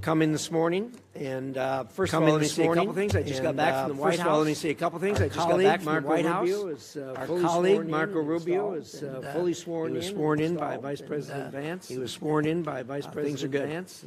come in this morning, and first of all, let me say a couple things. I just got back from the White House. First of all, let me say a couple things. I just got back from the White House. Our colleague Marco Rubio is fully sworn in. He was sworn in by Vice President Vance. He was sworn in by Vice President Vance.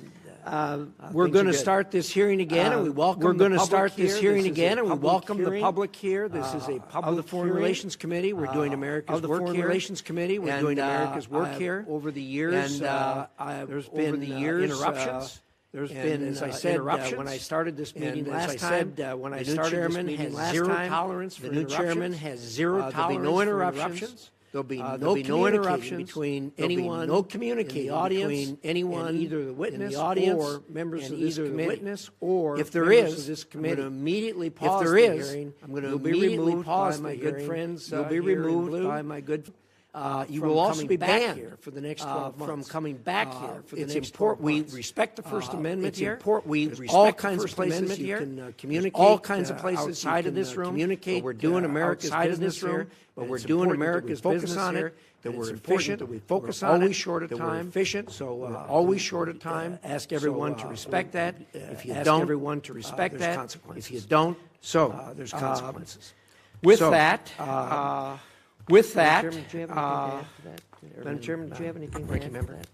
We're going to start this hearing again, and we welcome. We're going to start this hearing again, and we welcome the public here. This is a public of the Foreign Relations Committee. We're doing America's work here. Of the Foreign Relations Committee, we're doing America's work here. Over the years, there's been interruptions. There's been, as I said, when I started this meeting last time, when I started this meeting last time, zero tolerance for interruptions. The new chairman has zero tolerance for interruptions. There'll be no interruption between anyone, no communicating in the audience, between anyone, either the witness in the audience or members of this committee. Witness or if there is, this committee, I'm going to immediately pause the hearing. I'm going to immediately pause my good friends. You'll be removed by my good. You will also be banned here for the next 12 months. From coming back here for the next 12 months. We respect the First Amendment here. We respect all kinds of places you can communicate. All kinds of places outside of this room. Communicate. We're doing America's business here, but we're doing America's business on it. That we're efficient. That we focus on always short of time. Efficient. So always short of time. Ask everyone to respect that. If you don't, everyone to respect that. If you don't, so there's consequences. With that. With that, Madam Chairman, do you have anything to add to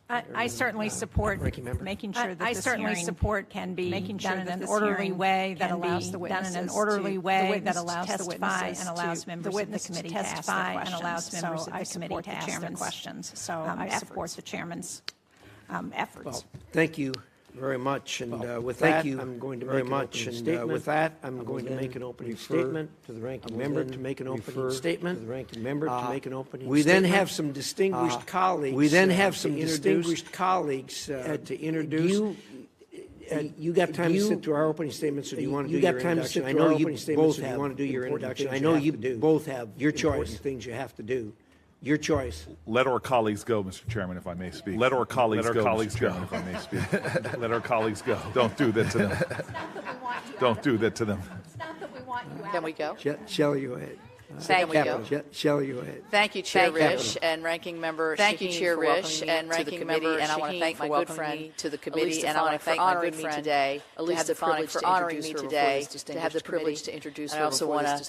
that? I certainly support making sure that this hearing can be done in an orderly way that allows the witnesses to testify and allows members of the committee to ask their questions. So I support the chairman's efforts. Well, thank you very much, and with that, I'm going to make an opening statement. With that, I'm going to make an opening statement to the ranking member to make an opening statement. To the ranking member to make an opening statement. We then have some distinguished colleagues. We then have some distinguished colleagues to introduce. You got time to sit through our opening statements, or do you want to do your introduction? I know you both want to do your introduction. I know you both have your choice. Things you have to do. Your choice. Let our colleagues go, Mr. Chairman, if I may speak. Let our colleagues go, Mr. Chairman, if I may speak. Let our colleagues go. Don't do that to them. Don't do that to them. It's not that we want you out. Can we go? Shelley, go ahead. Thank you. Shelley, go ahead. Thank you, Chair Risch and Ranking Member. Thank you, Chair Risch and Ranking Member. And I want to thank my good friend to the committee, and I want to thank my good friend today, Elise Stefanik, for honoring me today to have the privilege to introduce her. I also want to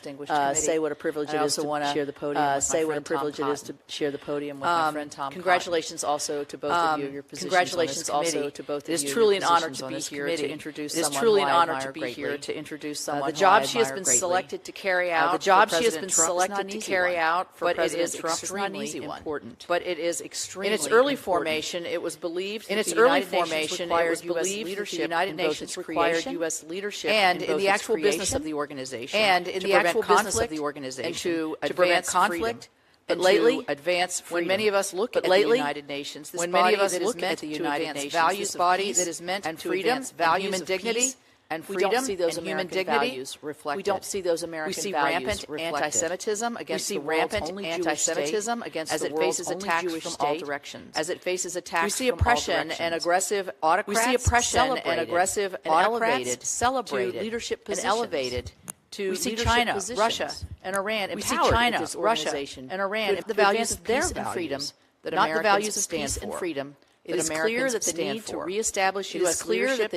say what a privilege it is to share the podium. Say what a privilege it is to share the podium with my friend Tom. Congratulations also to both of you. Your positions congratulations also to both of you. It is truly an honor to be here to introduce someone. It is truly an honor to be here to introduce someone. The job she has been selected to carry out. The job she has been selected to carry out for President Trump is not an easy one. But it is extremely important. In its early formation, it was believed that the United Nations required U.S. leadership. United Nations required U.S. leadership, and in the actual business of the organization, and in the actual business of the organization, to prevent conflict. But lately, advance freedom. When many of us look at the United Nations, this body that is meant to advance values, body that is meant to advance human dignity. And freedom, we don't see those and human dignity reflected. We don't see those American values reflected. We see rampant anti-Semitism against the world's only anti-Semitism against as the world's only Jewish from all directions. As it faces attacks we see oppression and aggressive autocrats. We see oppression and aggressive autocrats celebrated to leadership positions. And elevated to we see China, positions. Russia, and Iran. We see China, Russia, and Iran. The values of peace and freedom that not the values of peace and freedom. It is clear that the need to reestablish U.S. leadership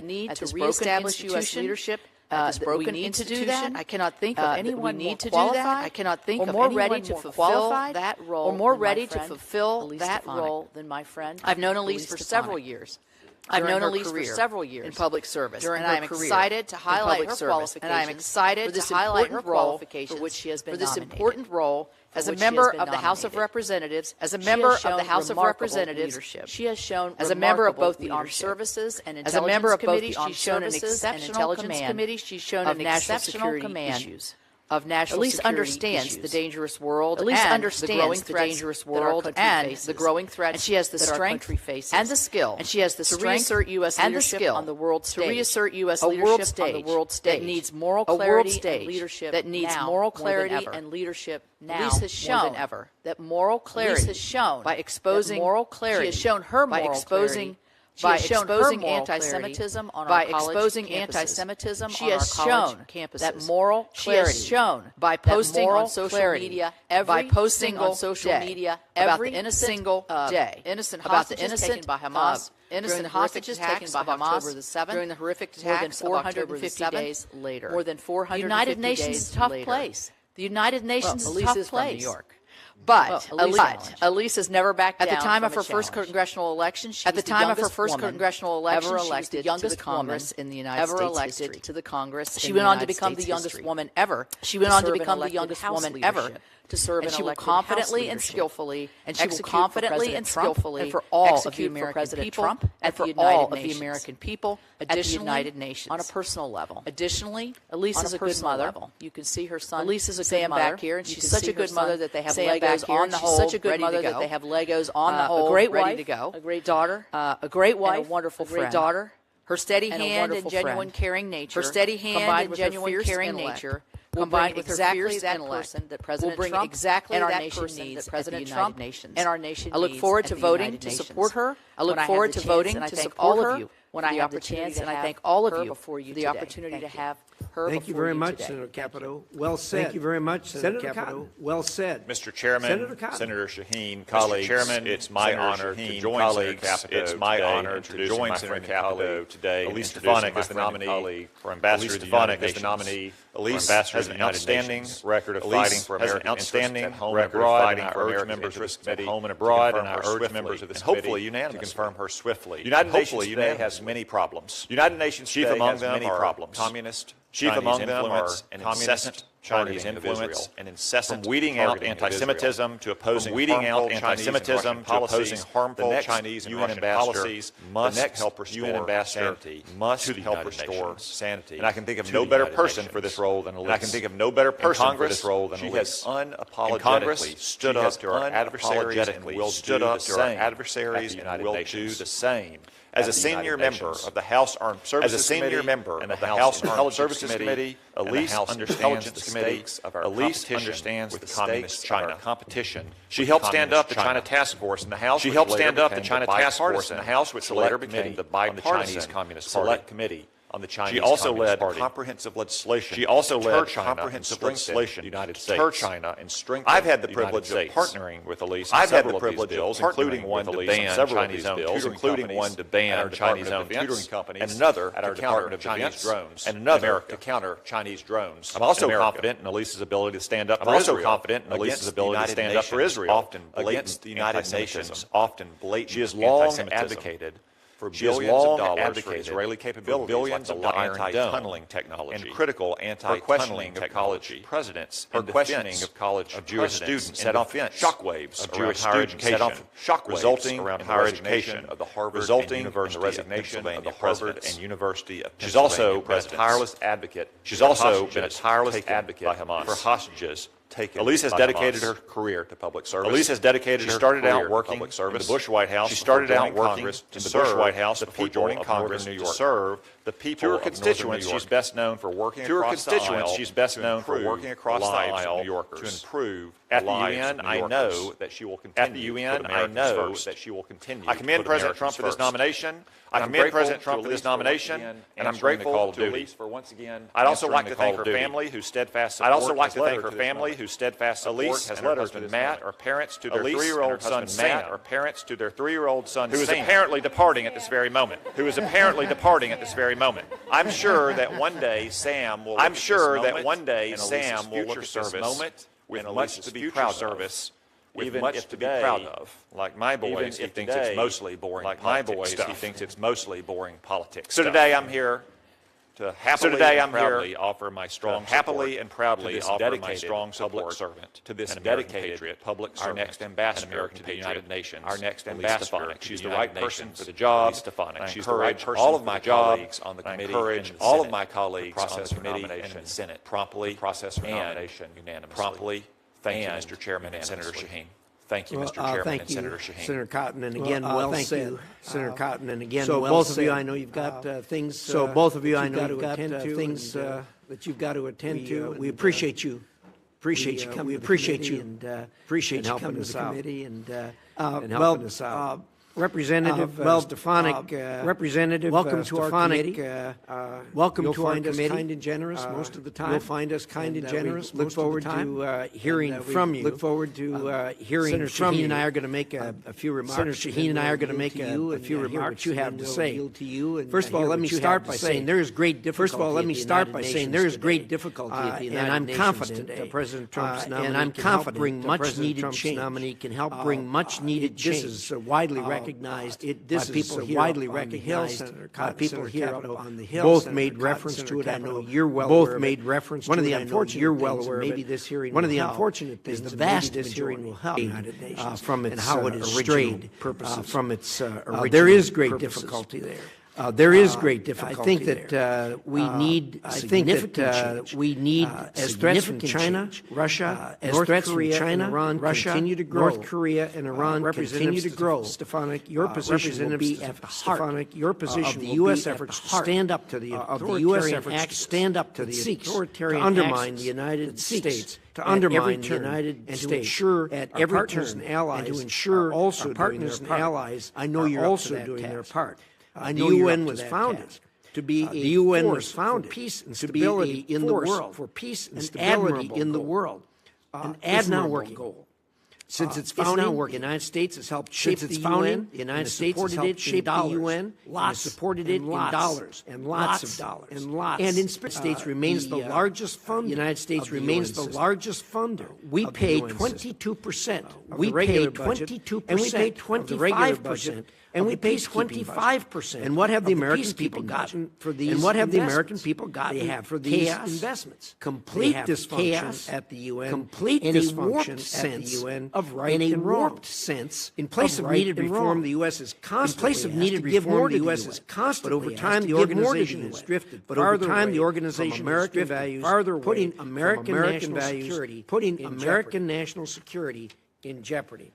we need to do that. I cannot think of anyone need to do that. I cannot think of more ready to fulfill that role. Or more ready to fulfill that role than my friend. I've known Elise for several years. I've known Elise for several years in public service, and I am excited to highlight her qualifications. And I am excited to highlight her qualifications for which she has been nominated. For this important role. As a member of the House of Representatives, she has shown as a member of both the Armed Services and Intelligence Committee, she's shown an exceptional command she's shown an exceptional command of national Elise understands the dangerous world. Elise understands the dangerous world and the growing threats. And she has the strength and the skill. And she has the strength to reassert U.S. leadership on the world stage. To reassert U.S. leadership on the world stage. That needs moral clarity and leadership. That needs moral clarity and leadership now more than ever. That moral clarity has shown by exposing moral clarity. She has shown her moral clarity by exposing anti-Semitism on our anti-Semitism she has shown that moral clarity. She has shown by posting on social media every single day about the innocent day, innocent hostages taken by Hamas, innocent hostages taken by Hamas during the horrific attacks of October the 7th, days later. More than 450 days later. The United Nations is a tough place. The United Nations is a tough place. From New York. But Elise has never backed down. At the time of her first congressional election, she was the youngest Congress in the United States elected to the Congress. She went on to become the youngest woman ever. She went on to become the youngest woman ever to serve in elected skillfully, and she will confidently and skillfully for all of the American people and for all of the American people at the United Nations on a personal level. Additionally, Elise is a good mother. You can see her son. Elise is a good mother back here, and she's such a good mother that they have Legos on the whole. Such a good mother that they have Legos on the whole. A great wife, ready to go. A great daughter. A great wife. And a wonderful friend. A great daughter. Her steady hand and genuine caring nature. Her steady hand and genuine caring nature. Combined with exactly that person that President Trump exactly and our nation needs, that President Trump and our nation needs. I look forward to voting to support her. I look forward to voting to support all of you when I have the chance, and I thank all of you for the opportunity to have her. Thank you very much, Senator Capito. Well said. Thank you very much, Senator Capito. Well said. Mr. Chairman, Senator Shaheen, colleagues, Chairman, it's my honor to join Senator Capito. It's my honor to join Senator Capito today. Elise Stefanik is the nominee for Ambassador. Stefanik is the nominee. Elise has an outstanding record of fighting for American interests at home and abroad, and I urge members of this committee to hopefully unanimously to confirm her swiftly. United Nations today has many problems. United Nations chief among them are communist. Chief among them are an incessant Chinese influence and incessant weeding out anti-Semitism to opposing harmful Chinese and Russian policies must help restore sanity. Must help restore sanity. And I can think of no better person for this role than Elise. And I can think of no better person for this role than Elise. She has unapologetically stood up to our adversaries and will do the same. As a senior member of the House Armed Services Committee and the House Armed Services Committee, Elise understands the stakes of our competition with communist China. She helped stand up the China Task Force in the House. She helped stand up the China Task Force in the House, which later became the bipartisan Communist Select Committee on the Chinese. She also led comprehensive legislation. She also led comprehensive legislation in the United States. Deter China and strengthen. I've had the privilege of partnering with Elise. I've had the privilege bills, including one to ban Chinese-owned tutoring companies, and another at our Department of Chinese drones, and another to counter Chinese drones. I'm also confident in Elise's ability to stand up for Israel. I'm also confident in Elise's ability to stand up for Israel. Often against the United Nations, often blatant. She has long advocated for billions of dollars for Israeli capabilities, billions of anti-tunneling technology, and critical anti-tunneling technology. Presidents, her questioning of college of Jewish students set off shockwaves of Jewish higher education, resulting around higher education of the Harvard and University resignation of the Harvard and University of Pennsylvania. She's also been a tireless advocate. She's also been a tireless advocate for hostages. Elise has dedicated her career to public service. Elise has dedicated her career to public service. In the Bush White House. She started out working in the Bush White House before joining Congress to serve the people of constituents. She's best known for working across the aisle. She's best known for working across the aisle New Yorkers to improve at the UN. I know that she will continue. At the UN, I know that she will continue. I commend President Trump for this nomination. I commend President Trump for this nomination, and I'm grateful to Elise for once again. I'd also like to thank her family, whose steadfast support. I'd also like to thank her family, whose steadfast support. Elise has her husband Matt, or parents to their 3-year-old son Matt, or parents to their 3-year-old son, who is apparently departing at this very moment. Who is apparently departing at this very moment. I'm sure that one day Sam will. I'm sure that one day Sam will look at this moment with much to be proud of. Even much to be proud of. Like my boys, he thinks it's mostly boring. Like my boys, he thinks it's mostly boring politics. So today I'm here to happily and proudly offer my strong happily and proudly offer my strong public servant to this dedicated public servant, our next ambassador to the United Nations, our next ambassador. She's the right person for the job. Stefanik. She's the right person all of my colleagues on the committee. Encourage all of my colleagues on the committee and the Senate promptly process her nomination unanimously. Promptly. Thank you, Mr. Chairman and Senator Shaheen. Thank you, Mr. Chairman and Senator Shaheen. Senator Cotton, and again, well said. Senator Cotton, and again, so both of you, I know you've got things. So both of you, I know you've got things that you've got to attend to. We appreciate you. Appreciate you coming. We appreciate you and appreciate you helping us out. And helping us out. Representative Stefanik, Representative, welcome to our committee. Welcome to our committee. Kind and generous most of the time. You'll find us kind and generous. Look forward to hearing from you. Look forward to hearing from you. Senator Shaheen and I are going to make a few remarks. Senator Shaheen and I are going to make a few remarks. What you have to say. First of all, let me start by saying there is great difficulty. First of all, let me start by saying there is great difficulty at the United Nations. And I'm confident President Trump's nominee and I'm confident bring much needed change. Nominee can help bring much needed change. This is widely recognized. This is widely recognized. People here on the Hill both made reference to it. I know you're well aware. Both made reference to it. One of the unfortunate you're well aware. Maybe this hearing. One of the unfortunate things is the vast majority will help the United Nations from its and how it is strayed from its original. There is great difficulty there. There is great difficulty. I think that we need significant change. We need, as threats from China, Russia, as threats from China, Iran, Russia, continue to grow. North Korea and Iran continue to grow. Stefanik, your position will be at the heart. Stefanik, your position of the U.S. efforts to stand up to the authoritarian acts, stand up to the authoritarian acts, to undermine the United States. To undermine the United States, to ensure at every turn, and allies, and to ensure also partners and allies. I know you're also doing their part. The UN was founded to be the UN was founded for peace and stability in the world, for peace and stability in the world. An admirable goal. Since its founding, the United States has helped shape the UN. The United States has helped shape the UN. Supported it in dollars and lots of dollars and lots. And in States remains the largest funder. The United States remains the largest funder. We pay 22%. We pay 22%, and we pay 25%. And we pay 25%. And what have the American people gotten for these? And what have the American people gotten? They have for these investments. Complete dysfunction at the UN. Complete dysfunction at the UN of right and wrong. Warped sense. In place of needed reform, the U.S. is constantly. In place of needed reform, the U.S. is constantly. But over time, the organization has drifted. But over time, the organization has drifted farther away, putting American national security, putting American national security in jeopardy.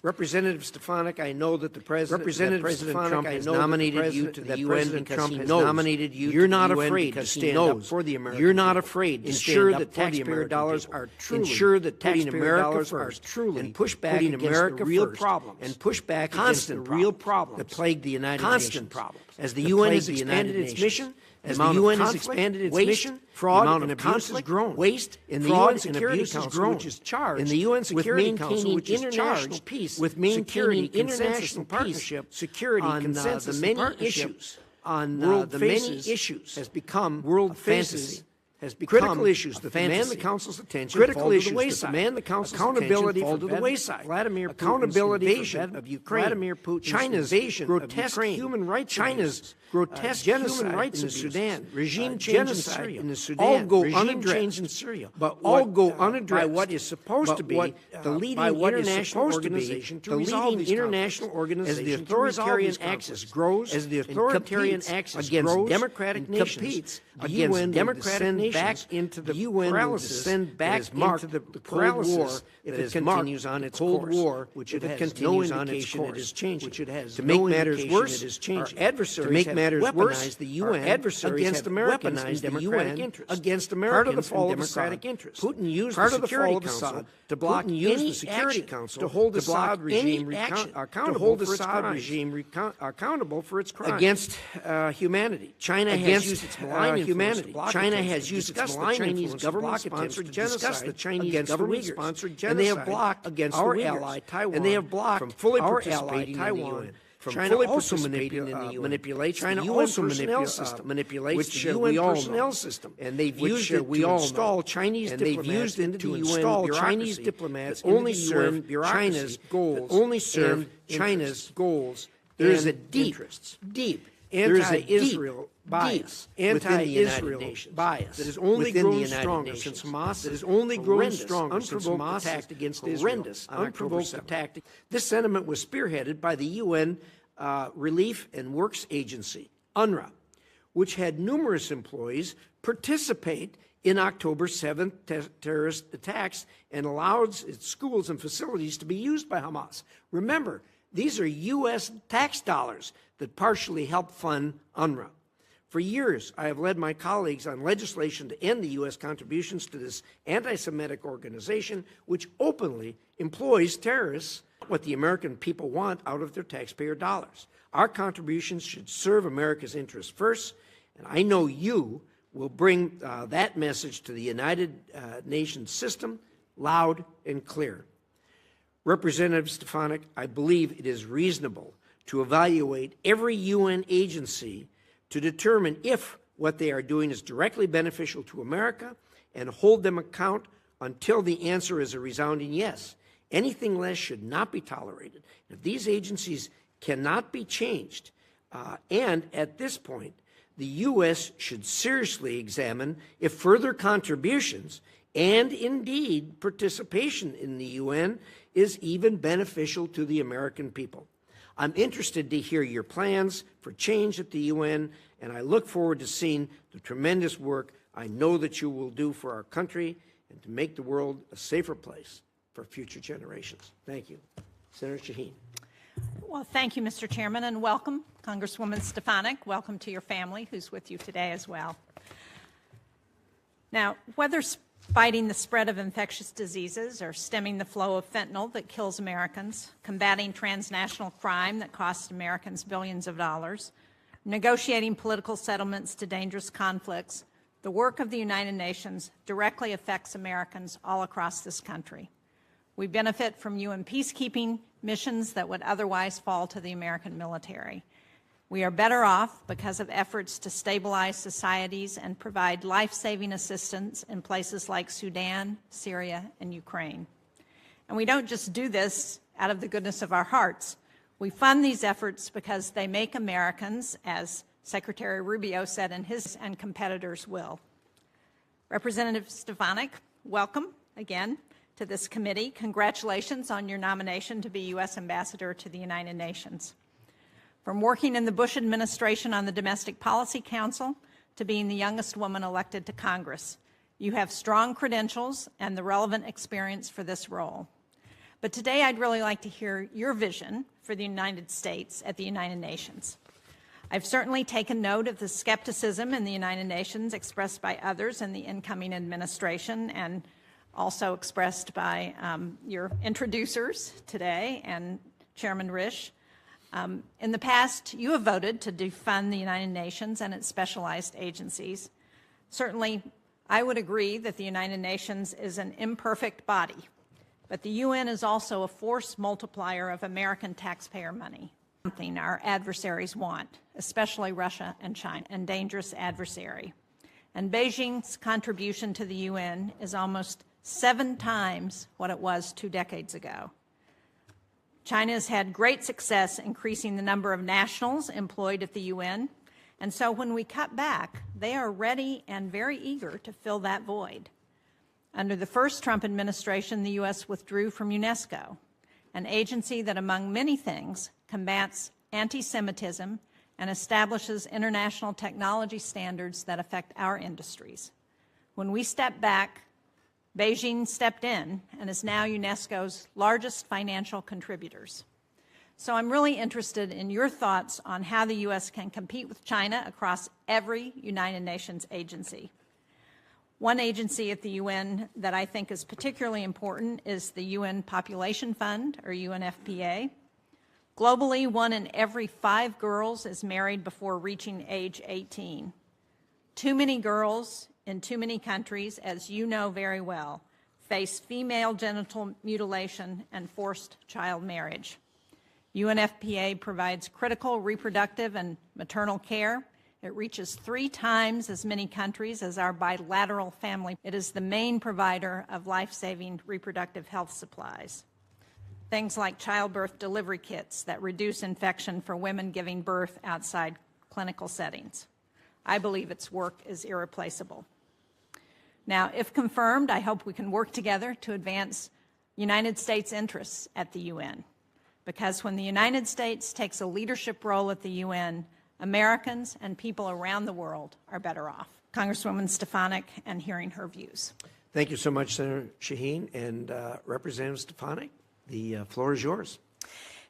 Representative Stefanik, I know that the President Trump has nominated you to the UN because he knows nominated you. You're not afraid to stand up for the American. You're not afraid to ensure that taxpayer dollars are truly ensure that taxpayer dollars are truly and push back against the real problems and push back against the real problems that plague the United Nations. Constant problems. As the UN has expanded its mission. As the UN has expanded its mission, fraud and abuse has grown. Waste in the UN Security Council, which is charged in the UN Security Council, which is charged with maintaining international partnership, security consensus, the many issues on the many issues has become world fantasy. Has become critical issues that demand the Council's attention. Critical issues that demand the Council's accountability fall to the wayside. Vladimir accountability invasion of Ukraine. Vladimir Putin's China's invasion grotesque of Ukraine. Human rights. China's grotesque genocide rights in the Sudan. Regime change in Syria. In the Sudan. All go unaddressed in Syria. But all go unaddressed by what is supposed to be the leading international organization to resolve these conflicts. As the authoritarian axis grows, as the authoritarian axis against democratic nations, against democratic nations. Back into the UN paralysis send back into the Cold War if it continues on its Cold War, which it has no indication it is changing. Which it has to make matters worse, our adversaries to make matters worse, the UN adversaries against Americans in democratic interests against Americans part of the fall of Democratic interests. Putin used the Security Council to block any Security Council to hold the Assad regime accountable for its crimes. Accountable for its crimes against humanity. China has used its malign humanity. China has used its malign Chinese government-sponsored genocide against government-sponsored genocide, and they have blocked against our ally Taiwan, and they have blocked from fully participating in the UN. From China fully also manipulates China also manipulates the UN personnel system, and they've used it to install Chinese diplomats to install Chinese diplomats only serve China's goals. Only serve China's goals. There is a deep anti-Israel bias, anti-Israel bias that has only grown stronger since Hamas. That has only grown stronger since Hamas attacked against Israel. Unprovoked attack. This sentiment was spearheaded by the UN Relief and Works Agency, UNRWA, which had numerous employees participate in October 7th terrorist attacks and allowed its schools and facilities to be used by Hamas. Remember, these are U.S. tax dollars that partially help fund UNRWA. For years, I have led my colleagues on legislation to end the U.S. contributions to this anti-Semitic organization, which openly employs terrorists, what the American people want out of their taxpayer dollars. Our contributions should serve America's interests first, and I know you will bring that message to the United Nations system loud and clear. Representative Stefanik, I believe it is reasonable to evaluate every UN agency to determine if what they are doing is directly beneficial to America and hold them account until the answer is a resounding yes. Anything less should not be tolerated. If these agencies cannot be changed, and at this point, the U.S. should seriously examine if further contributions and indeed participation in the UN is even beneficial to the American people. I'm interested to hear your plans for change at the UN, and I look forward to seeing the tremendous work I know that you will do for our country and to make the world a safer place for future generations. Thank you. Senator Shaheen. Well, thank you, Mr. Chairman, and welcome, Congresswoman Stefanik. Welcome to your family, who's with you today as well. Now, whether fighting the spread of infectious diseases or stemming the flow of fentanyl that kills Americans, combating transnational crime that costs Americans billions of dollars, negotiating political settlements to dangerous conflicts, the work of the United Nations directly affects Americans all across this country. We benefit from UN peacekeeping missions that would otherwise fall to the American military. We are better off because of efforts to stabilize societies and provide life-saving assistance in places like Sudan, Syria, and Ukraine. And we don't just do this out of the goodness of our hearts. We fund these efforts because they make Americans, as Secretary Rubio said in his, and competitors will. Representative Stefanik, welcome again to this committee. Congratulations on your nomination to be U.S. Ambassador to the United Nations. From working in the Bush administration on the Domestic Policy Council to being the youngest woman elected to Congress, you have strong credentials and the relevant experience for this role. But today I'd really like to hear your vision for the United States at the United Nations. I've certainly taken note of the skepticism in the United Nations expressed by others in the incoming administration and also expressed by your introducers today and Chairman Risch. In the past, you have voted to defund the United Nations and its specialized agencies. Certainly, I would agree that the United Nations is an imperfect body, but the UN is also a force multiplier of American taxpayer money, something our adversaries want, especially Russia and China, and dangerous adversary. And Beijing's contribution to the UN is almost 7 times what it was 2 decades ago. China has had great success increasing the number of nationals employed at the UN, and so when we cut back, they are ready and very eager to fill that void. Under the first Trump administration, the U.S. withdrew from UNESCO, an agency that, among many things, combats anti-Semitism and establishes international technology standards that affect our industries. When we stepped back, Beijing stepped in and is now UNESCO's largest financial contributors. So I'm really interested in your thoughts on how the U.S. can compete with China across every United Nations agency. One agency at the UN that I think is particularly important is the UN Population Fund, or UNFPA. Globally, 1 in every 5 girls is married before reaching age 18. Too many girls in too many countries, as you know very well, face female genital mutilation and forced child marriage. UNFPA provides critical reproductive and maternal care. It reaches 3 times as many countries as our bilateral family. It is the main provider of life-saving reproductive health supplies. Things like childbirth delivery kits that reduce infection for women giving birth outside clinical settings. I believe its work is irreplaceable. Now, if confirmed, I hope we can work together to advance United States interests at the UN. Because when the United States takes a leadership role at the UN, Americans and people around the world are better off. Congresswoman Stefanik, and hearing her views. Thank you so much, Senator Shaheen. And Representative Stefanik, the floor is yours.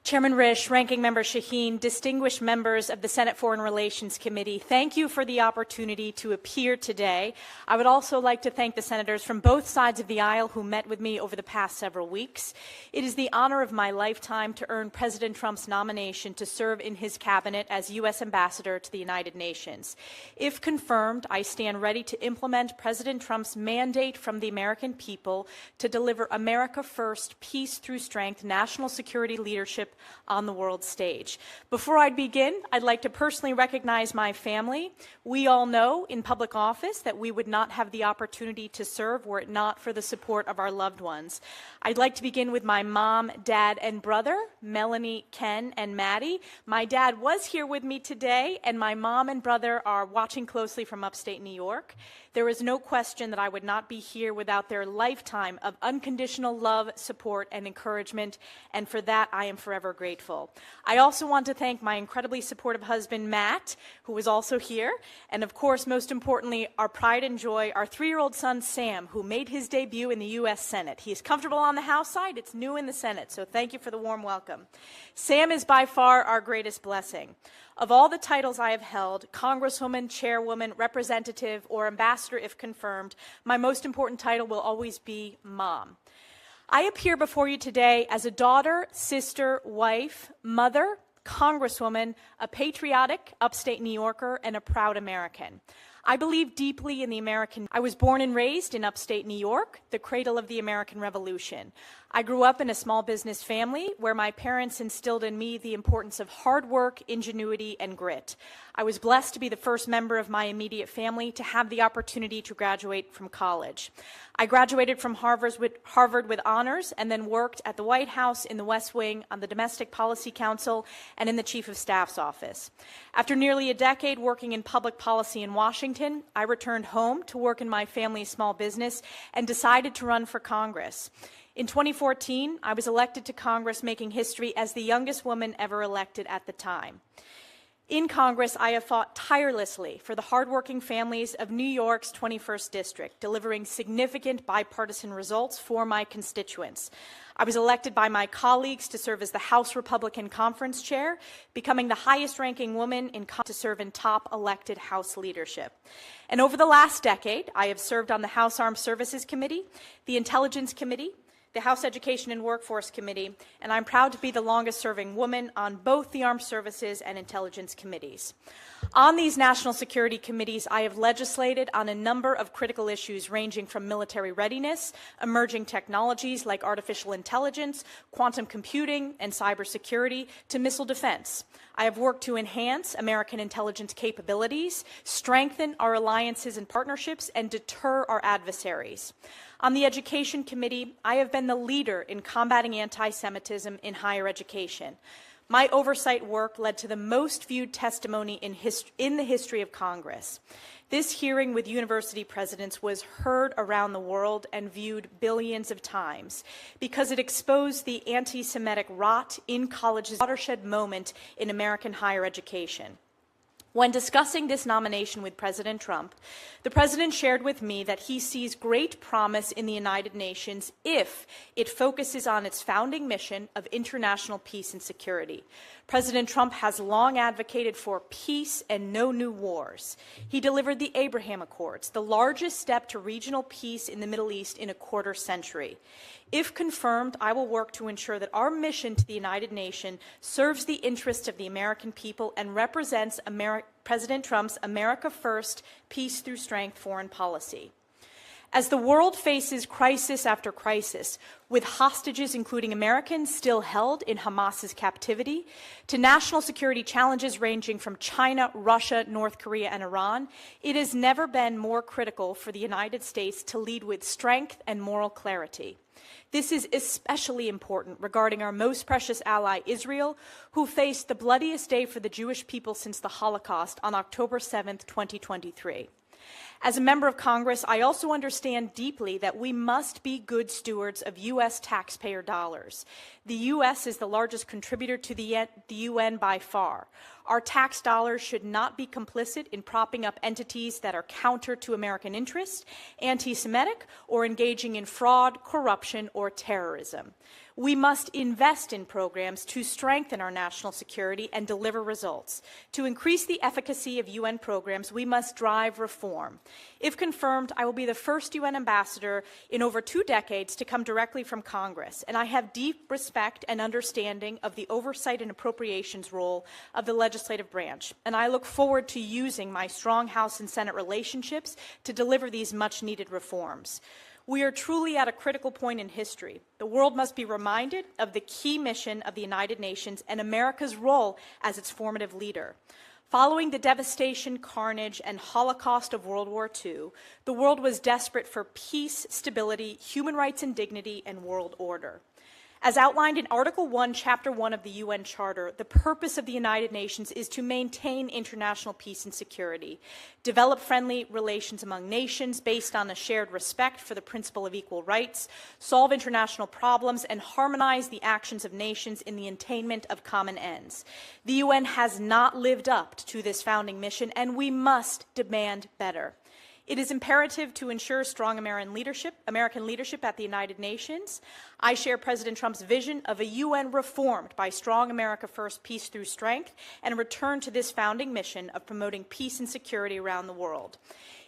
Chairman Risch, Ranking Member Shaheen, distinguished members of the Senate Foreign Relations Committee, thank you for the opportunity to appear today. I would also like to thank the senators from both sides of the aisle who met with me over the past several weeks. It is the honor of my lifetime to earn President Trump's nomination to serve in his cabinet as U.S. Ambassador to the United Nations. If confirmed, I stand ready to implement President Trump's mandate from the American people to deliver America First, peace through strength, national security leadership on the world stage. Before I begin, I'd like to personally recognize my family. We all know in public office that we would not have the opportunity to serve were it not for the support of our loved ones. I'd like to begin with my mom, dad, and brother, Melanie, Ken, and Maddie. My dad was here with me today, and my mom and brother are watching closely from upstate New York. There is no question that I would not be here without their lifetime of unconditional love, support, and encouragement, and for that I am forever grateful. I also want to thank my incredibly supportive husband, Matt, who is also here, and of course, most importantly, our pride and joy, our 3-year-old son, Sam, who made his debut in the U.S. Senate. He is comfortable on the House side, it's new in the Senate, so thank you for the warm welcome. Sam is by far our greatest blessing. Of all the titles I have held, Congresswoman, Chairwoman, Representative, or Ambassador if confirmed, my most important title will always be Mom. I appear before you today as a daughter, sister, wife, mother, Congresswoman, a patriotic upstate New Yorker, and a proud American. I believe deeply in the American. I was born and raised in upstate New York, the cradle of the American Revolution. I grew up in a small business family where my parents instilled in me the importance of hard work, ingenuity, and grit. I was blessed to be the first member of my immediate family to have the opportunity to graduate from college. I graduated from Harvard with honors and then worked at the White House, in the West Wing, on the Domestic Policy Council, and in the Chief of Staff's office. After nearly a decade working in public policy in Washington, I returned home to work in my family's small business and decided to run for Congress. In 2014, I was elected to Congress, making history as the youngest woman ever elected at the time. In Congress, I have fought tirelessly for the hardworking families of New York's 21st District, delivering significant bipartisan results for my constituents. I was elected by my colleagues to serve as the House Republican Conference Chair, becoming the highest-ranking woman to serve in top elected House leadership. And over the last decade, I have served on the House Armed Services Committee, the Intelligence Committee, the House Education and Workforce Committee, and I'm proud to be the longest-serving woman on both the Armed Services and Intelligence Committees. On these national security committees, I have legislated on a number of critical issues ranging from military readiness, emerging technologies like artificial intelligence, quantum computing, and cybersecurity, to missile defense. I have worked to enhance American intelligence capabilities, strengthen our alliances and partnerships, and deter our adversaries. On the Education Committee, I have been the leader in combating anti-Semitism in higher education. My oversight work led to the most viewed testimony in the history of Congress. This hearing with university presidents was heard around the world and viewed billions of times because it exposed the anti-Semitic rot in colleges, a watershed moment in American higher education. When discussing this nomination with President Trump, the President shared with me that he sees great promise in the United Nations if it focuses on its founding mission of international peace and security. President Trump has long advocated for peace and no new wars. He delivered the Abraham Accords, the largest step to regional peace in the Middle East in a quarter century. If confirmed, I will work to ensure that our mission to the United Nations serves the interests of the American people and represents President Trump's America First, peace through strength foreign policy. As the world faces crisis after crisis, with hostages, including Americans, still held in Hamas's captivity, to national security challenges ranging from China, Russia, North Korea, and Iran, it has never been more critical for the United States to lead with strength and moral clarity. This is especially important regarding our most precious ally, Israel, who faced the bloodiest day for the Jewish people since the Holocaust on October 7, 2023. As a member of Congress, I also understand deeply that we must be good stewards of U.S. taxpayer dollars. The U.S. is the largest contributor to the UN by far. Our tax dollars should not be complicit in propping up entities that are counter to American interests, anti-Semitic, or engaging in fraud, corruption, or terrorism. We must invest in programs to strengthen our national security and deliver results. To increase the efficacy of UN programs, we must drive reform. If confirmed, I will be the first UN ambassador in over 2 decades to come directly from Congress, and I have deep respect and understanding of the oversight and appropriations role of the legislative branch, and I look forward to using my strong House and Senate relationships to deliver these much-needed reforms. We are truly at a critical point in history. The world must be reminded of the key mission of the United Nations and America's role as its formative leader. Following the devastation, carnage, and Holocaust of World War II, the world was desperate for peace, stability, human rights and dignity, and world order. As outlined in Article 1, Chapter 1 of the UN Charter, the purpose of the United Nations is to maintain international peace and security, develop friendly relations among nations based on a shared respect for the principle of equal rights, solve international problems, and harmonize the actions of nations in the attainment of common ends. The UN has not lived up to this founding mission, and we must demand better. It is imperative to ensure strong American leadership at the United Nations. I share President Trump's vision of a UN reformed by strong America first, peace through strength, and a return to this founding mission of promoting peace and security around the world.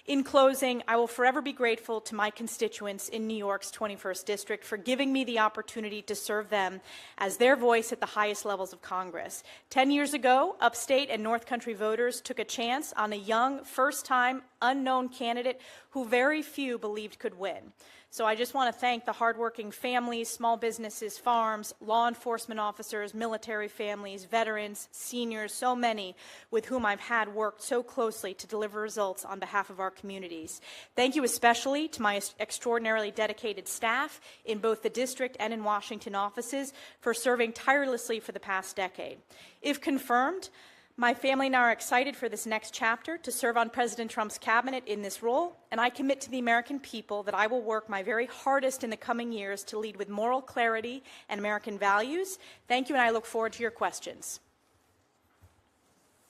In closing, I will forever be grateful to my constituents in New York's 21st District for giving me the opportunity to serve them as their voice at the highest levels of Congress. 10 years ago, upstate and North Country voters took a chance on a young, first-time, unknown candidate who very few believed could win. So I just want to thank the hardworking families, small businesses, farms, law enforcement officers, military families, veterans, seniors, so many with whom I've had worked so closely to deliver results on behalf of our communities. Thank you especially to my extraordinarily dedicated staff in both the district and in Washington offices for serving tirelessly for the past decade. If confirmed, my family and I are excited for this next chapter to serve on President Trump's cabinet in this role, and I commit to the American people that I will work my very hardest in the coming years to lead with moral clarity and American values. Thank you, and I look forward to your questions.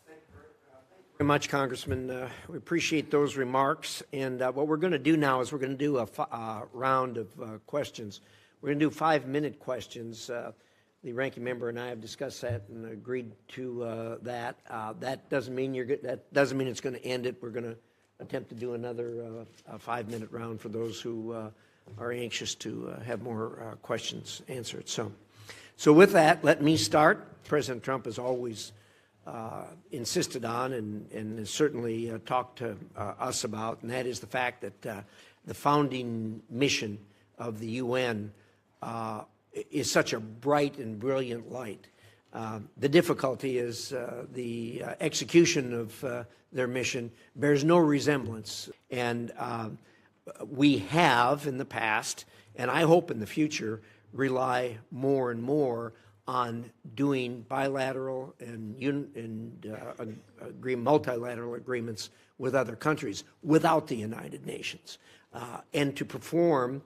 Thank you very much, Congressman. We appreciate those remarks, and what we're going to do now is we're going to do a round of questions. We're going to do 5-minute questions. The ranking member and I have discussed that and agreed to that. That doesn't mean that doesn't mean it's going to end it. We're going to attempt to do another 5-minute round for those who are anxious to have more questions answered. So with that, let me start. President Trump has always insisted on and has certainly talked to us about, and that is the fact that the founding mission of the UN is such a bright and brilliant light. The difficulty is the execution of their mission bears no resemblance. And we have in the past, and I hope in the future, rely more and more on doing bilateral and multilateral agreements with other countries without the United Nations, and to perform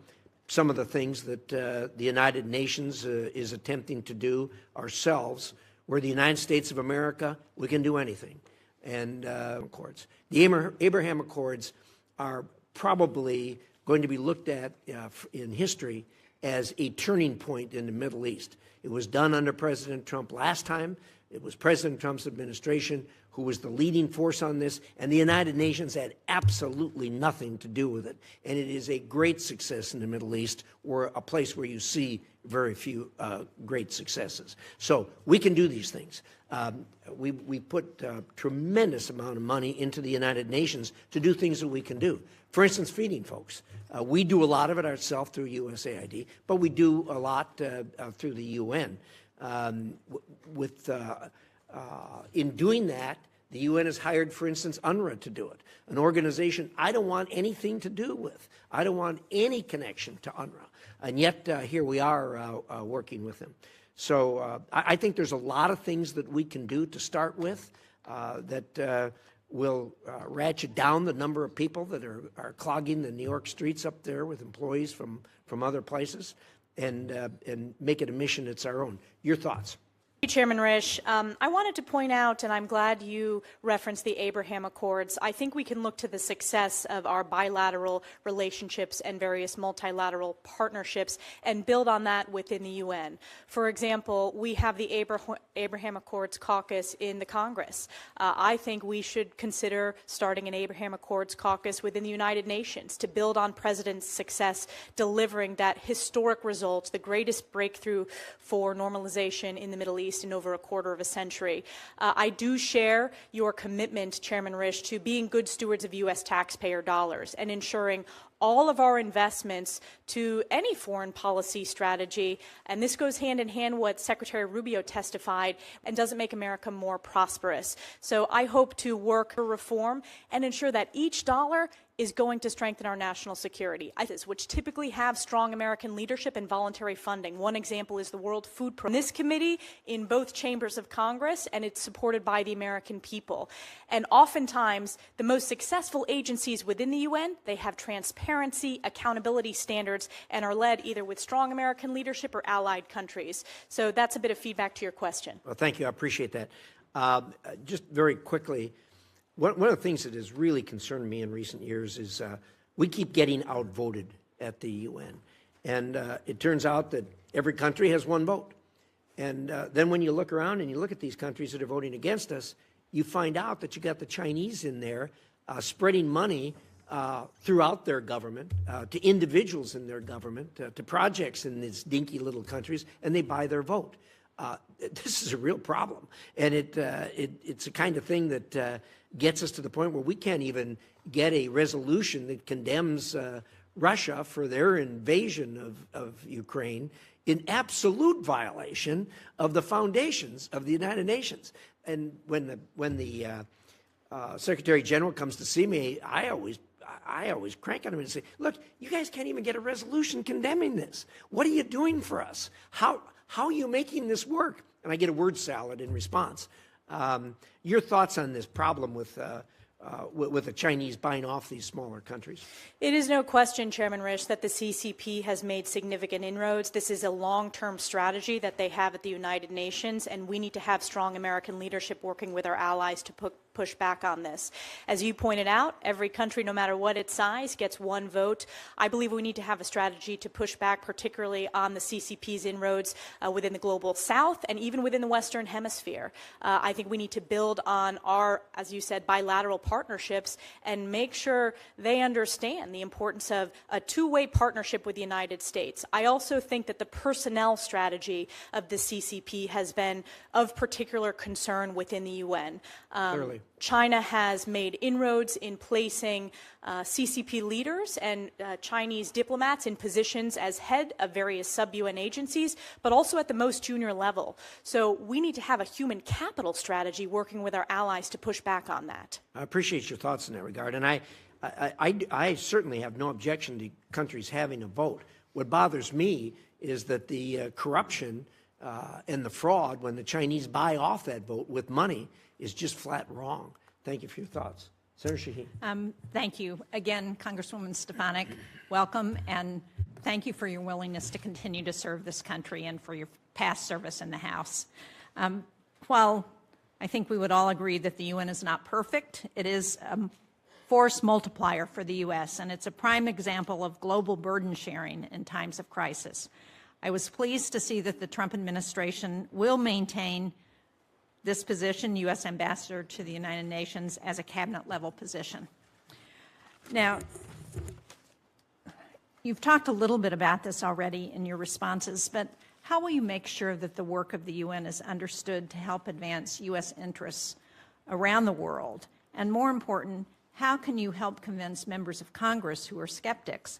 some of the things that the United Nations is attempting to do ourselves. We're the United States of America. We can do anything. And Accords. The Abraham Accords are probably going to be looked at in history as a turning point in the Middle East. It was done under President Trump last time. It was President Trump's administration who was the leading force on this, and the United Nations had absolutely nothing to do with it. And it is a great success in the Middle East, or a place where you see very few great successes. So we can do these things. We put a tremendous amount of money into the United Nations to do things that we can do. For instance, feeding folks. We do a lot of it ourselves through USAID, but we do a lot through the UN. In doing that, the UN has hired, for instance, UNRWA to do it, an organization I don't want anything to do with. I don't want any connection to UNRWA, and yet here we are working with them. So I think there's a lot of things that we can do to start with that will ratchet down the number of people that are clogging the New York streets up there with employees from other places, and make it a mission that's our own. Your thoughts? Chairman Risch, I wanted to point out, and I'm glad you referenced the Abraham Accords. I think we can look to the success of our bilateral relationships and various multilateral partnerships and build on that within the UN. For example, we have the Abraham Accords caucus in the Congress. I think we should consider starting an Abraham Accords caucus within the United Nations to build on President's success delivering that historic result, the greatest breakthrough for normalization in the Middle East in over a quarter of a century. I do share your commitment, Chairman Risch, to being good stewards of U.S. taxpayer dollars and ensuring all of our investments to any foreign policy strategy, and this goes hand in hand what Secretary Rubio testified, and doesn't make America more prosperous. So I hope to work for reform and ensure that each dollar is going to strengthen our national security, which typically have strong American leadership and voluntary funding. One example is the World Food Program. This committee in both chambers of Congress, and it's supported by the American people. And oftentimes, the most successful agencies within the UN, they have transparency, accountability standards, and are led either with strong American leadership or allied countries. So that's a bit of feedback to your question. Well, thank you. I appreciate that. Just very quickly, one of the things that has really concerned me in recent years is we keep getting outvoted at the UN. And it turns out that every country has one vote. And then when you look around and you look at these countries that are voting against us, you find out that you got the Chinese in there spreading money throughout their government, to individuals in their government, to projects in these dinky little countries, and they buy their vote. This is a real problem. And it's the kind of thing that gets us to the point where we can't even get a resolution that condemns Russia for their invasion of Ukraine in absolute violation of the foundations of the United Nations. And when the Secretary General comes to see me, I always crank on him and say, look, you guys can't even get a resolution condemning this. What are you doing for us? How are you making this work? And I get a word salad in response. Your thoughts on this problem with the Chinese buying off these smaller countries? It is no question, Chairman Risch, that the CCP has made significant inroads. This is a long-term strategy that they have at the United Nations, and we need to have strong American leadership working with our allies to push back on this. As you pointed out, every country, no matter what its size, gets one vote. I believe we need to have a strategy to push back, particularly on the CCP's inroads within the global south and even within the Western Hemisphere. I think we need to build on our, as you said, bilateral partnerships and make sure they understand the importance of a two-way partnership with the United States. I also think that the personnel strategy of the CCP has been of particular concern within the UN. Clearly. China has made inroads in placing CCP leaders and Chinese diplomats in positions as head of various sub-UN agencies, but also at the most junior level. So we need to have a human capital strategy working with our allies to push back on that. I appreciate your thoughts in that regard. And I certainly have no objection to countries having a vote. What bothers me is that the corruption and the fraud when the Chinese buy off that vote with money is just flat wrong. Thank you for your thoughts. Senator Shaheen. Thank you. Again, Congresswoman Stefanik, welcome, and thank you for your willingness to continue to serve this country and for your past service in the House. While I think we would all agree that the UN is not perfect, it is a force multiplier for the U.S., and it's a prime example of global burden sharing in times of crisis. I was pleased to see that the Trump administration will maintain this position, U.S. Ambassador to the United Nations, as a cabinet-level position. Now, you've talked a little bit about this already in your responses, but how will you make sure that the work of the UN is understood to help advance U.S. interests around the world? And more important, how can you help convince members of Congress who are skeptics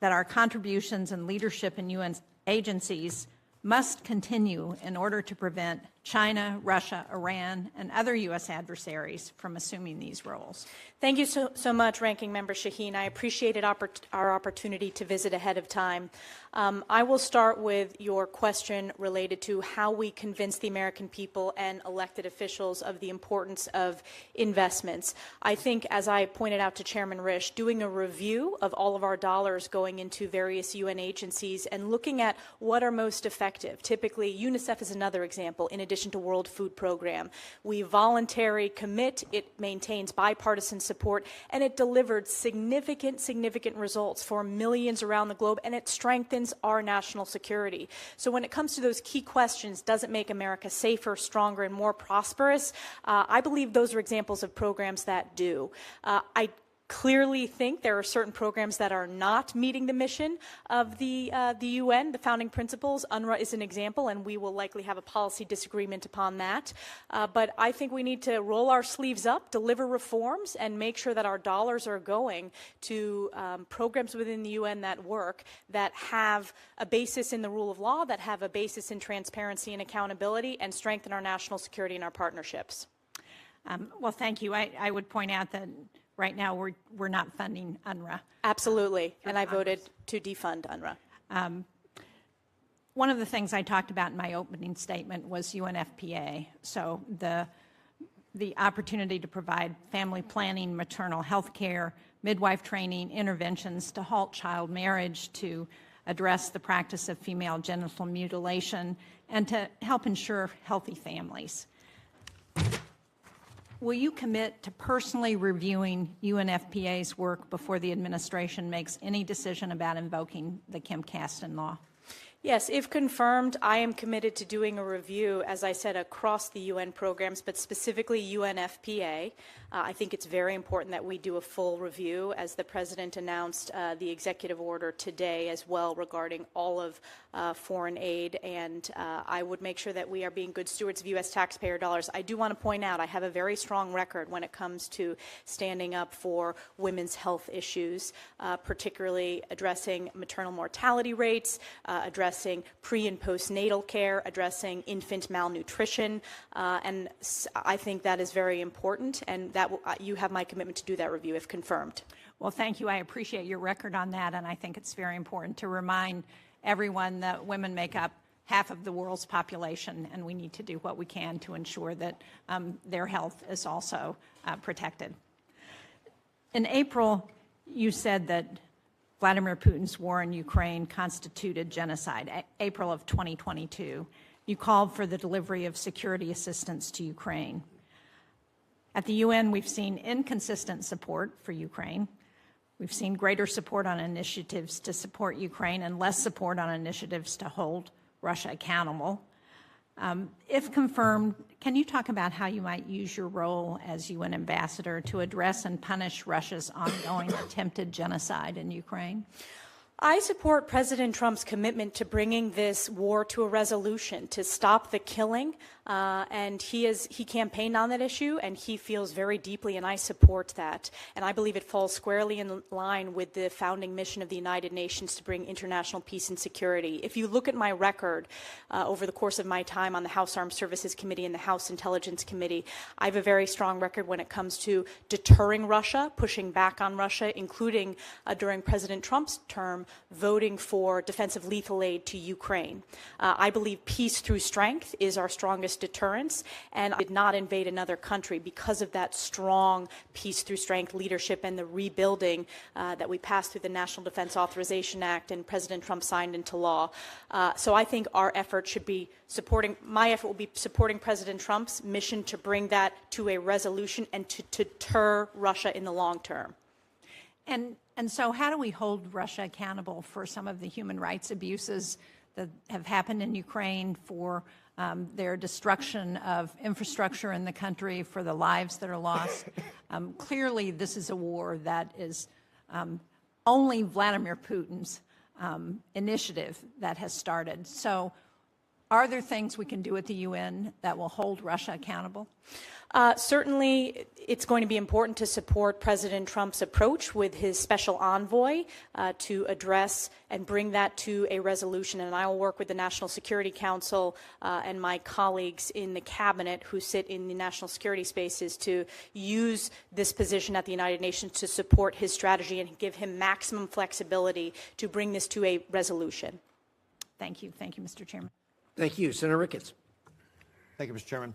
that our contributions and leadership in UN agencies must continue in order to prevent China, Russia, Iran, and other U.S. adversaries from assuming these roles? Thank you so much, Ranking Member Shaheen. I appreciated our opportunity to visit ahead of time. I will start with your question related to how we convince the American people and elected officials of the importance of investments. I think, as I pointed out to Chairman Risch, doing a review of all of our dollars going into various UN agencies and looking at what are most effective. Typically, UNICEF is another example, in addition to World Food Program. We voluntary commit, it maintains bipartisan support, and it delivered significant results for millions around the globe, and it strengthens our national security. So when it comes to those key questions, does it make America safer, stronger, and more prosperous? I believe those are examples of programs that do. I clearly think there are certain programs that are not meeting the mission of the UN, the founding principles. UNRWA is an example, and we will likely have a policy disagreement upon that. But I think we need to roll our sleeves up, deliver reforms, and make sure that our dollars are going to programs within the UN that work, that have a basis in the rule of law, that have a basis in transparency and accountability, and strengthen our national security and our partnerships. Well, thank you. I would point out that right now we're not funding UNRWA. Absolutely, and I voted to defund UNRWA. One of the things I talked about in my opening statement was UNFPA. So the opportunity to provide family planning, maternal health care, midwife training, interventions to halt child marriage, to address the practice of female genital mutilation, and to help ensure healthy families. Will you commit to personally reviewing UNFPA's work before the administration makes any decision about invoking the Kim Kasten law? Yes, if confirmed, I am committed to doing a review, as I said, across the UN programs, but specifically UNFPA. I think it's very important that we do a full review, as the President announced the executive order today as well regarding all of foreign aid, and I would make sure that we are being good stewards of U.S. taxpayer dollars. I do want to point out I have a very strong record when it comes to standing up for women's health issues, particularly addressing maternal mortality rates, addressing pre- and postnatal care, addressing infant malnutrition, and I think that is very important, and that you have my commitment to do that review if confirmed. Well, thank you. I appreciate your record on that, and I think it's very important to remind everyone that women make up half of the world's population, and we need to do what we can to ensure that their health is also protected. In April, you said that Vladimir Putin's war in Ukraine constituted genocide, April of 2022. You called for the delivery of security assistance to Ukraine. At the UN, we've seen inconsistent support for Ukraine. We've seen greater support on initiatives to support Ukraine and less support on initiatives to hold Russia accountable. If confirmed, can you talk about how you might use your role as UN ambassador to address and punish Russia's ongoing attempted genocide in Ukraine? I support President Trump's commitment to bringing this war to a resolution, to stop the killing, and he campaigned on that issue, and he feels very deeply, and I support that. And I believe it falls squarely in line with the founding mission of the United Nations to bring international peace and security. If you look at my record over the course of my time on the House Armed Services Committee and the House Intelligence Committee, I have a very strong record when it comes to deterring Russia, pushing back on Russia, including during President Trump's term, voting for defensive lethal aid to Ukraine. I believe peace through strength is our strongest deterrence, and I did not invade another country because of that strong peace through strength leadership and the rebuilding that we passed through the National Defense Authorization Act and President Trump signed into law. So I think our effort should be my effort will be supporting President Trump's mission to bring that to a resolution and to deter Russia in the long term. And so how do we hold Russia accountable for some of the human rights abuses that have happened in Ukraine, for their destruction of infrastructure in the country, for the lives that are lost? Clearly, this is a war that is only Vladimir Putin's initiative that has started. So Are there things we can do at the UN that will hold Russia accountable? Certainly, it's going to be important to support President Trump's approach with his special envoy to address and bring that to a resolution. And I will work with the National Security Council and my colleagues in the cabinet who sit in the national security spaces to use this position at the United Nations to support his strategy and give him maximum flexibility to bring this to a resolution. Thank you. Thank you, Mr. Chairman. Thank you. Senator Ricketts. Thank you, Mr. Chairman.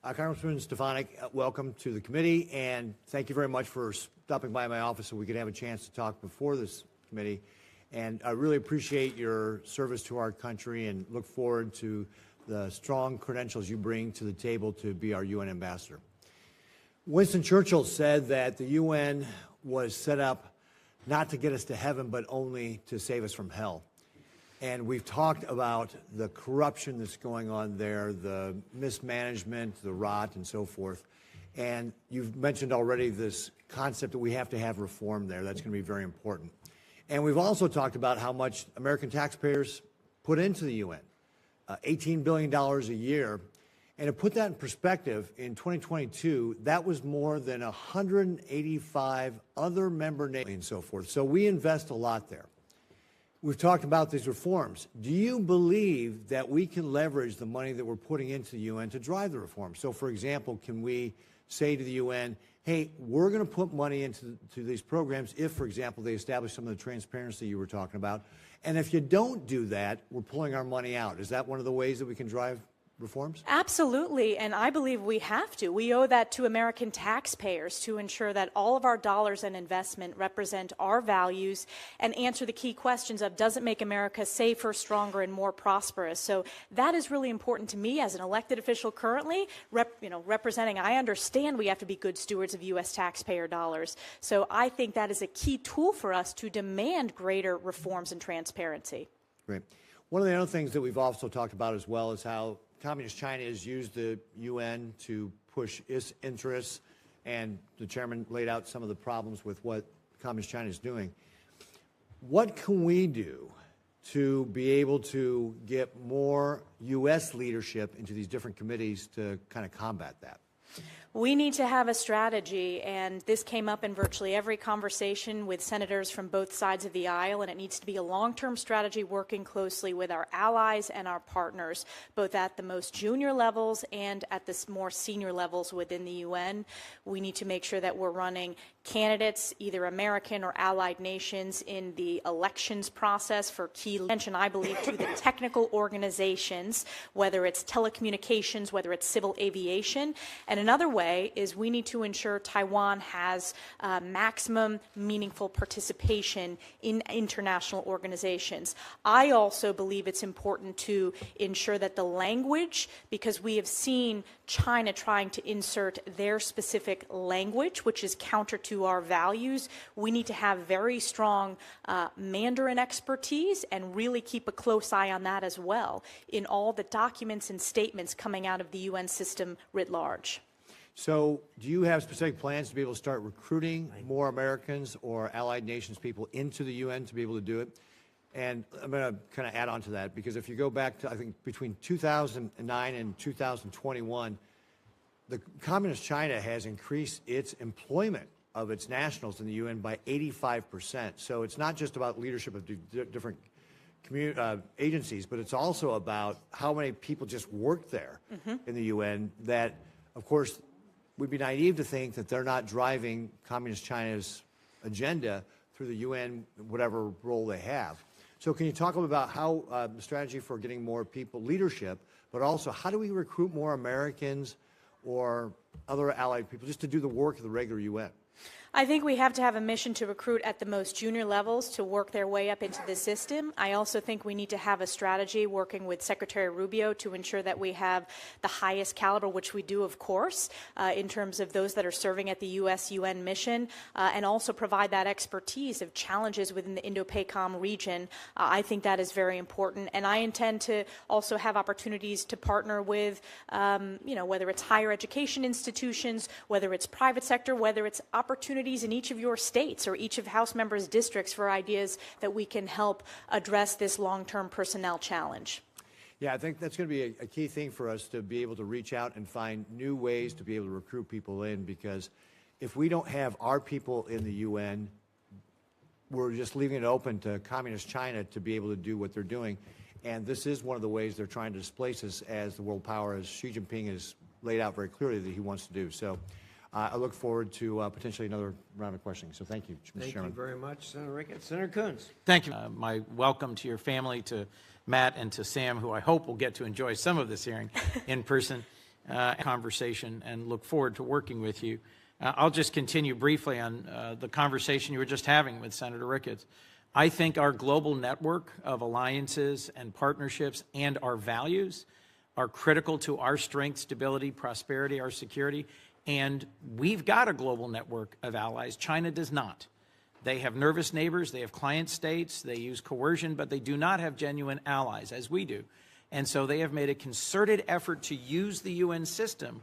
Congresswoman Stefanik, welcome to the committee, and thank you very much for stopping by my office so we could have a chance to talk before this committee. And I really appreciate your service to our country and look forward to the strong credentials you bring to the table to be our UN ambassador. Winston Churchill said that the UN was set up not to get us to heaven, but only to save us from hell. And we've talked about the corruption that's going on there, the mismanagement, the rot, and so forth. And you've mentioned already this concept that we have to have reform there. That's going to be very important. And we've also talked about how much American taxpayers put into the UN, $18 billion a year. And to put that in perspective, in 2022, that was more than 185 other member nations and so forth. So we invest a lot there. We've talked about these reforms. Do you believe that we can leverage the money that we're putting into the UN to drive the reforms? So, for example, can we say to the UN, hey, we're going to put money into these programs if, for example, they establish some of the transparency you were talking about. And if you don't do that, we're pulling our money out. Is that one of the ways that we can drive reforms? Absolutely, and I believe we have to. We owe that to American taxpayers to ensure that all of our dollars and investment represent our values and answer the key questions of, does it make America safer, stronger, and more prosperous? So that is really important to me as an elected official currently, representing. I understand we have to be good stewards of U.S. taxpayer dollars. So I think that is a key tool for us to demand greater reforms and transparency. Great. One of the other things that we've also talked about as well is how Communist China has used the UN to push its interests, and the chairman laid out some of the problems with what Communist China is doing. What can we do to be able to get more U.S. leadership into these different committees to kind of combat that? We need to have a strategy, and this came up in virtually every conversation with senators from both sides of the aisle, and it needs to be a long-term strategy working closely with our allies and our partners, both at the most junior levels and at the more senior levels within the UN. We need to make sure that we're running candidates, either American or allied nations, in the elections process for key attention, I believe, to the technical organizations, whether it's telecommunications, whether it's civil aviation. And another way is we need to ensure Taiwan has maximum meaningful participation in international organizations. I also believe it's important to ensure that the language, because we have seen China trying to insert their specific language, which is counter to our values, we need to have very strong Mandarin expertise and really keep a close eye on that as well in all the documents and statements coming out of the UN system writ large. So do you have specific plans to be able to start recruiting more Americans or allied nations people into the UN to be able to do it? And I'm going to kind of add on to that, because if you go back to, I think, between 2009 and 2021, the Communist China has increased its employment of its nationals in the UN by 85%. So it's not just about leadership of different agencies, but it's also about how many people just work there in the UN that, of course, we'd be naive to think that they're not driving Communist China's agenda through the UN, whatever role they have. So can you talk a little about how the strategy for getting more people, leadership, but also how do we recruit more Americans or other allied people just to do the work of the regular UN? I think we have to have a mission to recruit at the most junior levels to work their way up into the system. I also think we need to have a strategy working with Secretary Rubio to ensure that we have the highest caliber, which we do, of course, in terms of those that are serving at the U.S.-UN mission, and also provide that expertise of challenges within the Indo-PACOM region. I think that is very important, and I intend to also have opportunities to partner with, whether it's higher education institutions, whether it's private sector, whether it's opportunities in each of your states or each of House members' districts for ideas that we can help address this long-term personnel challenge. Yeah, I think that's going to be a key thing for us to be able to reach out and find new ways to be able to recruit people in, because if we don't have our people in the UN, we're just leaving it open to communist China to be able to do what they're doing. And this is one of the ways they're trying to displace us as the world power, as Xi Jinping has laid out very clearly that he wants to do. So I look forward to potentially another round of questioning. So thank you, Mr. Chairman. Thank you very much, Senator Ricketts. Senator Coons. Thank you. My welcome to your family, to Matt and to Sam, who I hope will get to enjoy some of this hearing in person conversation, and look forward to working with you. I'll just continue briefly on the conversation you were just having with Senator Ricketts. I think our global network of alliances and partnerships and our values are critical to our strength, stability, prosperity, our security, and we've got a global network of allies. China does not. They have nervous neighbors, they have client states, they use coercion, but they do not have genuine allies, as we do. And so they have made a concerted effort to use the UN system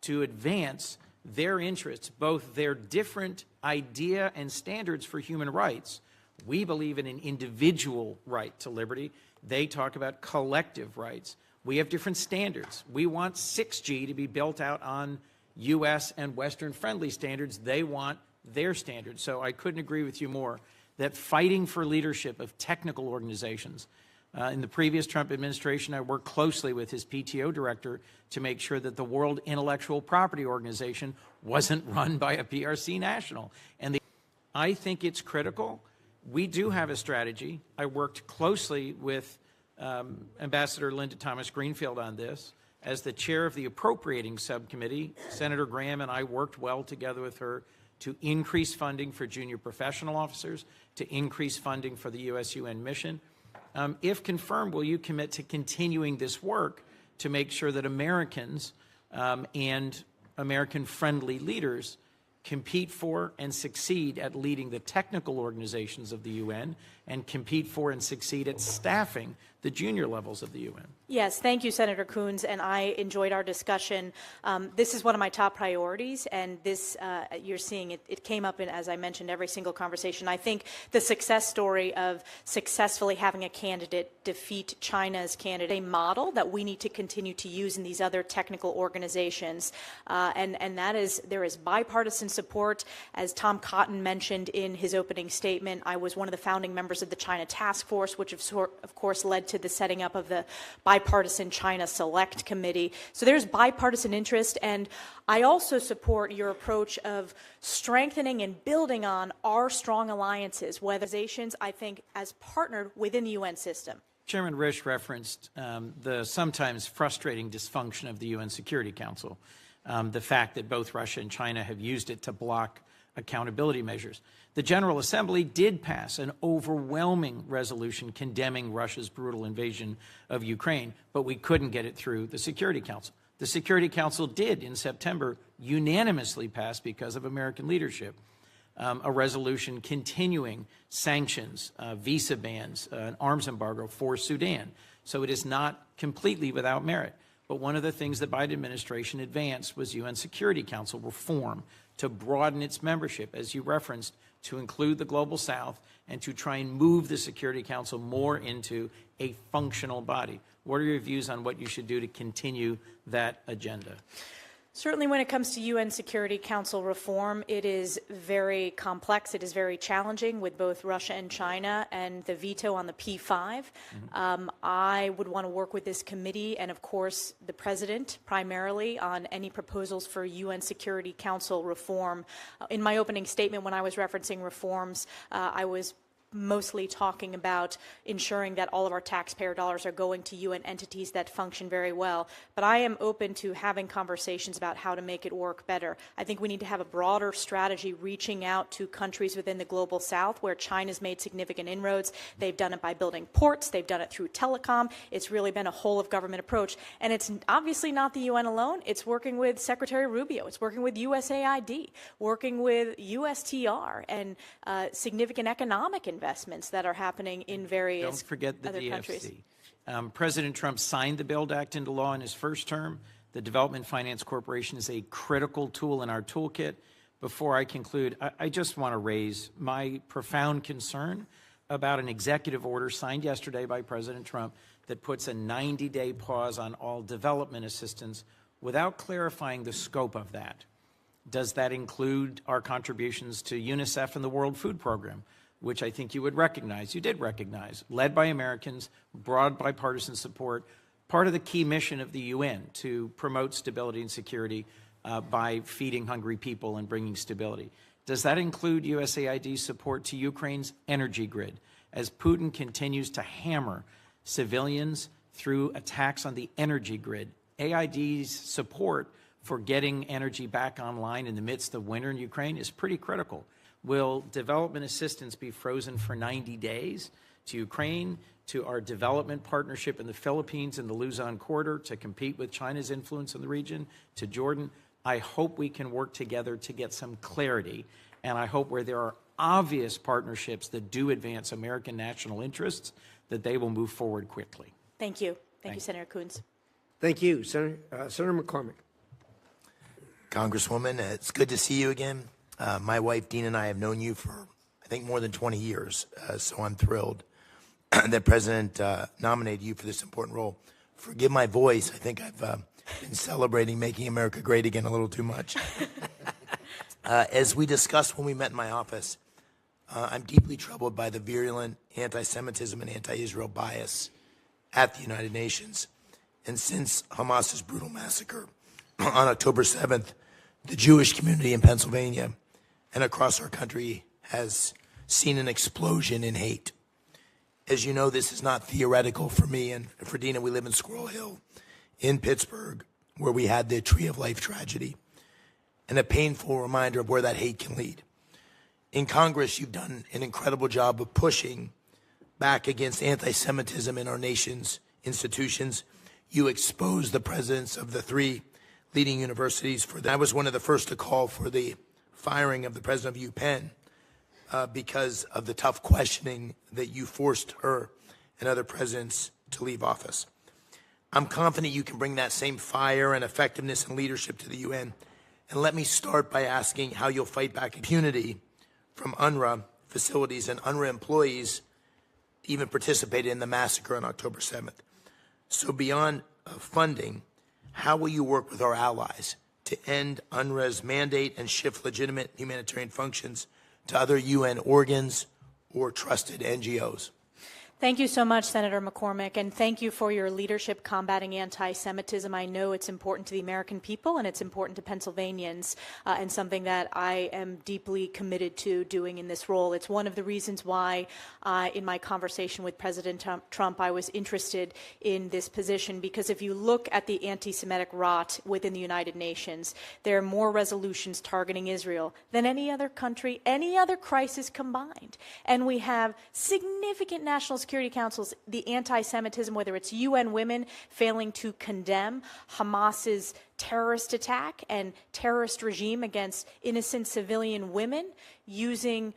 to advance their interests, both their different idea and standards for human rights. We believe in an individual right to liberty. They talk about collective rights. We have different standards. We want 6G to be built out on U.S. and Western-friendly standards. They want their standards. So I couldn't agree with you more that fighting for leadership of technical organizations. In the previous Trump administration, I worked closely with his PTO director to make sure that the World Intellectual Property Organization wasn't run by a PRC national. And I think it's critical. We do have a strategy. I worked closely with Ambassador Linda Thomas-Greenfield on this. As the chair of the appropriating subcommittee, Senator Graham and I worked well together with her to increase funding for junior professional officers, to increase funding for the U.S.-UN mission. If confirmed, will you commit to continuing this work to make sure that Americans and American-friendly leaders compete for and succeed at leading the technical organizations of the UN and compete for and succeed at staffing the junior levels of the UN? Yes, thank you, Senator Coons, and I enjoyed our discussion. This is one of my top priorities, and this, you're seeing it came up in, as I mentioned, every single conversation. I think the success story of successfully having a candidate defeat China's candidate, a model that we need to continue to use in these other technical organizations, and that is, there is bipartisan support. As Tom Cotton mentioned in his opening statement, I was one of the founding members of the China Task Force, which of course led to the setting up of the bipartisan China Select Committee. So there's bipartisan interest, and I also support your approach of strengthening and building on our strong alliances, whether organizations, I think, as partnered within the UN system. Chairman Risch referenced the sometimes frustrating dysfunction of the UN Security Council, the fact that both Russia and China have used it to block accountability measures. The General Assembly did pass an overwhelming resolution condemning Russia's brutal invasion of Ukraine, but we couldn't get it through the Security Council. The Security Council did, in September, unanimously pass, because of American leadership, a resolution continuing sanctions, visa bans, an arms embargo for Sudan. So it is not completely without merit. But one of the things the Biden administration advanced was UN Security Council reform to broaden its membership, as you referenced, to include the Global South and to try and move the Security Council more into a functional body. What are your views on what you should do to continue that agenda? Certainly when it comes to UN Security Council reform, it is very complex. It is very challenging with both Russia and China and the veto on the P5. I would want to work with this committee and, of course, the President primarily on any proposals for UN Security Council reform. In my opening statement, when I was referencing reforms, I was mostly talking about ensuring that all of our taxpayer dollars are going to UN entities that function very well. But I am open to having conversations about how to make it work better. I think we need to have a broader strategy reaching out to countries within the Global South where China's made significant inroads. They've done it by building ports. They've done it through telecom. It's really been a whole-of-government approach. And it's obviously not the UN alone. It's working with Secretary Rubio. It's working with USAID, working with USTR, and significant economic investments that are happening in various Don't forget the other DFC. countries. President Trump signed the BUILD Act into law in his first term. The Development Finance Corporation is a critical tool in our toolkit. Before I conclude, I just want to raise my profound concern about an executive order signed yesterday by President Trump that puts a 90-day pause on all development assistance without clarifying the scope of that. Does that include our contributions to UNICEF and the World Food Program, which I think you would recognize, you did recognize, led by Americans, broad bipartisan support, part of the key mission of the UN to promote stability and security by feeding hungry people and bringing stability? Does that include USAID's support to Ukraine's energy grid as Putin continues to hammer civilians through attacks on the energy grid? AID's support for getting energy back online in the midst of winter in Ukraine is pretty critical. Will development assistance be frozen for 90 days to Ukraine, to our development partnership in the Philippines and the Luzon corridor to compete with China's influence in the region, to Jordan? I hope we can work together to get some clarity, and I hope where there are obvious partnerships that do advance American national interests, that they will move forward quickly. Thank you. Thank you, Senator Coons. Thank you, Senator McCormick. Congresswoman, it's good to see you again. My wife, Dean, and I have known you for, I think, more than 20 years, so I'm thrilled that President nominated you for this important role. Forgive my voice. I think I've been celebrating making America great again a little too much. As we discussed when we met in my office, I'm deeply troubled by the virulent anti-Semitism and anti-Israel bias at the United Nations. And since Hamas's brutal massacre on October 7th, the Jewish community in Pennsylvania and across our country has seen an explosion in hate. As you know, this is not theoretical for me and for Dina. We live in Squirrel Hill in Pittsburgh, where we had the Tree of Life tragedy, and a painful reminder of where that hate can lead. In Congress, you've done an incredible job of pushing back against anti-Semitism in our nation's institutions. You exposed the presidents of the 3 leading universities for that. I was one of the first to call for the firing of the president of UPenn because of the tough questioning that you forced her and other presidents to leave office. I'm confident you can bring that same fire and effectiveness and leadership to the UN. And let me start by asking how you'll fight back impunity from UNRWA facilities and UNRWA employees even participated in the massacre on October 7th. So beyond funding, how will you work with our allies to end UNRWA's mandate and shift legitimate humanitarian functions to other UN organs or trusted NGOs? Thank you so much, Senator McCormick, and thank you for your leadership combating anti-Semitism. I know it's important to the American people and it's important to Pennsylvanians, and something that I am deeply committed to doing in this role. It's one of the reasons why in my conversation with President Trump, I was interested in this position, because if you look at the anti-Semitic rot within the United Nations, there are more resolutions targeting Israel than any other country, any other crisis combined. And we have significant national security councils, the anti-Semitism, whether it's UN Women failing to condemn Hamas's terrorist attack and terrorist regime against innocent civilian women, using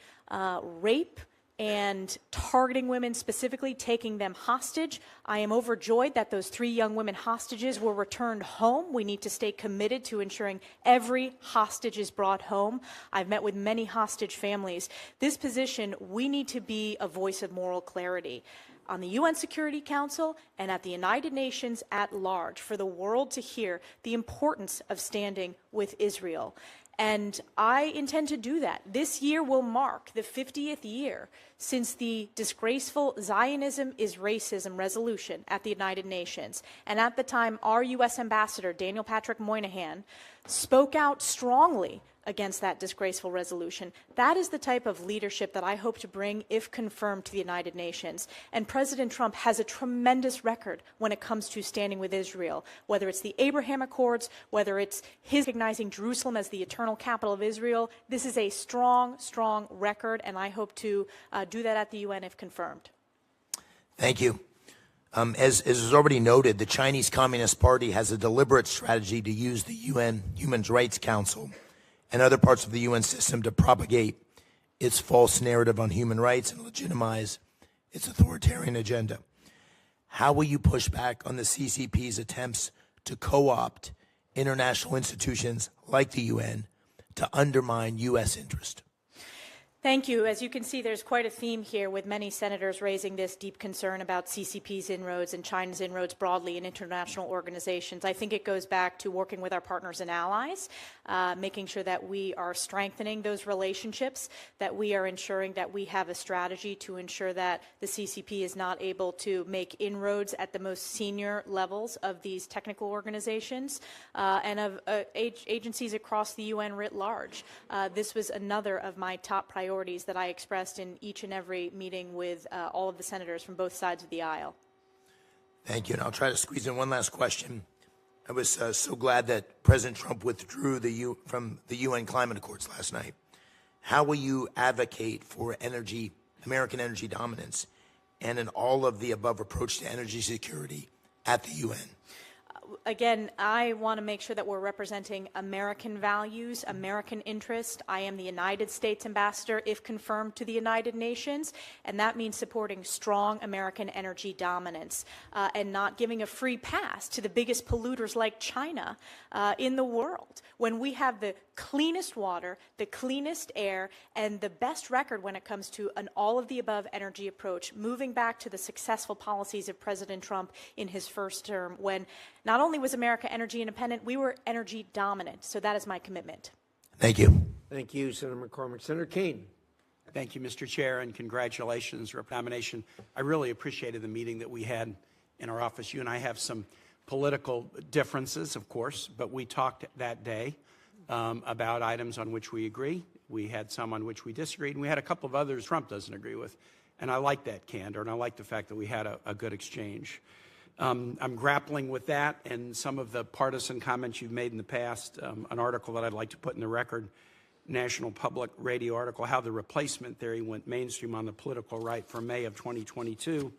rape and targeting women specifically, taking them hostage. I am overjoyed that those 3 young women hostages were returned home. We need to stay committed to ensuring every hostage is brought home. I've met with many hostage families. This position, we need to be a voice of moral clarity on the UN Security Council and at the United Nations at large, for the world to hear the importance of standing with Israel. And I intend to do that. This year will mark the 50th year since the disgraceful Zionism is Racism resolution at the United Nations. And at the time, our U.S. Ambassador, Daniel Patrick Moynihan, spoke out strongly against that disgraceful resolution. That is the type of leadership that I hope to bring, if confirmed, to the United Nations. And President Trump has a tremendous record when it comes to standing with Israel, whether it's the Abraham Accords, whether it's his recognizing Jerusalem as the eternal capital of Israel. This is a strong, strong record, and I hope to do that at the UN if confirmed. Thank you. As is already noted, the Chinese Communist Party has a deliberate strategy to use the UN Human Rights Council and other parts of the UN system to propagate its false narrative on human rights and legitimize its authoritarian agenda. How will you push back on the CCP's attempts to co-opt international institutions like the UN to undermine U.S. interest? Thank you. As you can see, there's quite a theme here with many senators raising this deep concern about CCP's inroads and China's inroads broadly in international organizations. I think it goes back to working with our partners and allies, making sure that we are strengthening those relationships, that we are ensuring that we have a strategy to ensure that the CCP is not able to make inroads at the most senior levels of these technical organizations and of agencies across the UN writ large. This was another of my top priorities that I expressed in each and every meeting with all of the senators from both sides of the aisle. Thank you, and I'll try to squeeze in one last question. I was so glad that President Trump withdrew from the UN climate accords last night. How will you advocate for American energy dominance and an all-of-the-above approach to energy security at the UN? Again, I want to make sure that we're representing American values, American interest. I am the United States ambassador, if confirmed, to the United Nations, and that means supporting strong American energy dominance and not giving a free pass to the biggest polluters like China in the world. When we have the cleanest water, the cleanest air, and the best record when it comes to an all-of-the-above energy approach, moving back to the successful policies of President Trump in his first term, when not only was America energy independent, we were energy dominant. So that is my commitment. Thank you. Thank you, Senator McCormick. Senator Kane. Thank you, Mr. Chair, and congratulations for nomination. I really appreciated the meeting that we had in our office. You and I have some political differences, of course, but we talked that day about items on which we agree. We had some on which we disagreed, and we had a couple of others Trump doesn't agree with. And I like that candor, and I like the fact that we had a good exchange. I'm grappling with that and some of the partisan comments you've made in the past. An article that I'd like to put in the record, National Public Radio article, How the Replacement Theory Went Mainstream on the Political Right, from May of 2022.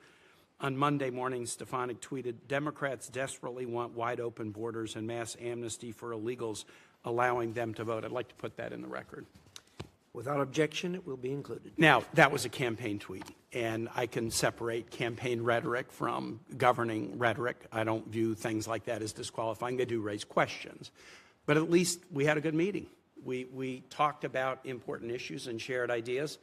On Monday morning, Stefanik tweeted, "Democrats desperately want wide-open borders and mass amnesty for illegals, allowing them to vote." I'd like to put that in the record. Without objection, it will be included. Now, that was a campaign tweet, and I can separate campaign rhetoric from governing rhetoric. I don't view things like that as disqualifying. They do raise questions. But at least we had a good meeting. We talked about important issues and shared ideas.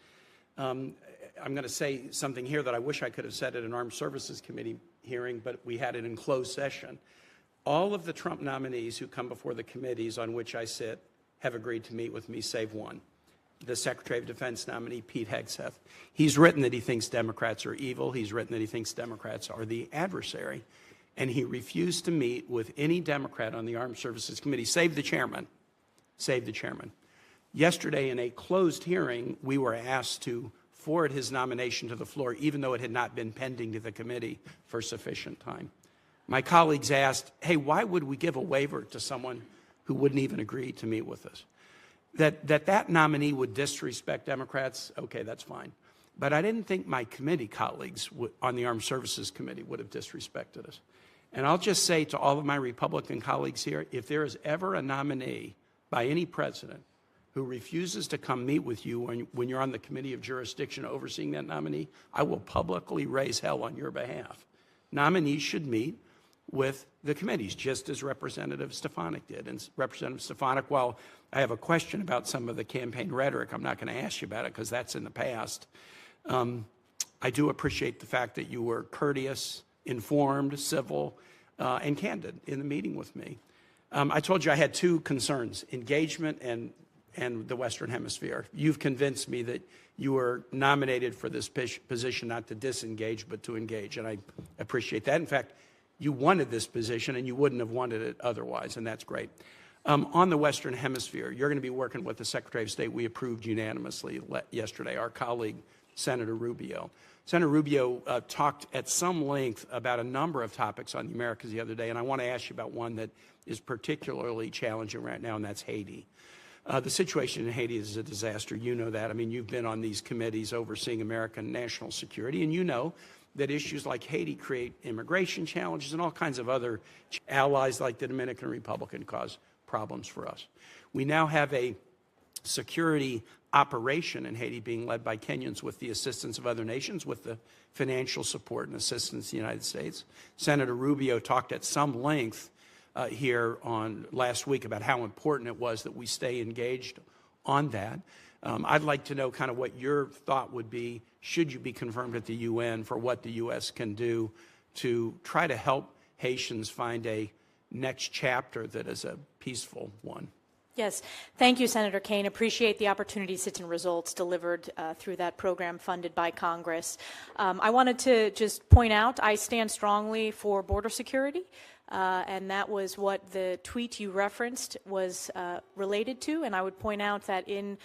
I'm going to say something here that I wish I could have said at an Armed Services Committee hearing, but we had it in closed session. All of the Trump nominees who come before the committees on which I sit have agreed to meet with me, save one, the Secretary of Defense nominee, Pete Hegseth. He's written that he thinks Democrats are evil. He's written that he thinks Democrats are the adversary. And he refused to meet with any Democrat on the Armed Services Committee, save the chairman. Save the chairman. Yesterday, in a closed hearing, we were asked to forward his nomination to the floor, even though it had not been pending to the committee for sufficient time. My colleagues asked, hey, why would we give a waiver to someone who wouldn't even agree to meet with us? That nominee would disrespect Democrats, okay, that's fine. But I didn't think my committee colleagues on the Armed Services Committee would have disrespected us. And I'll just say to all of my Republican colleagues here, if there is ever a nominee by any president who refuses to come meet with you when you're on the committee of jurisdiction overseeing that nominee, I will publicly raise hell on your behalf. Nominees should meet with the committees, just as Representative Stefanik did. And Representative Stefanik, while I have a question about some of the campaign rhetoric, I'm not going to ask you about it because that's in the past. I do appreciate the fact that you were courteous, informed, civil, and candid in the meeting with me. I told you I had two concerns, engagement and the Western Hemisphere. You've convinced me that you were nominated for this position not to disengage, but to engage, and I appreciate that. In fact, you wanted this position, and you wouldn't have wanted it otherwise, and that's great. On the Western Hemisphere, you're going to be working with the Secretary of State we approved unanimously yesterday, our colleague, Senator Rubio. Senator Rubio talked at some length about a number of topics on the Americas the other day, and I want to ask you about one that is particularly challenging right now, and that's Haiti. The situation in Haiti is a disaster. You know that. I mean, you've been on these committees overseeing American national security, and you know that issues like Haiti create immigration challenges and all kinds of other allies like the Dominican Republic can cause problems for us. We now have a security operation in Haiti being led by Kenyans with the assistance of other nations, with the financial support and assistance of the United States. Senator Rubio talked at some length here on last week about how important it was that we stay engaged on that. I'd like to know kind of what your thought would be, should you be confirmed at the UN, for what the U.S. can do to try to help Haitians find a next chapter that is a peaceful one. Yes. Thank you, Senator Kaine. Appreciate the opportunity to sit in results delivered through that program funded by Congress. I wanted to just point out I stand strongly for border security. And that was what the tweet you referenced was related to. And I would point out that in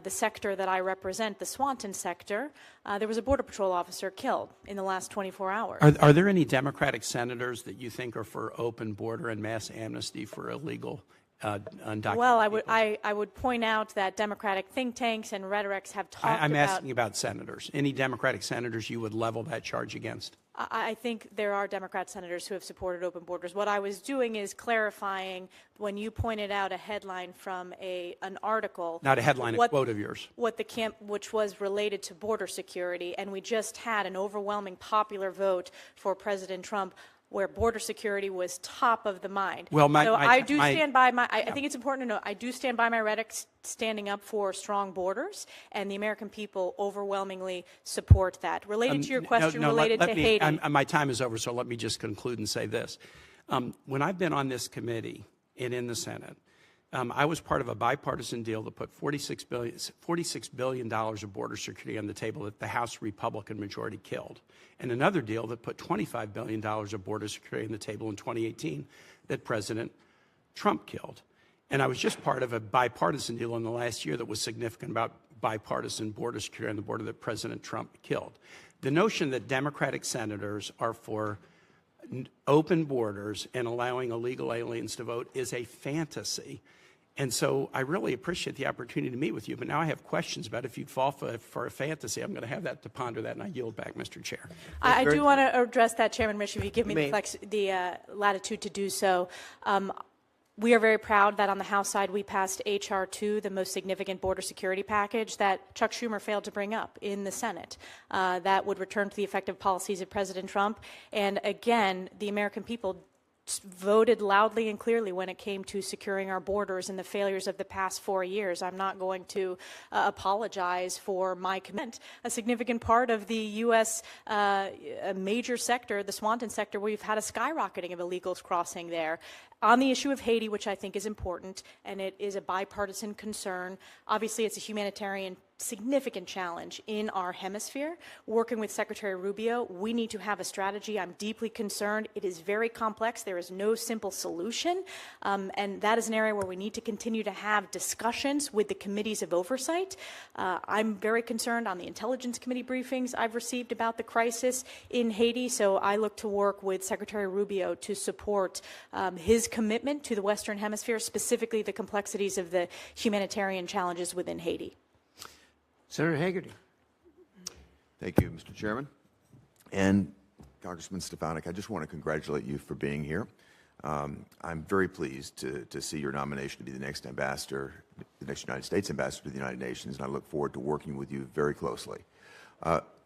the sector that I represent, the Swanton sector, there was a Border Patrol officer killed in the last 24 hours. Are there any Democratic senators that you think are for open border and mass amnesty for illegal undocumented Well, people? I would point out that Democratic think tanks and rhetorics have talked about... I'm asking about senators. Any Democratic senators you would level that charge against? I think there are Democrat senators who have supported open borders. What I was doing is clarifying when you pointed out a headline from an article. Not a headline, a quote of yours. Which was related to border security, and we just had an overwhelming popular vote for President Trump where border security was top of the mind. Well, I think it's important to know, I do stand by my rhetoric standing up for strong borders, and the American people overwhelmingly support that. Related to your question related to Haiti. My time is over, so let me just conclude and say this. When I've been on this committee and in the Senate, I was part of a bipartisan deal that put $46 billion of border security on the table that the House Republican majority killed, and another deal that put $25 billion of border security on the table in 2018 that President Trump killed. And I was just part of a bipartisan deal in the last year that was significant about bipartisan border security on the border that President Trump killed. The notion that Democratic senators are for open borders and allowing illegal aliens to vote is a fantasy. And so I really appreciate the opportunity to meet with you. But now I have questions about if you'd fall for a fantasy. I'm going to have that to ponder that, and I yield back, Mr. Chair. I do want to address that, Chairman Risch, if you give me the latitude to do so. We are very proud that on the House side we passed H.R. 2, the most significant border security package that Chuck Schumer failed to bring up in the Senate. That would return to the effective policies of President Trump. And again, the American people voted loudly and clearly when it came to securing our borders and the failures of the past 4 years. I'm not going to apologize for my commitment. A significant part of the U.S. Major sector, the Swanton sector, we've had a skyrocketing of illegals crossing there. On the issue of Haiti, which I think is important, and it is a bipartisan concern, obviously it's a humanitarian significant challenge in our hemisphere. Working with Secretary Rubio, we need to have a strategy. I'm deeply concerned. It is very complex. There is no simple solution, and that is an area where we need to continue to have discussions with the committees of oversight. I'm very concerned on the Intelligence Committee briefings I've received about the crisis in Haiti, so I look to work with Secretary Rubio to support his commitment to the Western Hemisphere, specifically the complexities of the humanitarian challenges within Haiti. Senator Hagerty. Thank you, Mr. Chairman. And Congressman Stefanik, I just want to congratulate you for being here. I'm very pleased to see your nomination to be the next ambassador, the next United States ambassador to the United Nations, and I look forward to working with you very closely.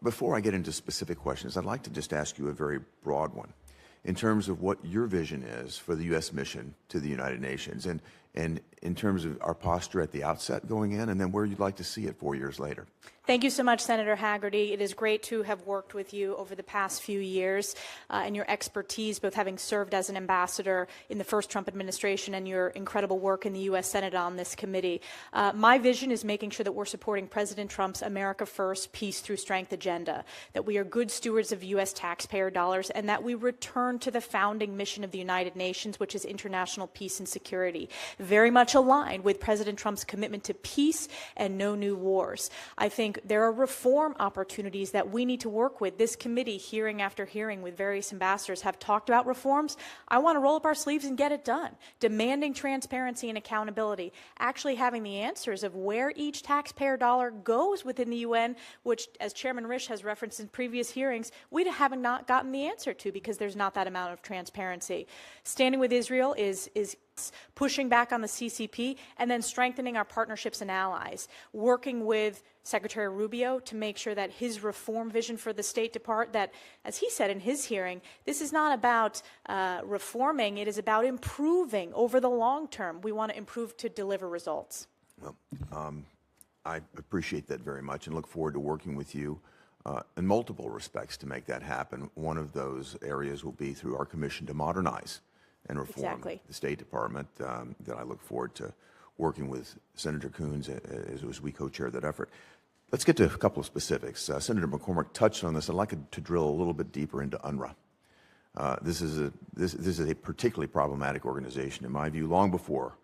Before I get into specific questions, I'd like to just ask you a very broad one in terms of what your vision is for the U.S. mission to the United Nations, and in terms of our posture at the outset going in, and then where you'd like to see it 4 years later. Thank you so much, Senator Hagerty. It is great to have worked with you over the past few years and your expertise, both having served as an ambassador in the first Trump administration and your incredible work in the U.S. Senate on this committee. My vision is making sure that we're supporting President Trump's America First, Peace Through Strength agenda, that we are good stewards of U.S. taxpayer dollars, and that we return to the founding mission of the United Nations, which is international peace and security, very much aligned with President Trump's commitment to peace and no new wars. I think there are reform opportunities that we need to work with. This committee, hearing after hearing with various ambassadors, have talked about reforms. I want to roll up our sleeves and get it done, demanding transparency and accountability, actually having the answers of where each taxpayer dollar goes within the UN, which, as Chairman Risch has referenced in previous hearings, we haven't not gotten the answer to because there's not that amount of transparency. Standing with Israel is pushing back on the CCP, and then strengthening our partnerships and allies, working with Secretary Rubio to make sure that his reform vision for the State Department, that, as he said in his hearing, this is not about reforming, it is about improving over the long term. We want to improve to deliver results. Well, I appreciate that very much and look forward to working with you in multiple respects to make that happen. One of those areas will be through our commission to modernize and reform the State Department, that I look forward to working with Senator Coons as we co-chair that effort. Let's get to a couple of specifics. Senator McCormick touched on this. I'd like to drill a little bit deeper into UNRWA. This is a particularly problematic organization, in my view. Long before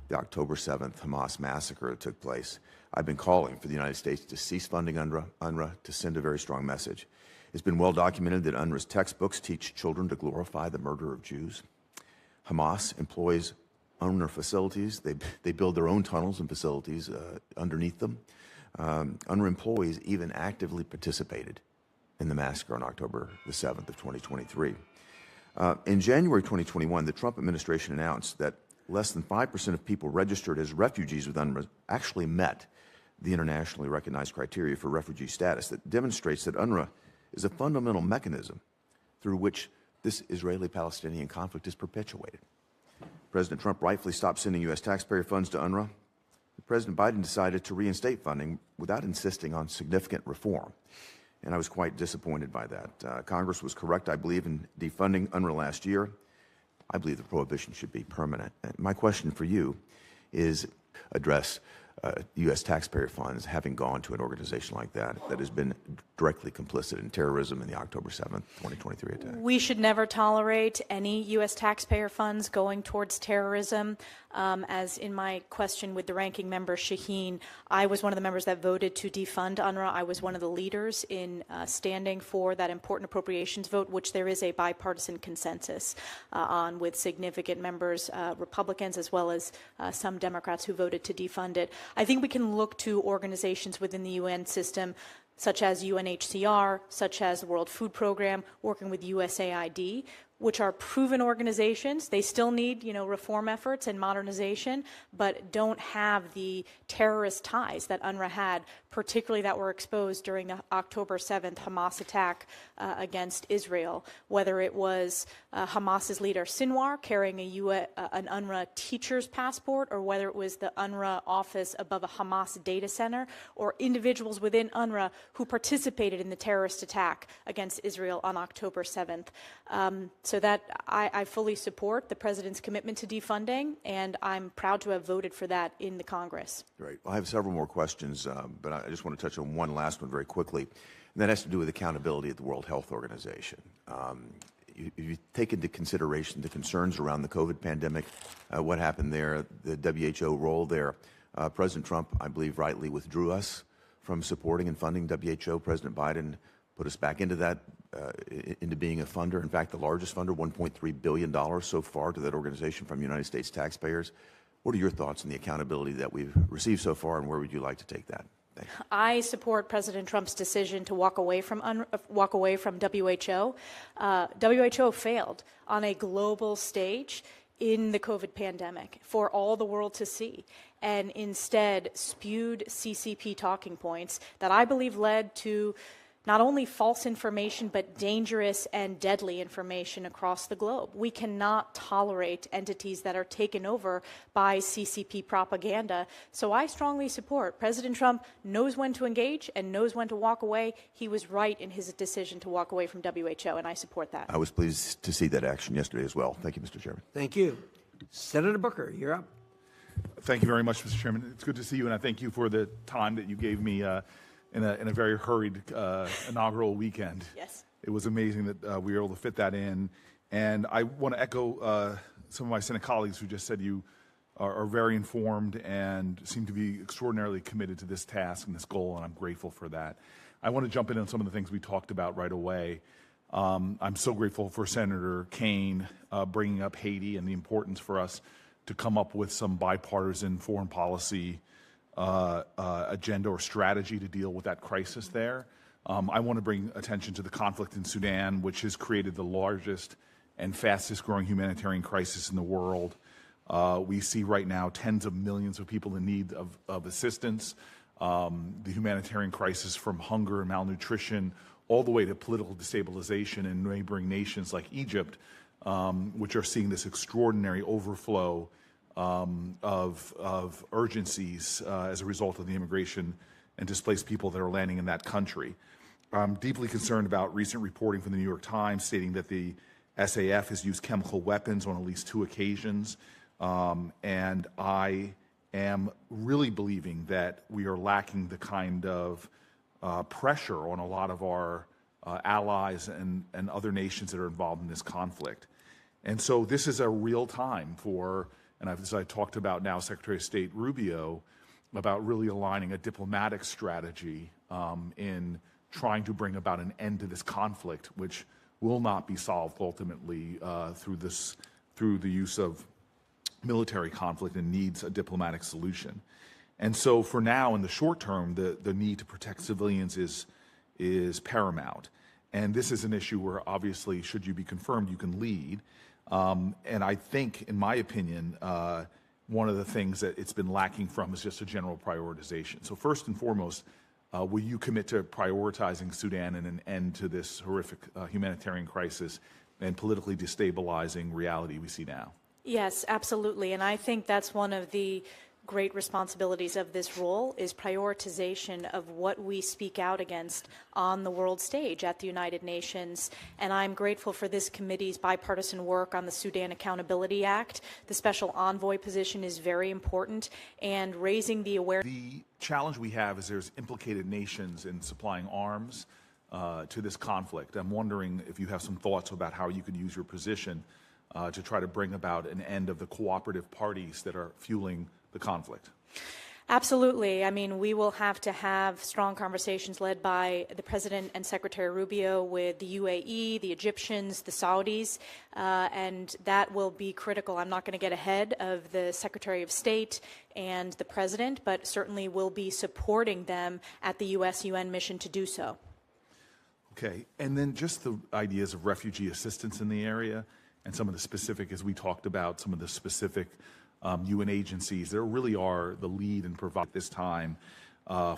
the October 7th Hamas massacre took place, I've been calling for the United States to cease funding UNRWA, to send a very strong message. It's been well documented that UNRWA's textbooks teach children to glorify the murder of Jews. Hamas employs UNRWA facilities. They build their own tunnels and facilities underneath them. UNRWA employees even actively participated in the massacre on October the 7th of 2023. In January 2021, the Trump administration announced that less than 5% of people registered as refugees with UNRWA actually met the internationally recognized criteria for refugee status. That demonstrates that UNRWA is a fundamental mechanism through which this Israeli-Palestinian conflict is perpetuated. President Trump rightfully stopped sending U.S. taxpayer funds to UNRWA. President Biden decided to reinstate funding without insisting on significant reform. And I was quite disappointed by that. Congress was correct, I believe, in defunding UNRWA last year. I believe the prohibition should be permanent. And my question for you is address U.S. taxpayer funds having gone to an organization like that has been directly complicit in terrorism in the October 7th, 2023 attack. We should never tolerate any U.S. taxpayer funds going towards terrorism. As in my question with the ranking member, Shaheen, I was one of the members that voted to defund UNRWA. I was one of the leaders in standing for that important appropriations vote, which there is a bipartisan consensus on, with significant members, Republicans, as well as some Democrats who voted to defund it. I think we can look to organizations within the UN system, such as UNHCR, such as the World Food Program, working with USAID, which are proven organizations. They still need, reform efforts and modernization, but don't have the terrorist ties that UNRWA had, particularly that were exposed during the October 7th Hamas attack against Israel, whether it was Hamas's leader Sinwar carrying an UNRWA teacher's passport, or whether it was the UNRWA office above a Hamas data center, or individuals within UNRWA who participated in the terrorist attack against Israel on October 7th. So that I fully support the president's commitment to defunding, and I'm proud to have voted for that in the Congress. Great. Well, I have several more questions, but I just want to touch on one last one very quickly, and that has to do with accountability at the World Health Organization. You take into consideration the concerns around the COVID pandemic, what happened there, the WHO role there. President Trump, I believe, rightly withdrew us from supporting and funding WHO. President Biden put us back into that, into being a funder. In fact, the largest funder, $1.3 billion so far to that organization from United States taxpayers. What are your thoughts on the accountability that we've received so far, and where would you like to take that? Thanks. I support President Trump's decision to walk away from WHO. WHO failed on a global stage in the COVID pandemic for all the world to see, and instead spewed CCP talking points that I believe led to not only false information, but dangerous and deadly information across the globe. We cannot tolerate entities that are taken over by CCP propaganda. So I strongly support. President Trump knows when to engage and knows when to walk away. He was right in his decision to walk away from WHO, and I support that. I was pleased to see that action yesterday as well. Thank you, Mr. Chairman. Thank you. Senator Booker, you're up. Thank you very much, Mr. Chairman. It's good to see you, and I thank you for the time that you gave me in a very hurried inaugural weekend. Yes. It was amazing that we were able to fit that in. And I want to echo some of my Senate colleagues who just said you are very informed and seem to be extraordinarily committed to this task and this goal, and I'm grateful for that. I want to jump in on some of the things we talked about right away. I'm so grateful for Senator Kaine bringing up Haiti and the importance for us to come up with some bipartisan foreign policy agenda or strategy to deal with that crisis there. I want to bring attention to the conflict in Sudan, which has created the largest and fastest growing humanitarian crisis in the world. We see right now tens of millions of people in need of assistance. The humanitarian crisis, from hunger and malnutrition all the way to political destabilization in neighboring nations like Egypt, which are seeing this extraordinary overflow of urgencies as a result of the immigration and displaced people that are landing in that country. I'm deeply concerned about recent reporting from the New York Times stating that the SAF has used chemical weapons on at least 2 occasions, and I am really believing that we are lacking the kind of pressure on a lot of our allies and other nations that are involved in this conflict. And so this is a real time for, and as I talked about now, Secretary of State Rubio, about really aligning a diplomatic strategy in trying to bring about an end to this conflict, which will not be solved ultimately through the use of military conflict and needs a diplomatic solution. And so for now, in the short term, the need to protect civilians is paramount. And this is an issue where obviously, should you be confirmed, you can lead. And I think, in my opinion, one of the things that it's been lacking from is just a general prioritization. So first and foremost, will you commit to prioritizing Sudan and an end to this horrific humanitarian crisis and politically destabilizing reality we see now? Yes, absolutely. And I think that's one of the great responsibilities of this role is prioritization of what we speak out against on the world stage at the United Nations. And I'm grateful for this committee's bipartisan work on the Sudan Accountability Act. The special envoy position is very important, and raising the awareness. The challenge we have is there's implicated nations in supplying arms to this conflict. I'm wondering if you have some thoughts about how you could use your position to try to bring about an end of the cooperative parties that are fueling the conflict. Absolutely. I mean, we will have to have strong conversations led by the President and Secretary Rubio with the UAE, the Egyptians, the Saudis, and that will be critical. I'm not going to get ahead of the Secretary of State and the President, but certainly will be supporting them at the U.S.-UN mission to do so. Okay. And then just the ideas of refugee assistance in the area and some of the specific, as we talked about, some of the specific UN agencies that really are the lead and provide this time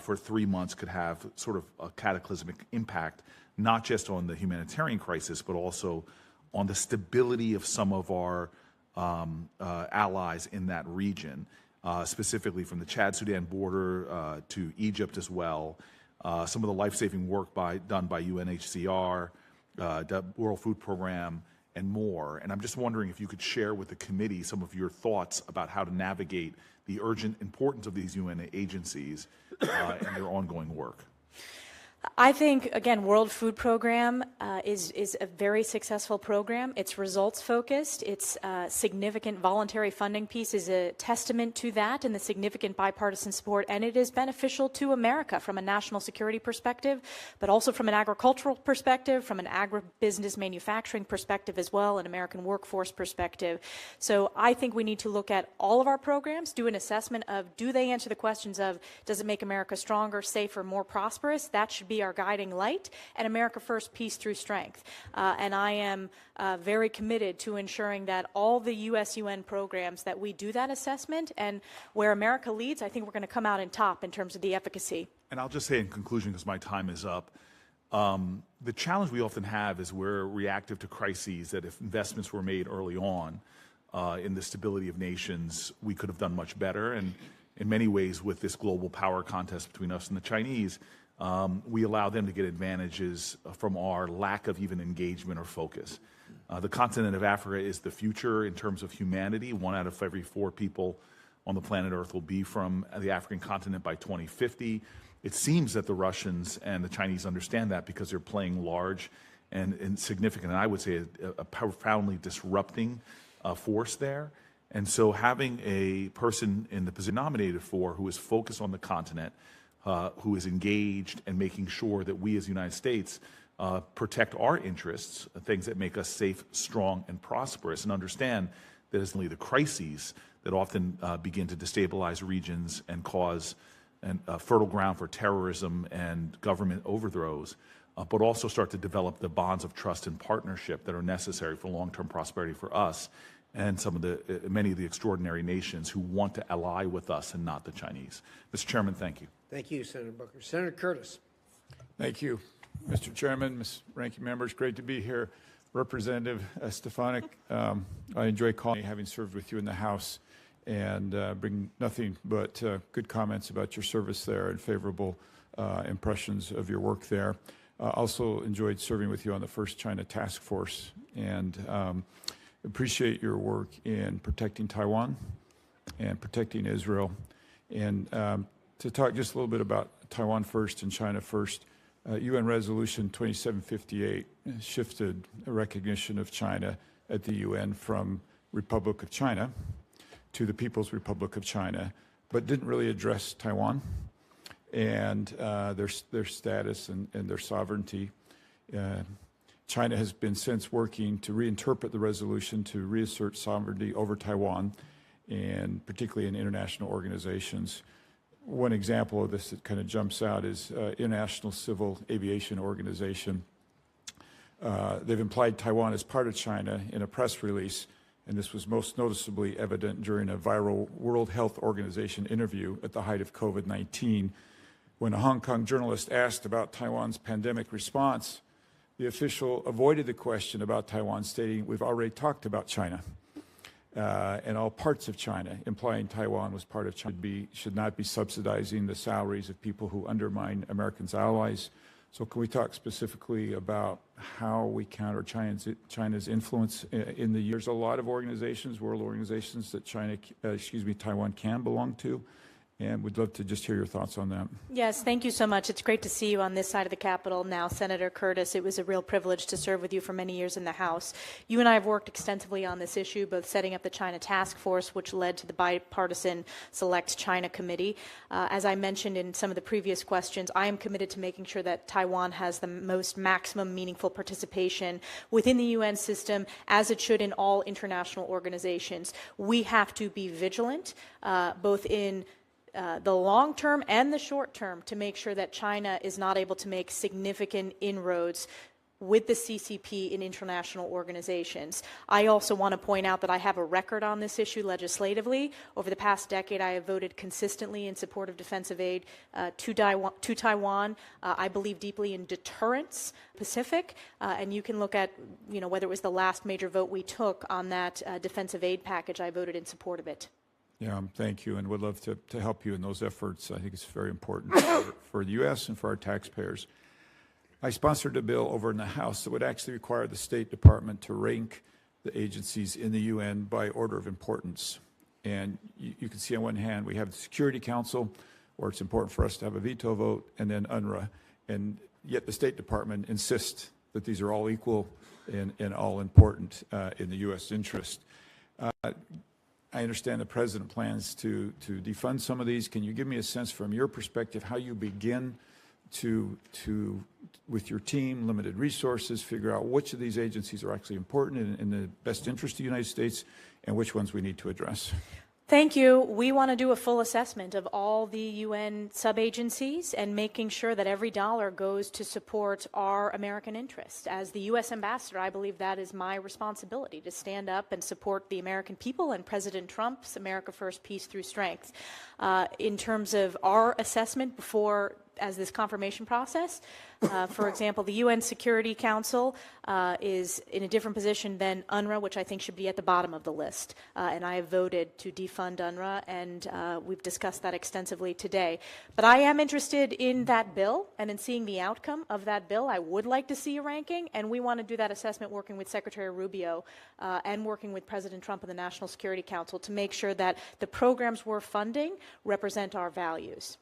for 3 months could have sort of a cataclysmic impact, not just on the humanitarian crisis, but also on the stability of some of our allies in that region, specifically from the Chad-Sudan border to Egypt as well. Some of the life-saving work done by UNHCR, the World Food Program, and more. And I'm just wondering if you could share with the committee some of your thoughts about how to navigate the urgent importance of these UN agencies and their ongoing work. I think, again, World Food Program is a very successful program. It's results-focused. Its significant voluntary funding piece is a testament to that and the significant bipartisan support, and it is beneficial to America from a national security perspective, but also from an agricultural perspective, from an agribusiness manufacturing perspective as well, an American workforce perspective. So I think we need to look at all of our programs, do an assessment of, do they answer the questions of, does it make America stronger, safer, more prosperous? That should be our guiding light, and America First, peace through strength. And I am very committed to ensuring that all the U.S.-UN programs that we do that assessment, and where America leads, I think we're going to come out in top in terms of the efficacy. And I'll just say in conclusion, because my time is up, the challenge we often have is we're reactive to crises that if investments were made early on in the stability of nations, we could have done much better. And in many ways, with this global power contest between us and the Chinese, we allow them to get advantages from our lack of even engagement or focus. The continent of Africa is the future in terms of humanity. 1 out of every 4 people on the planet Earth will be from the African continent by 2050. It seems that the Russians and the Chinese understand that because they're playing large and significant, and I would say a profoundly disrupting force there. And so having a person in the position nominated for who is focused on the continent, who is engaged and making sure that we as the United States protect our interests, things that make us safe, strong, and prosperous, and understand that it's only the crises that often begin to destabilize regions and cause fertile ground for terrorism and government overthrows, but also start to develop the bonds of trust and partnership that are necessary for long-term prosperity for us and many of the extraordinary nations who want to ally with us and not the Chinese. Mr. Chairman, thank you. Thank you, Senator Booker. Senator Curtis. Thank you, Mr. Chairman, Ms. Ranking Members. Great to be here. Representative Stefanik, I enjoy calling, having served with you in the House. and bring nothing but good comments about your service there and favorable impressions of your work there. Also enjoyed serving with you on the first China task force, and appreciate your work in protecting Taiwan and protecting Israel. And to talk just a little bit about Taiwan first and China first, UN Resolution 2758 shifted a recognition of China at the UN from Republic of China to the People's Republic of China, but didn't really address Taiwan and their status and their sovereignty. China has been since working to reinterpret the resolution to reassert sovereignty over Taiwan, and particularly in international organizations. One example of this that kind of jumps out is International Civil Aviation Organization. They've implied Taiwan as part of China in a press release, and this was most noticeably evident during a viral World Health Organization interview at the height of COVID-19. When a Hong Kong journalist asked about Taiwan's pandemic response, the official avoided the question about Taiwan, stating, "We've already talked about China." And all parts of China, implying Taiwan was part of China, should not be subsidizing the salaries of people who undermine Americans' allies. So can we talk specifically about how we counter China's influence in the years? A lot of organizations, world organizations that Taiwan can belong to, and we'd love to just hear your thoughts on that. Yes, thank you so much. It's great to see you on this side of the Capitol now, Senator Curtis. It was a real privilege to serve with you for many years in the House. You and I have worked extensively on this issue, both setting up the China Task Force, which led to the bipartisan Select China Committee. As I mentioned in some of the previous questions, I am committed to making sure that Taiwan has the most maximum meaningful participation within the UN system, as it should in all international organizations. We have to be vigilant, both in the long term and the short term, to make sure that China is not able to make significant inroads with the CCP in international organizations. I also want to point out that I have a record on this issue legislatively. Over the past decade, I have voted consistently in support of defensive aid to Taiwan. I believe deeply in deterrence, Pacific, and you can look at, whether it was the last major vote we took on that defensive aid package, I voted in support of it. Yeah, thank you, and would love to help you in those efforts. I think it's very important for the U.S. and for our taxpayers. I sponsored a bill over in the House that would actually require the State Department to rank the agencies in the UN by order of importance. And you can see on one hand, we have the Security Council, where it's important for us to have a veto vote, and then UNRWA. And yet the State Department insists that these are all equal and all important in the U.S. interest. I understand the President plans to defund some of these. Can you give me a sense from your perspective how you begin to with your team, limited resources, figure out which of these agencies are actually important in the best interest of the United States and which ones we need to address? Thank you. We want to do a full assessment of all the UN sub-agencies and making sure that every dollar goes to support our American interest. As the U.S. ambassador, I believe that is my responsibility, to stand up and support the American people and President Trump's America First, Peace Through Strength. In terms of our assessment as this confirmation process, for example, the UN Security Council is in a different position than UNRWA, which I think should be at the bottom of the list. And I have voted to defund UNRWA, and we've discussed that extensively today. But I am interested in that bill and in seeing the outcome of that bill. I would like to see a ranking, and we want to do that assessment working with Secretary Rubio and working with President Trump and the National Security Council to make sure that the programs we're funding represent our values.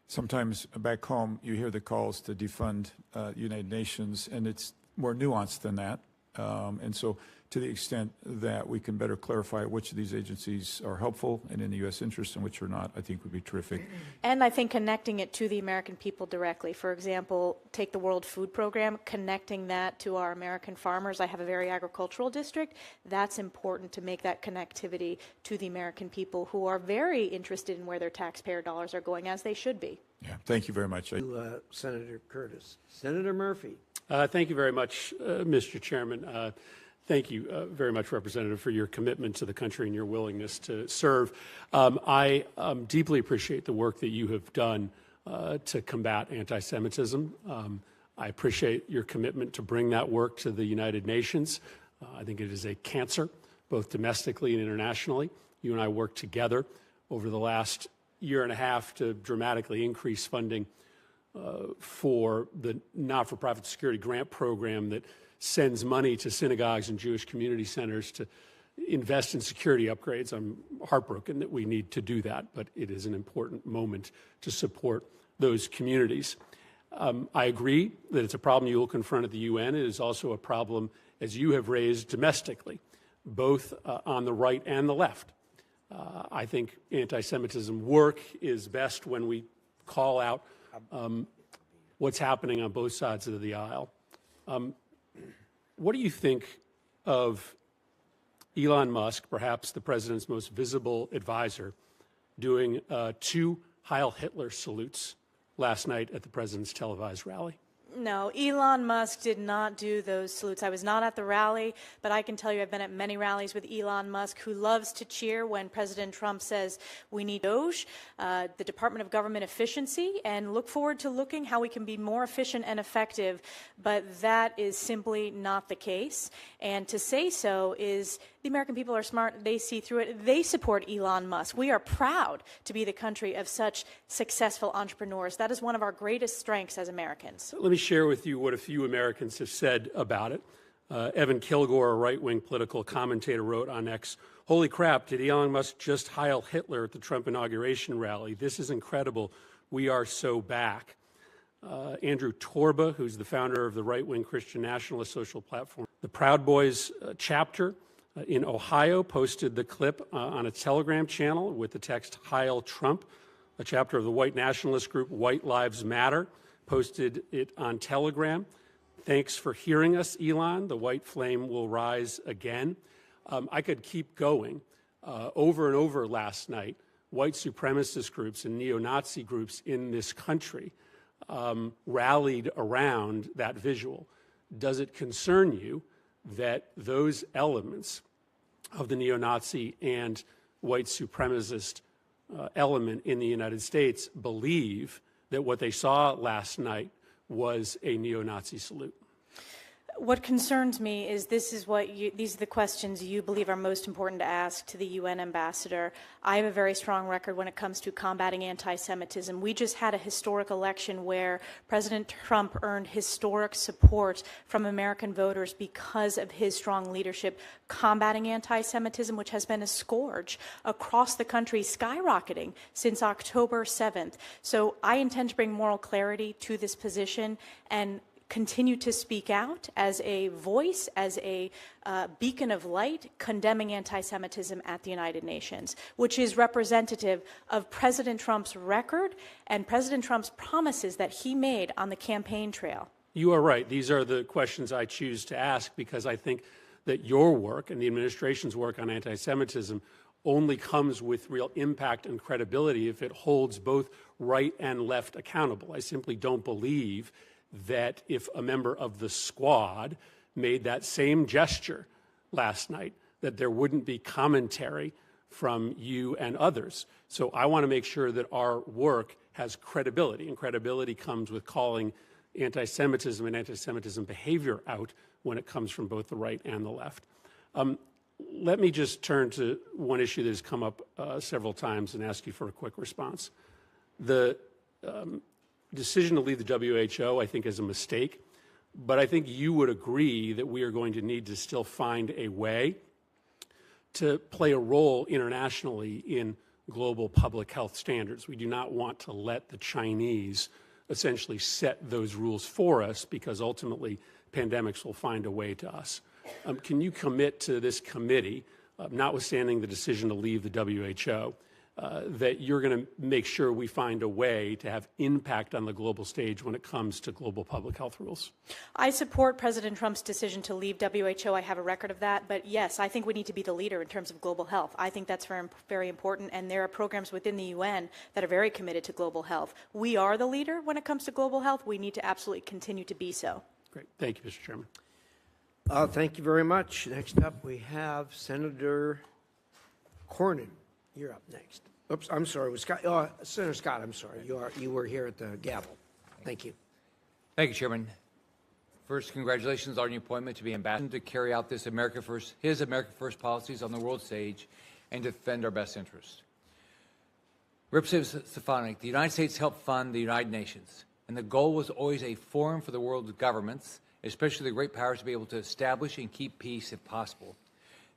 Sometimes back home, you hear the calls to defund United Nations, and it's more nuanced than that. And so to the extent that we can better clarify which of these agencies are helpful and in the U.S. interest and which are not, I think would be terrific. And I think connecting it to the American people directly. For example, take the World Food Program, connecting that to our American farmers. I have a very agricultural district. That's important to make that connectivity to the American people who are very interested in where their taxpayer dollars are going, as they should be. Yeah, thank you very much. Senator Curtis. Senator Murphy. Thank you very much, Mr. Chairman. Thank you very much, Representative, for your commitment to the country and your willingness to serve. I deeply appreciate the work that you have done to combat anti-Semitism. I appreciate your commitment to bring that work to the United Nations. I think it is a cancer, both domestically and internationally. You and I worked together over the last year and a half to dramatically increase funding for the not-for-profit security grant program that sends money to synagogues and Jewish community centers to invest in security upgrades. I'm heartbroken that we need to do that, but it is an important moment to support those communities. I agree that it's a problem you will confront at the UN. It is also a problem, as you have raised, domestically, both on the right and the left. I think anti-Semitism work is best when we call out what's happening on both sides of the aisle. What do you think of Elon Musk, perhaps the president's most visible advisor, doing 2 Heil Hitler salutes last night at the president's televised rally? No, Elon Musk did not do those salutes. I was not at the rally, but I can tell you I've been at many rallies with Elon Musk, who loves to cheer when President Trump says we need DOGE, the Department of Government Efficiency, and look forward to looking how we can be more efficient and effective. But that is simply not the case. And to say so is the American people are smart. They see through it. They support Elon Musk. We are proud to be the country of such successful entrepreneurs. That is one of our greatest strengths as Americans. Let me share with you what a few Americans have said about it. Evan Kilgore, a right-wing political commentator, wrote on X, "Holy crap, did Elon Musk just Heil Hitler at the Trump inauguration rally? This is incredible. We are so back." Andrew Torba, who's the founder of the right-wing Christian nationalist social platform, the Proud Boys chapter in Ohio, posted the clip on a Telegram channel with the text "Heil Trump." A chapter of the white nationalist group White Lives Matter posted it on Telegram. "Thanks for hearing us, Elon. The white flame will rise again." I could keep going. Over and over last night, white supremacist groups and neo-Nazi groups in this country rallied around that visual. Does it concern you that those elements of the neo-Nazi and white supremacist element in the United States believe that what they saw last night was a neo-Nazi salute? What concerns me is these are the questions you believe are most important to ask to the UN ambassador. I have a very strong record when it comes to combating anti-Semitism. We just had a historic election where President Trump earned historic support from American voters because of his strong leadership combating anti-Semitism, which has been a scourge across the country, skyrocketing since October 7th. So I intend to bring moral clarity to this position and continue to speak out as a voice, as a beacon of light, condemning anti-Semitism at the United Nations, which is representative of President Trump's record and President Trump's promises that he made on the campaign trail. You are right. These are the questions I choose to ask because I think that your work and the administration's work on anti-Semitism only comes with real impact and credibility if it holds both right and left accountable. I simply don't believe that if a member of the squad made that same gesture last night, that there wouldn't be commentary from you and others. So I want to make sure that our work has credibility, and credibility comes with calling anti-Semitism and anti-Semitism behavior out when it comes from both the right and the left. Let me just turn to one issue that has come up several times and ask you for a quick response. The decision to leave the WHO, I think, is a mistake, but I think you would agree that we are going to need to still find a way to play a role internationally in global public health standards. We do not want to let the Chinese essentially set those rules for us because ultimately pandemics will find a way to us. Can you commit to this committee, notwithstanding the decision to leave the WHO, that you're going to make sure we find a way to have impact on the global stage when it comes to global public health rules? I support President Trump's decision to leave WHO. I have a record of that. But yes, I think we need to be the leader in terms of global health. I think that's very, very important. And there are programs within the UN that are very committed to global health. We are the leader when it comes to global health. We need to absolutely continue to be so. Great. Thank you, Mr. Chairman. Thank you very much. Next up, we have Senator Cornyn. You're up next. Oops, I'm sorry. Senator Scott, I'm sorry. You were here at the gavel. Thank you. Thank you, Chairman. First, congratulations on your appointment to be ambassador to carry out his America First policies on the world stage and defend our best interests. Representative Stefanik, the United States helped fund the United Nations, and the goal was always a forum for the world's governments, especially the great powers, to be able to establish and keep peace if possible.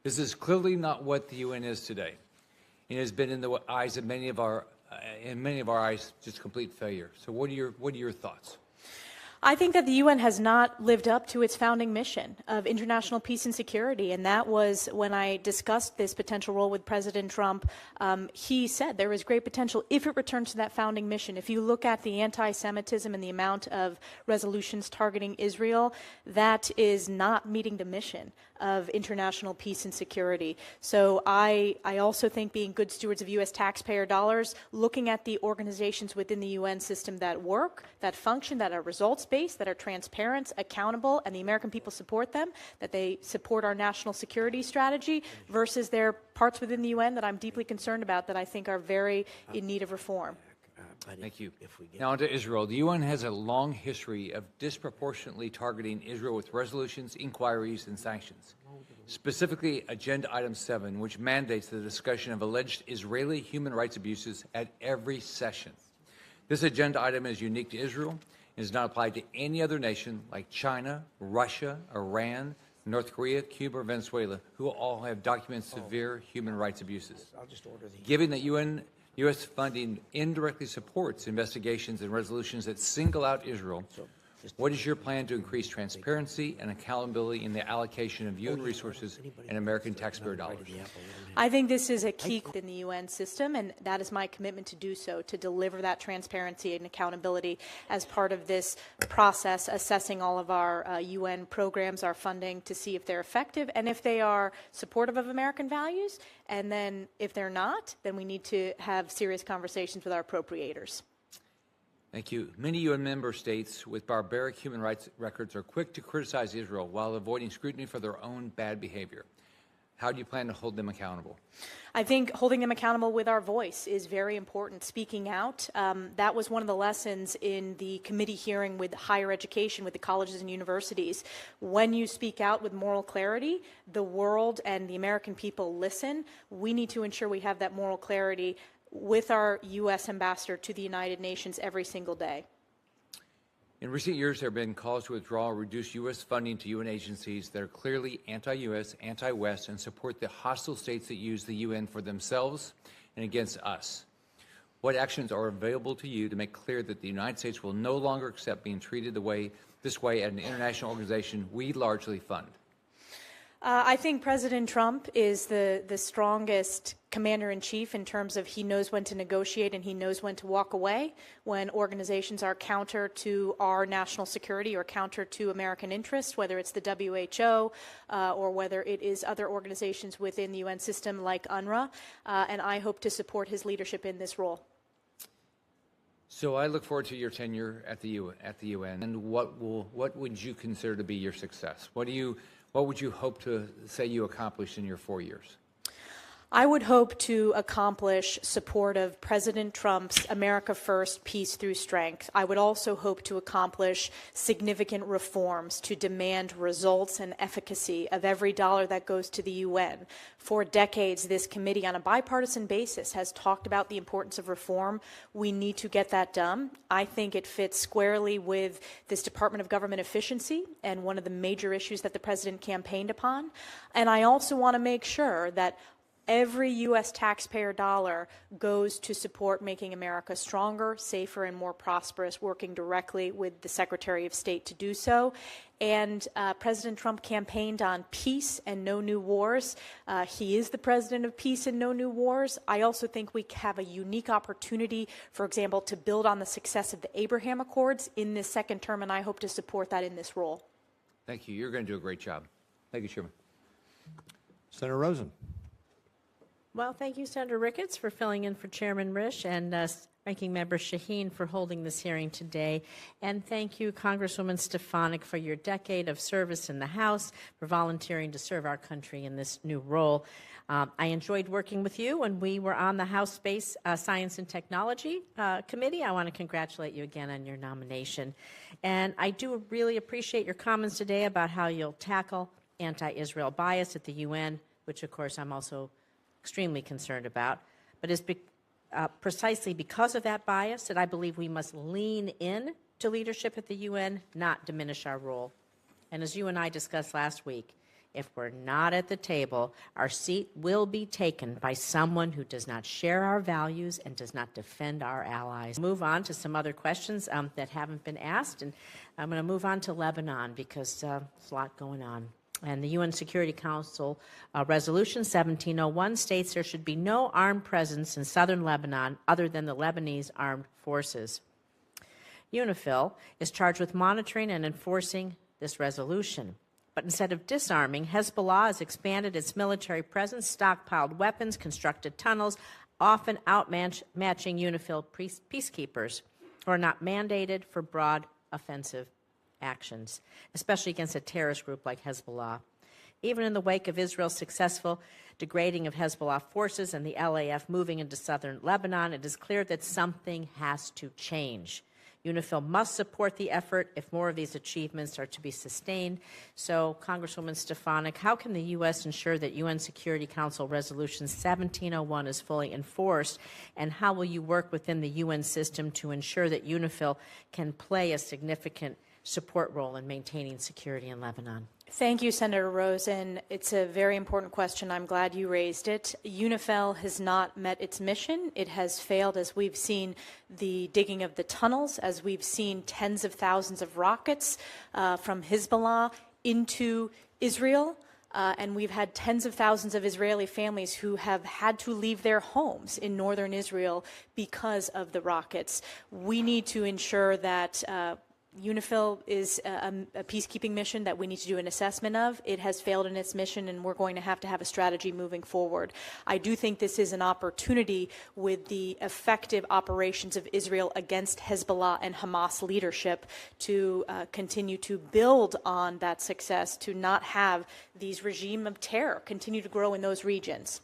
This is clearly not what the UN is today. It has been in the eyes of many of our eyes, just complete failure. So what are your thoughts? I think that the UN has not lived up to its founding mission of international peace and security, and that was when I discussed this potential role with President Trump. He said there was great potential if it returned to that founding mission. If you look at the anti-Semitism and the amount of resolutions targeting Israel, that is not meeting the mission of international peace and security. So I also think, being good stewards of U.S. taxpayer dollars, looking at the organizations within the UN system that work, that function, that are results-based, that are transparent, accountable, and the American people support them, that they support our national security strategy, versus their parts within the UN that I'm deeply concerned about that I think are very in need of reform. Thank you. Now on to Israel. The UN has a long history of disproportionately targeting Israel with resolutions, inquiries, and sanctions. Specifically, Agenda Item 7, which mandates the discussion of alleged Israeli human rights abuses at every session. This agenda item is unique to Israel and is not applied to any other nation like China, Russia, Iran, North Korea, Cuba, or Venezuela, who all have documented severe human rights abuses. Given that U.S. funding indirectly supports investigations and resolutions that single out Israel, what is your plan to increase transparency and accountability in the allocation of UN resources and American taxpayer dollars? I think this is a key in the UN system, and that is my commitment to do so, to deliver that transparency and accountability as part of this process, assessing all of our UN programs, our funding, to see if they're effective and if they are supportive of American values. And then if they're not, then we need to have serious conversations with our appropriators. Thank you. Many UN member states with barbaric human rights records are quick to criticize Israel while avoiding scrutiny for their own bad behavior. How do you plan to hold them accountable? I think holding them accountable with our voice is very important. Speaking out, that was one of the lessons in the committee hearing with higher education, with the colleges and universities. When you speak out with moral clarity, the world and the American people listen. We need to ensure we have that moral clarity with our U.S. ambassador to the United Nations every single day. In recent years, there have been calls to withdraw or reduce U.S. funding to UN agencies that are clearly anti-U.S., anti-West, and support the hostile states that use the UN for themselves and against us. What actions are available to you to make clear that the United States will no longer accept being treated this way at an international organization we largely fund? I think President Trump is the strongest commander-in-chief in terms of he knows when to negotiate and he knows when to walk away when organizations are counter to our national security or counter to American interests, whether it's the WHO or whether it is other organizations within the UN system like UNRWA, and I hope to support his leadership in this role. So I look forward to your tenure at the UN, and what would you consider to be your success? What would you hope to say you accomplished in your 4 years? I would hope to accomplish support of President Trump's America First, Peace Through Strength. I would also hope to accomplish significant reforms to demand results and efficacy of every dollar that goes to the UN. For decades, this committee on a bipartisan basis has talked about the importance of reform. We need to get that done. I think it fits squarely with this Department of Government efficiency and one of the major issues that the president campaigned upon. And I also want to make sure that every U.S. taxpayer dollar goes to support making America stronger, safer, and more prosperous, working directly with the Secretary of State to do so. And President Trump campaigned on peace and no new wars. He is the president of peace and no new wars. I also think we have a unique opportunity, for example, to build on the success of the Abraham Accords in this second term, and I hope to support that in this role. Thank you. You're going to do a great job. Thank you, Chairman. Senator Rosen. Well, thank you, Senator Ricketts, for filling in for Chairman Risch, and Ranking Member Shaheen for holding this hearing today. And thank you, Congresswoman Stefanik, for your decade of service in the House, for volunteering to serve our country in this new role. I enjoyed working with you when we were on the House Space Science and Technology Committee. I want to congratulate you again on your nomination. And I do really appreciate your comments today about how you'll tackle anti-Israel bias at the UN, which, of course, I'm also extremely concerned about, but it's precisely because of that bias that I believe we must lean in to leadership at the UN, not diminish our role. And as you and I discussed last week, if we're not at the table, our seat will be taken by someone who does not share our values and does not defend our allies. Move on to some other questions that haven't been asked, and I'm going to move on to Lebanon because there's a lot going on. And the UN Security Council Resolution 1701 states there should be no armed presence in southern Lebanon other than the Lebanese armed forces. UNIFIL is charged with monitoring and enforcing this resolution. But instead of disarming, Hezbollah has expanded its military presence, stockpiled weapons, constructed tunnels, often outmatching UNIFIL peacekeepers who are not mandated for broad offensive actions, especially against a terrorist group like Hezbollah. Even in the wake of Israel's successful degrading of Hezbollah forces and the LAF moving into southern Lebanon, it is clear that something has to change. UNIFIL must support the effort if more of these achievements are to be sustained. So, Congresswoman Stefanik, how can the U.S. ensure that UN Security Council Resolution 1701 is fully enforced, and how will you work within the UN system to ensure that UNIFIL can play a significant support role in maintaining security in Lebanon? Thank you, Senator Rosen. It's a very important question. I'm glad you raised it. UNIFIL has not met its mission. It has failed as we've seen the digging of the tunnels, as we've seen tens of thousands of rockets from Hezbollah into Israel. And we've had tens of thousands of Israeli families who have had to leave their homes in northern Israel because of the rockets. We need to ensure that UNIFIL is a peacekeeping mission that we need to do an assessment of. It has failed in its mission, and we're going to have a strategy moving forward. I do think this is an opportunity with the effective operations of Israel against Hezbollah and Hamas leadership to continue to build on that success, to not have these regime of terror continue to grow in those regions.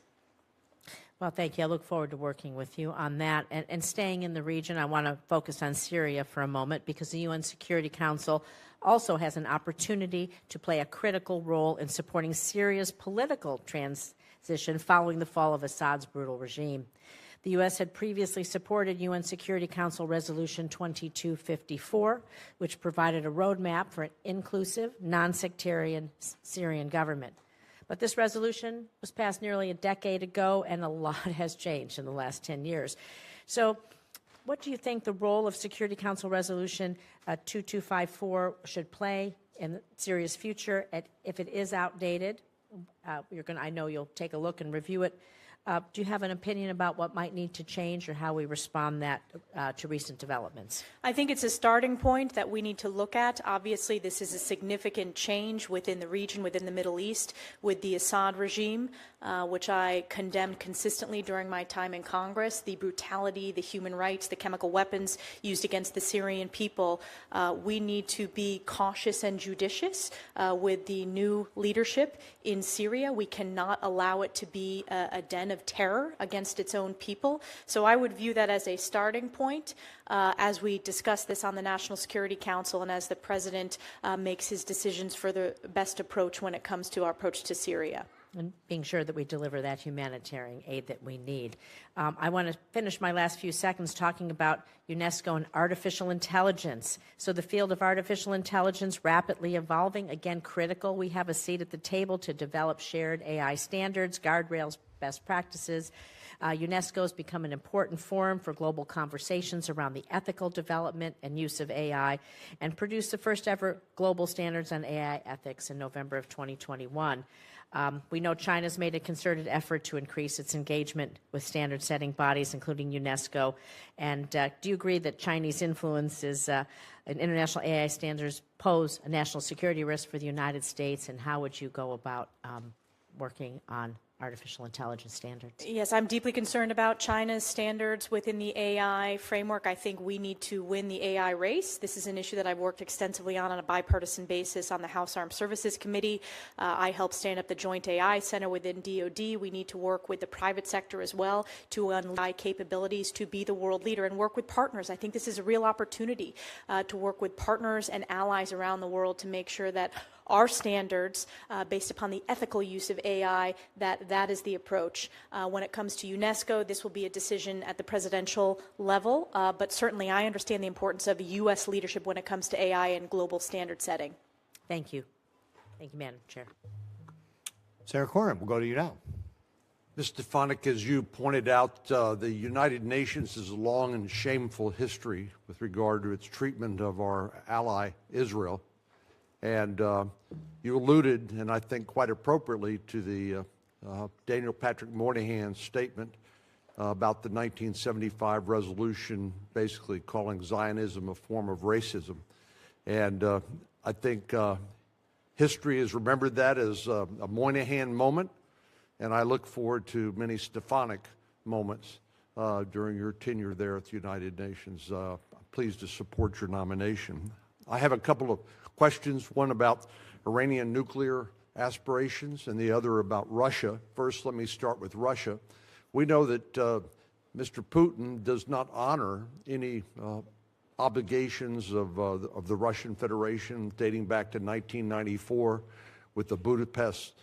Well, thank you. I look forward to working with you on that. And staying in the region, I want to focus on Syria for a moment because the UN Security Council also has an opportunity to play a critical role in supporting Syria's political transition following the fall of Assad's brutal regime. The U.S. had previously supported UN Security Council Resolution 2254, which provided a roadmap for an inclusive, non-sectarian Syrian government. But this resolution was passed nearly a decade ago, and a lot has changed in the last 10 years. So what do you think the role of Security Council Resolution 2254 should play in Syria's future? If it is outdated, I know you'll take a look and review it. Do you have an opinion about what might need to change or how we respond to recent developments? I think it's a starting point that we need to look at. Obviously, this is a significant change within the region, within the Middle East, with the Assad regime, which I condemned consistently during my time in Congress. The brutality, the human rights, the chemical weapons used against the Syrian people. We need to be cautious and judicious with the new leadership in Syria. We cannot allow it to be a den of terror against its own people. So I would view that as a starting point as we discuss this on the National Security Council and as the President makes his decisions for the best approach when it comes to our approach to Syria. And being sure that we deliver that humanitarian aid that we need. I want to finish my last few seconds talking about UNESCO and artificial intelligence. So the field of artificial intelligence rapidly evolving, again critical. We have a seat at the table to develop shared AI standards, guardrails, best practices. UNESCO has become an important forum for global conversations around the ethical development and use of AI, and produced the first ever global standards on AI ethics in November of 2021. We know China's made a concerted effort to increase its engagement with standard-setting bodies, including UNESCO. And do you agree that Chinese influence in international AI standards pose a national security risk for the United States? And how would you go about working on artificial intelligence standards? Yes, I'm deeply concerned about China's standards within the AI framework. I think we need to win the AI race. This is an issue that I've worked extensively on a bipartisan basis on the House Armed Services Committee. I helped stand up the Joint AI Center within DoD. We need to work with the private sector as well to unlock capabilities to be the world leader and work with partners. I think this is a real opportunity to work with partners and allies around the world to make sure that our standards based upon the ethical use of AI, that is the approach. When it comes to UNESCO, this will be a decision at the presidential level, but certainly I understand the importance of U.S. leadership when it comes to AI and global standard setting. Thank you. Thank you, Madam Chair. Senator Cornyn, we'll go to you now. Ms. Stefanik, as you pointed out, the United Nations has a long and shameful history with regard to its treatment of our ally, Israel. And you alluded, and I think quite appropriately, to the Daniel Patrick Moynihan's statement about the 1975 resolution basically calling Zionism a form of racism. And I think history has remembered that as a Moynihan moment. And I look forward to many Stefanik moments during your tenure there at the United Nations. I'm pleased to support your nomination. I have a couple of questions, one about Iranian nuclear aspirations and the other about Russia. First, let me start with Russia. We know that Mr. Putin does not honor any obligations of the Russian Federation dating back to 1994 with the Budapest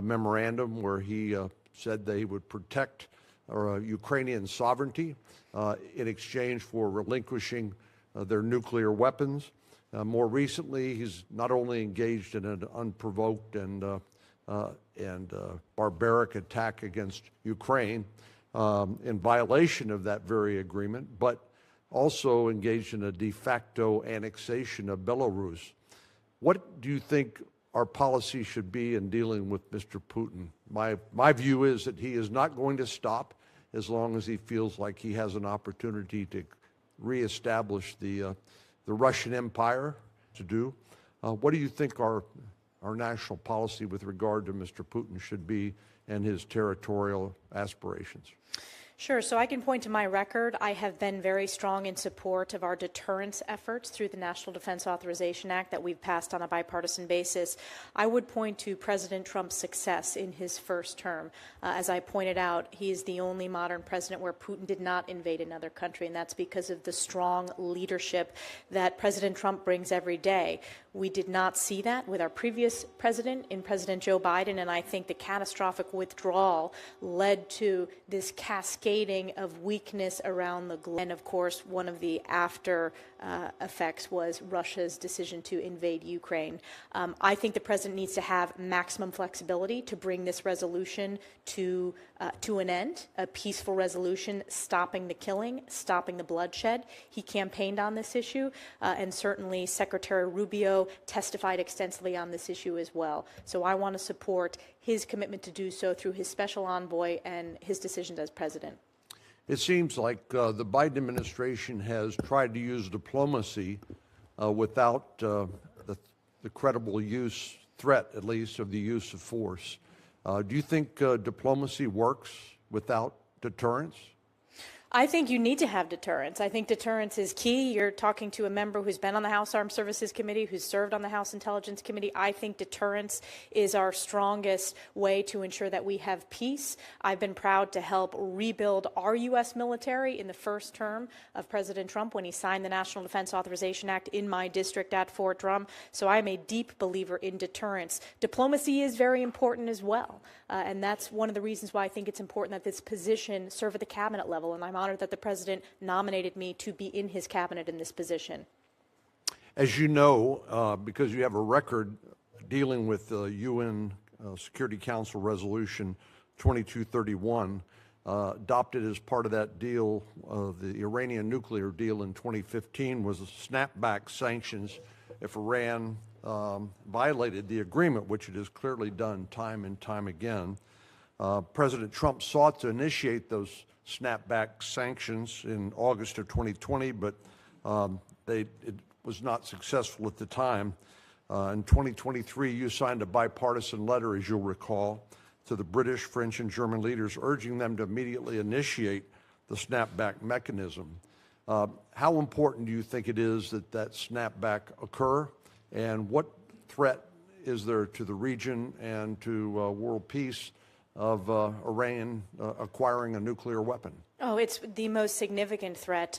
memorandum, where he said they would protect Ukrainian sovereignty in exchange for relinquishing their nuclear weapons. More recently, he's not only engaged in an unprovoked and barbaric attack against Ukraine in violation of that very agreement, but also engaged in a de facto annexation of Belarus. What do you think our policy should be in dealing with Mr. Putin? My view is that he is not going to stop as long as he feels like he has an opportunity to reestablish the Russian Empire to do. What do you think our national policy with regard to Mr. Putin should be and his territorial aspirations? Sure. So I can point to my record. I have been very strong in support of our deterrence efforts through the National Defense Authorization Act that we've passed on a bipartisan basis. I would point to President Trump's success in his first term. As I pointed out, he is the only modern president where Putin did not invade another country, and that's because of the strong leadership that President Trump brings every day. We did not see that with our previous president, in President Joe Biden, and I think the catastrophic withdrawal led to this cascading of weakness around the globe. And of course, one of the after effects was Russia's decision to invade Ukraine. I think the president needs to have maximum flexibility to bring this resolution to an end, a peaceful resolution, stopping the killing, stopping the bloodshed. He campaigned on this issue, and certainly Secretary Rubio testified extensively on this issue as well. So I want to support his commitment to do so through his special envoy and his decisions as president. It seems like the Biden administration has tried to use diplomacy without the credible threat, at least, of the use of force. Do you think diplomacy works without deterrence? I think you need to have deterrence. I think deterrence is key. You're talking to a member who's been on the House Armed Services Committee, who's served on the House Intelligence Committee. I think deterrence is our strongest way to ensure that we have peace. I've been proud to help rebuild our U.S. military in the first term of President Trump when he signed the National Defense Authorization Act in my district at Fort Drum. So I'm a deep believer in deterrence. Diplomacy is very important as well. And that's one of the reasons why I think it's important that this position serve at the cabinet level. And I'm honored that the president nominated me to be in his cabinet in this position. As you know, because you have a record dealing with the UN Security Council Resolution 2231, adopted as part of that deal, the Iranian nuclear deal in 2015, was snapback sanctions if Iran violated the agreement, which it has clearly done time and time again. President Trump sought to initiate those snapback sanctions in August of 2020, but it was not successful at the time. In 2023, you signed a bipartisan letter, as you'll recall, to the British, French, and German leaders, urging them to immediately initiate the snapback mechanism. How important do you think it is that that snapback occur, and what threat is there to the region and to world peace of Iran acquiring a nuclear weapon? Oh, it's the most significant threat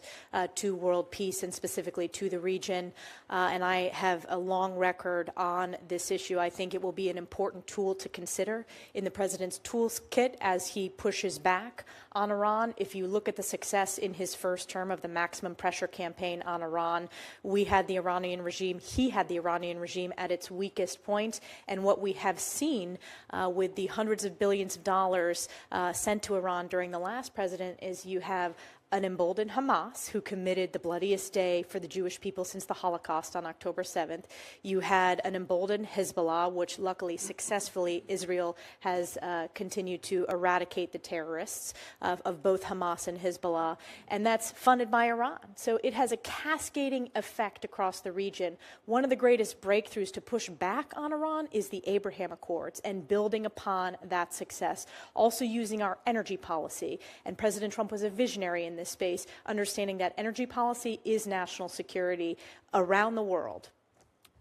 to world peace and specifically to the region. And I have a long record on this issue. I think it will be an important tool to consider in the president's toolkit as he pushes back on Iran. If you look at the success in his first term of the maximum pressure campaign on Iran, we had the Iranian regime, he had the Iranian regime at its weakest point. And what we have seen with the hundreds of billions of dollars sent to Iran during the last president is you have an emboldened Hamas, who committed the bloodiest day for the Jewish people since the Holocaust on October 7th. You had an emboldened Hezbollah, which luckily successfully Israel has continued to eradicate the terrorists of both Hamas and Hezbollah, and that's funded by Iran. So it has a cascading effect across the region. One of the greatest breakthroughs to push back on Iran is the Abraham Accords and building upon that success. Also using our energy policy, and President Trump was a visionary in this space, understanding that energy policy is national security around the world.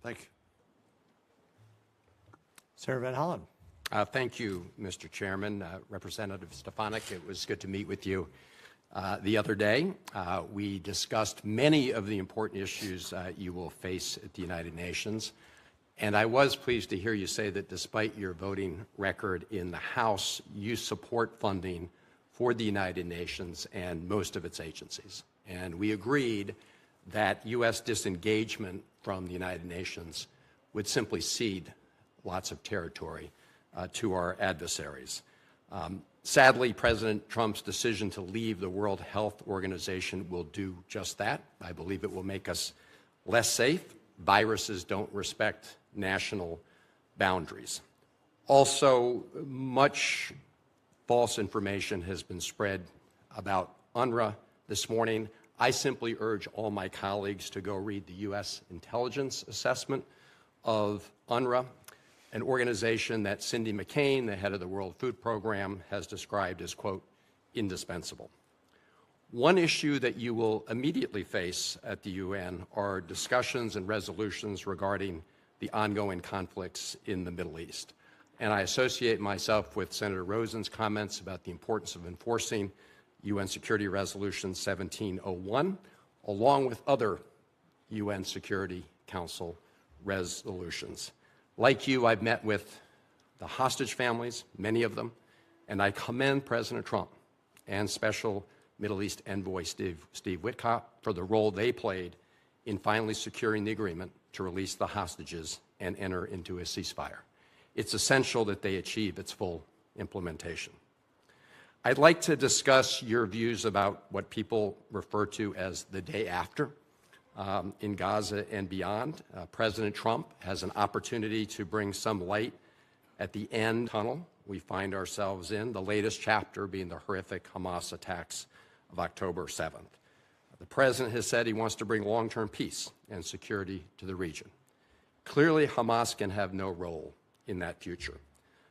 Thank you. Senator Van Hollen. Thank you, Mr. Chairman. Representative Stefanik, it was good to meet with you the other day. We discussed many of the important issues you will face at the United Nations. And I was pleased to hear you say that despite your voting record in the House, you support funding for the United Nations and most of its agencies. And we agreed that U.S. disengagement from the United Nations would simply cede lots of territory to our adversaries. Sadly, President Trump's decision to leave the World Health Organization will do just that. I believe it will make us less safe. Viruses don't respect national boundaries. Also, much false information has been spread about UNRWA this morning. I simply urge all my colleagues to go read the U.S. intelligence assessment of UNRWA, an organization that Cindy McCain, the head of the World Food Program, has described as, quote, indispensable. One issue that you will immediately face at the UN are discussions and resolutions regarding the ongoing conflicts in the Middle East. And I associate myself with Senator Rosen's comments about the importance of enforcing UN Security Resolution 1701, along with other UN Security Council resolutions. Like you, I've met with the hostage families, many of them, and I commend President Trump and Special Middle East Envoy Steve Witkoff for the role they played in finally securing the agreement to release the hostages and enter into a ceasefire. It's essential that they achieve its full implementation. I'd like to discuss your views about what people refer to as the day after in Gaza and beyond. President Trump has an opportunity to bring some light at the end tunnel we find ourselves in, the latest chapter being the horrific Hamas attacks of October 7th. The president has said he wants to bring long-term peace and security to the region. Clearly, Hamas can have no role in that future.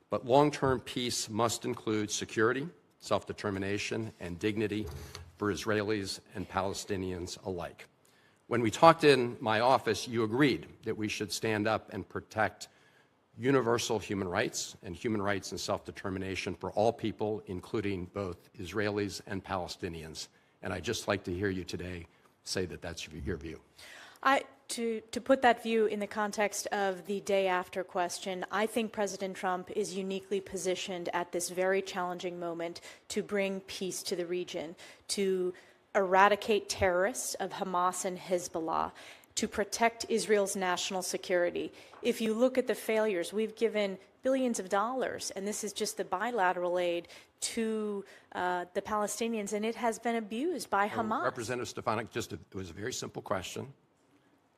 But long-term peace must include security, self-determination, and dignity for Israelis and Palestinians alike. When we talked in my office, you agreed that we should stand up and protect universal human rights and self-determination for all people, including both Israelis and Palestinians. And I'd just like to hear you today say that that's your view. To put that view in the context of the day after question, I think President Trump is uniquely positioned at this very challenging moment to bring peace to the region, to eradicate terrorists of Hamas and Hezbollah, to protect Israel's national security. If you look at the failures, we've given billions of dollars, and this is just the bilateral aid to the Palestinians, and it has been abused by Hamas. Representative Stefanik, it was a very simple question.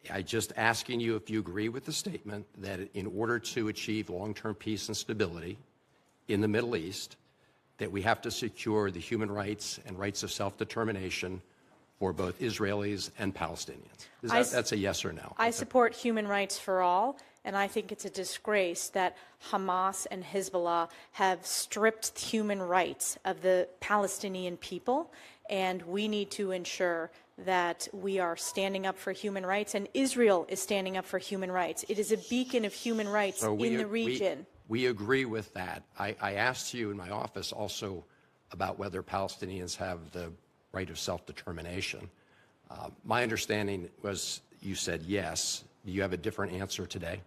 I'm just asking you if you agree with the statement that in order to achieve long-term peace and stability in the Middle East, that we have to secure the human rights and rights of self-determination for both Israelis and Palestinians. That's a yes or no. I support human rights for all, and I think it's a disgrace that Hamas and Hezbollah have stripped human rights of the Palestinian people, and we need to ensure that we are standing up for human rights, and Israel is standing up for human rights. It is a beacon of human rights in the region. We agree with that. I asked you in my office also about whether Palestinians have the right of self-determination. My understanding was you said yes. Do you have a different answer today?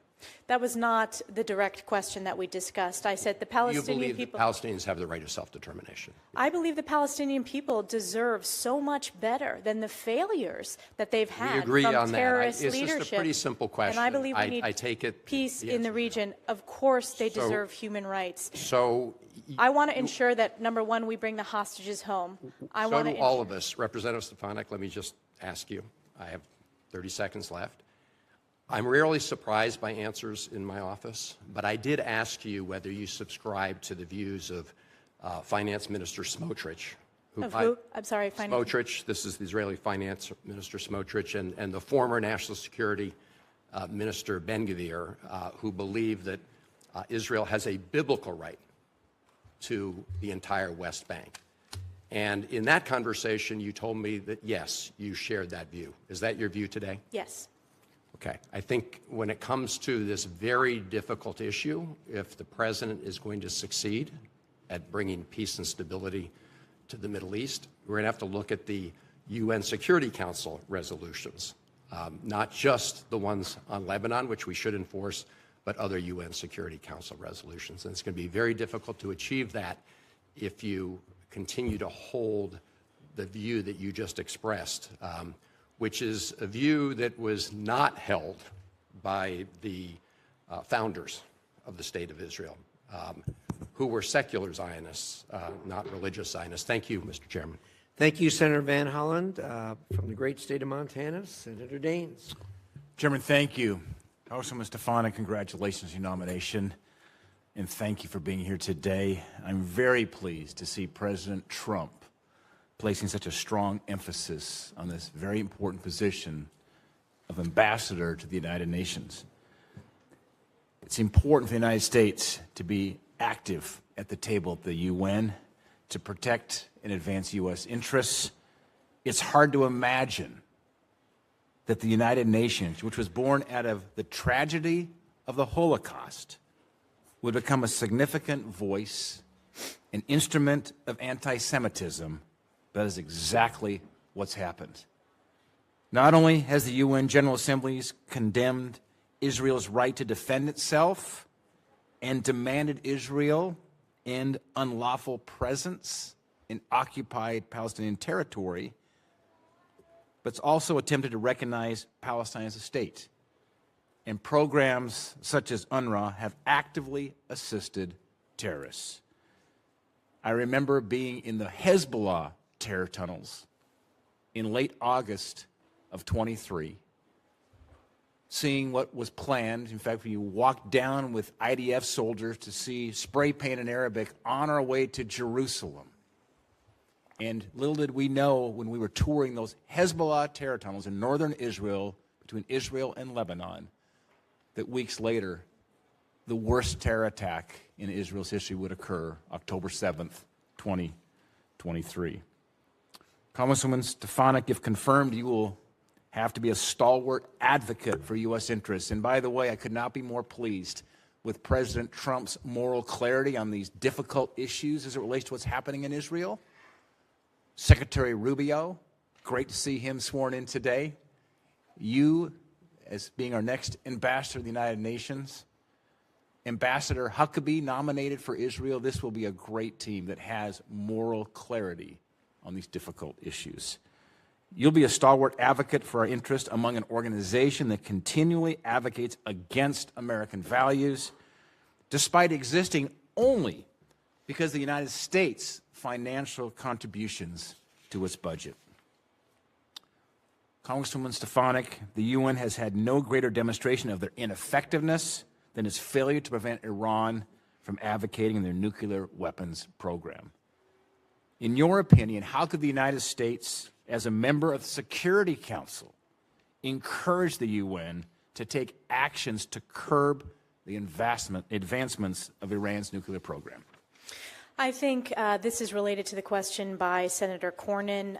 That was not the direct question that we discussed. I said the Palestinian people... You believe that Palestinians have the right of self-determination? I believe the Palestinian people deserve so much better than the failures that they've had from terrorist leadership. It's just a pretty simple question. And I believe we need I take it peace in the region. Of course they deserve human rights. So... I want to ensure that, number one, we bring the hostages home. So do all of us. Representative Stefanik, let me just ask you. I have 30 seconds left. I'm rarely surprised by answers in my office, but I did ask you whether you subscribe to the views of Finance Minister Smotrich. Who? I'm sorry, Finance. Smotrich, this is the Israeli Finance Minister Smotrich, and the former National Security Minister Ben-Gvir, who believe that Israel has a biblical right to the entire West Bank. And in that conversation, you told me that, yes, you shared that view. Is that your view today? Yes. Okay. I think when it comes to this very difficult issue, if the president is going to succeed at bringing peace and stability to the Middle East, we're going to have to look at the UN Security Council resolutions, not just the ones on Lebanon, which we should enforce, but other UN Security Council resolutions. And it's going to be very difficult to achieve that if you continue to hold the view that you just expressed, which is a view that was not held by the founders of the State of Israel, who were secular Zionists, not religious Zionists. Thank you, Mr. Chairman. Thank you, Senator Van Holland. From the great state of Montana, Senator Daines. Chairman, thank you. Congresswoman Stefanik, congratulations on your nomination, and thank you for being here today. I'm very pleased to see President Trump placing such a strong emphasis on this very important position of ambassador to the United Nations. It's important for the United States to be active at the table at the UN to protect and advance U.S. interests. It's hard to imagine that the United Nations, which was born out of the tragedy of the Holocaust, would become a significant voice, an instrument of anti-Semitism. That is exactly what's happened. Not only has the UN General Assembly's condemned Israel's right to defend itself and demanded Israel end unlawful presence in occupied Palestinian territory, but it's also attempted to recognize Palestine as a state. And programs such as UNRWA have actively assisted terrorists. I remember being in the Hezbollah terror tunnels in late August of 23, seeing what was planned. In fact, when you walk down with IDF soldiers to see spray paint in Arabic on our way to Jerusalem. And little did we know when we were touring those Hezbollah terror tunnels in northern Israel, between Israel and Lebanon, that weeks later, the worst terror attack in Israel's history would occur, October 7th, 2023. Congresswoman Stefanik, if confirmed, you will have to be a stalwart advocate for U.S. interests. And by the way, I could not be more pleased with President Trump's moral clarity on these difficult issues as it relates to what's happening in Israel. Secretary Rubio, great to see him sworn in today. You, as being our next ambassador to the United Nations, Ambassador Huckabee nominated for Israel. This will be a great team that has moral clarity on these difficult issues. You'll be a stalwart advocate for our interest among an organization that continually advocates against American values, despite existing only because the United States financial contributions to its budget. Congresswoman Stefanik, the UN has had no greater demonstration of their ineffectiveness than its failure to prevent Iran from advocating their nuclear weapons program. In your opinion, how could the United States, as a member of the Security Council, encourage the UN to take actions to curb the advancements of Iran's nuclear program? I think this is related to the question by Senator Cornyn,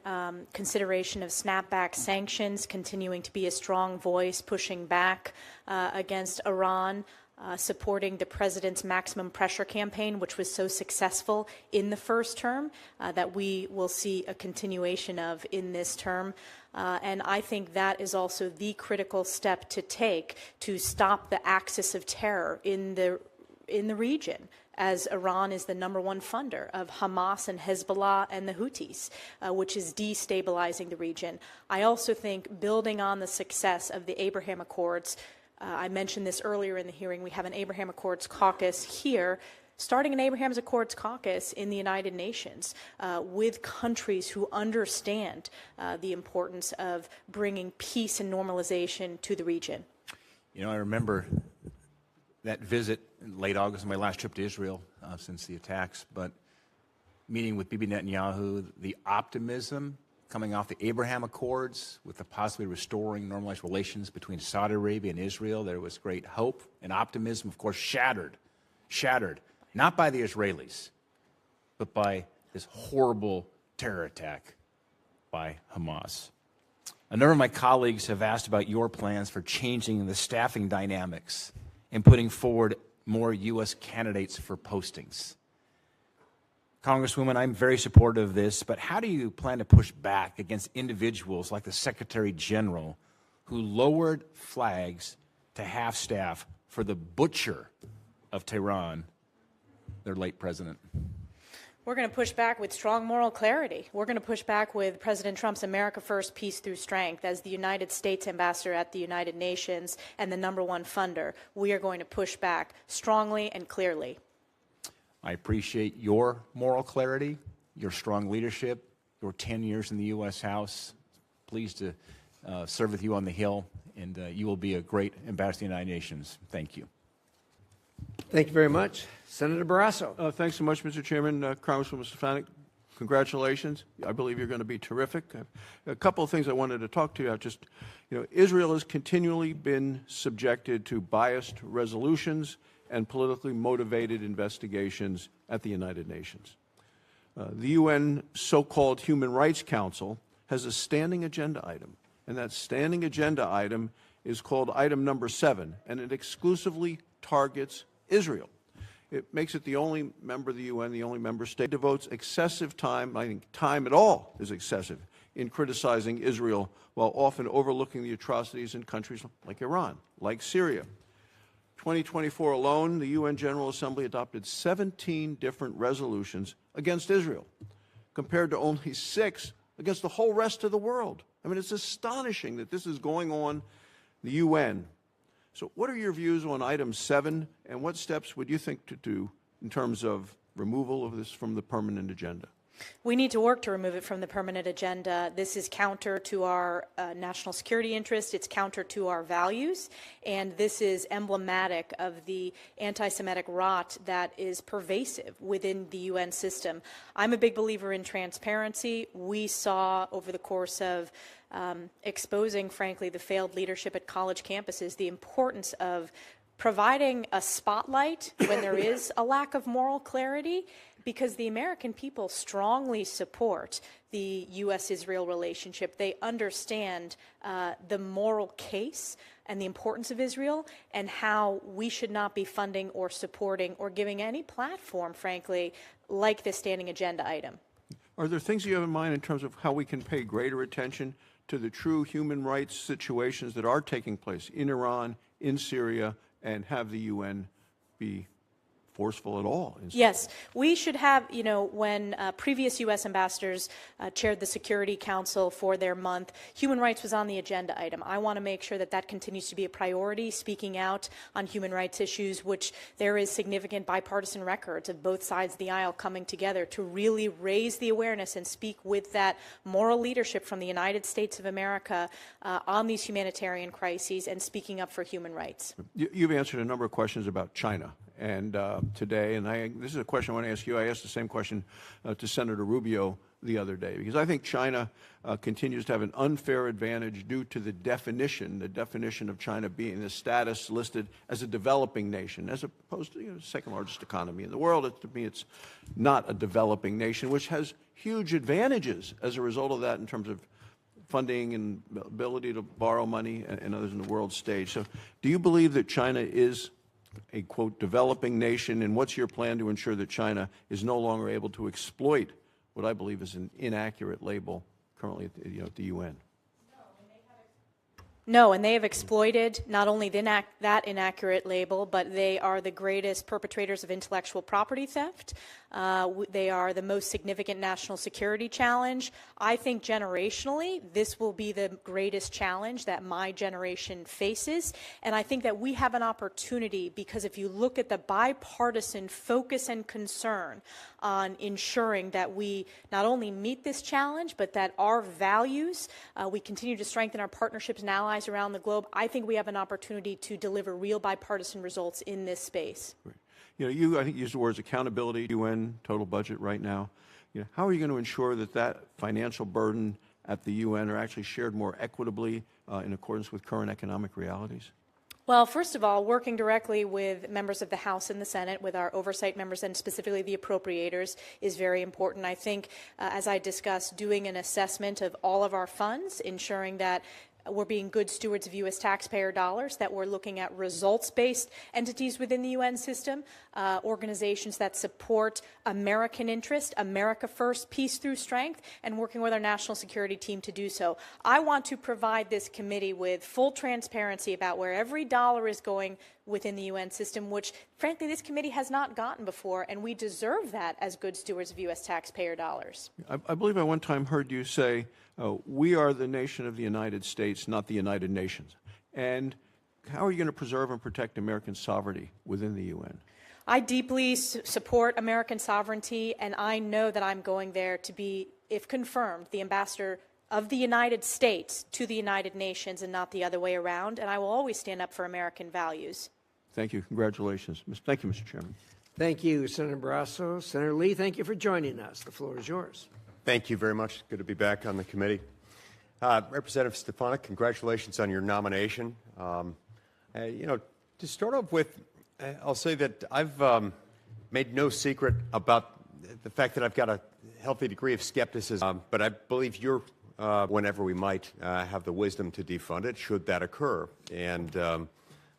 consideration of snapback sanctions, continuing to be a strong voice pushing back against Iran. supporting the president's maximum pressure campaign, which was so successful in the first term, that we will see a continuation of in this term. And I think that is also the critical step to take to stop the axis of terror in the region, as Iran is the #1 funder of Hamas and Hezbollah and the Houthis, which is destabilizing the region. I also think building on the success of the Abraham Accords, I mentioned this earlier in the hearing, we have an Abraham Accords caucus here, starting an Abraham Accords caucus in the United Nations with countries who understand the importance of bringing peace and normalization to the region. You know, I remember that visit in late August, my last trip to Israel since the attacks, but meeting with Bibi Netanyahu, the optimism coming off the Abraham Accords with the possibly restoring normalized relations between Saudi Arabia and Israel, there was great hope and optimism, of course, shattered, not by the Israelis, but by this horrible terror attack by Hamas. A number of my colleagues have asked about your plans for changing the staffing dynamics and putting forward more U.S. candidates for postings. Congresswoman, I'm very supportive of this, but how do you plan to push back against individuals like the Secretary General who lowered flags to half-staff for the butcher of Tehran, their late president? We're going to push back with strong moral clarity. We're going to push back with President Trump's America First, Peace Through Strength. As the United States ambassador at the United Nations and the #1 funder, we are going to push back strongly and clearly. I appreciate your moral clarity, your strong leadership, your 10 years in the U.S. House. Pleased to serve with you on the Hill, and you will be a great ambassador to the United Nations. Thank you. Thank you very much. Senator Barrasso. Thanks so much, Mr. Chairman. Congresswoman Stefanik, congratulations. I believe you're going to be terrific. A couple of things I wanted to talk to you about. Israel has continually been subjected to biased resolutions and politically motivated investigations at the United Nations. The UN so-called Human Rights Council has a standing agenda item, and that standing agenda item is called item number 7, and it exclusively targets Israel. It makes it the only member of the UN, the only member state, devotes excessive time, I think time at all is excessive, in criticizing Israel while often overlooking the atrocities in countries like Iran, like Syria. 2024 alone, the UN General Assembly adopted 17 different resolutions against Israel, compared to only 6 against the whole rest of the world. I mean, it's astonishing that this is going on in the UN. So what are your views on item 7, and what steps would you think to do in terms of removal of this from the permanent agenda? We need to work to remove it from the permanent agenda. This is counter to our national security interests. It's counter to our values. And this is emblematic of the anti-Semitic rot that is pervasive within the UN system. I'm a big believer in transparency. We saw over the course of exposing, frankly, the failed leadership at college campuses, the importance of providing a spotlight when there is a lack of moral clarity, because the American people strongly support the U.S.-Israel relationship. They understand the moral case and the importance of Israel and how we should not be funding or supporting or giving any platform, frankly, like this standing agenda item. Are there things you have in mind in terms of how we can pay greater attention to the true human rights situations that are taking place in Iran, in Syria, and have the UN be forceful at all? Yes, we should have, when previous U.S. ambassadors chaired the Security Council for their month, human rights was on the agenda item. I want to make sure that that continues to be a priority, speaking out on human rights issues, which there is significant bipartisan records of both sides of the aisle coming together to really raise the awareness and speak with that moral leadership from the United States of America on these humanitarian crises and speaking up for human rights. You've answered a number of questions about China. And today, and this is a question I want to ask you. I asked the same question to Senator Rubio the other day, because I think China continues to have an unfair advantage due to the definition of China being the status listed as a developing nation, as opposed to the second largest economy in the world. To me, it's not a developing nation, which has huge advantages as a result of that in terms of funding and ability to borrow money and others in the world stage. So do you believe that China is a, quote, developing nation, and what's your plan to ensure that China is no longer able to exploit what I believe is an inaccurate label currently at the UN? No, and they have exploited not only that inaccurate label, but they are the greatest perpetrators of intellectual property theft. They are the most significant national security challenge. I think generationally, this will be the greatest challenge that my generation faces. And I think that we have an opportunity, because if you look at the bipartisan focus and concern on ensuring that we not only meet this challenge, but that our values, we continue to strengthen our partnerships and allies around the globe, I think we have an opportunity to deliver real bipartisan results in this space. Right. You, I think, used the words accountability, UN total budget right now. How are you going to ensure that that financial burden at the UN are actually shared more equitably in accordance with current economic realities? Well, first of all, working directly with members of the House and the Senate, with our oversight members and specifically the appropriators, is very important. I think, as I discussed, doing an assessment of all of our funds, ensuring that we're being good stewards of U.S. taxpayer dollars, that we're looking at results-based entities within the UN system, organizations that support American interest, America first, peace through strength, and working with our national security team to do so. I want to provide this committee with full transparency about where every dollar is going within the UN system, which, frankly, this committee has not gotten before, and we deserve that as good stewards of U.S. taxpayer dollars. I believe I one time heard you say, we are the nation of the United States, not the United Nations. And how are you going to preserve and protect American sovereignty within the UN? I deeply support American sovereignty, and I know that I'm going there to be, if confirmed, the ambassador of the United States to the United Nations and not the other way around, and I will always stand up for American values. Thank you. Congratulations. Thank you, Mr. Chairman. Thank you, Senator Barrasso. Senator Lee, thank you for joining us. The floor is yours. Thank you very much. Good to be back on the committee. Representative Stefanik, congratulations on your nomination. To start off with, I'll say that I've made no secret about the fact that I've got a healthy degree of skepticism, but I believe you're, whenever we might have the wisdom to defund it, should that occur, and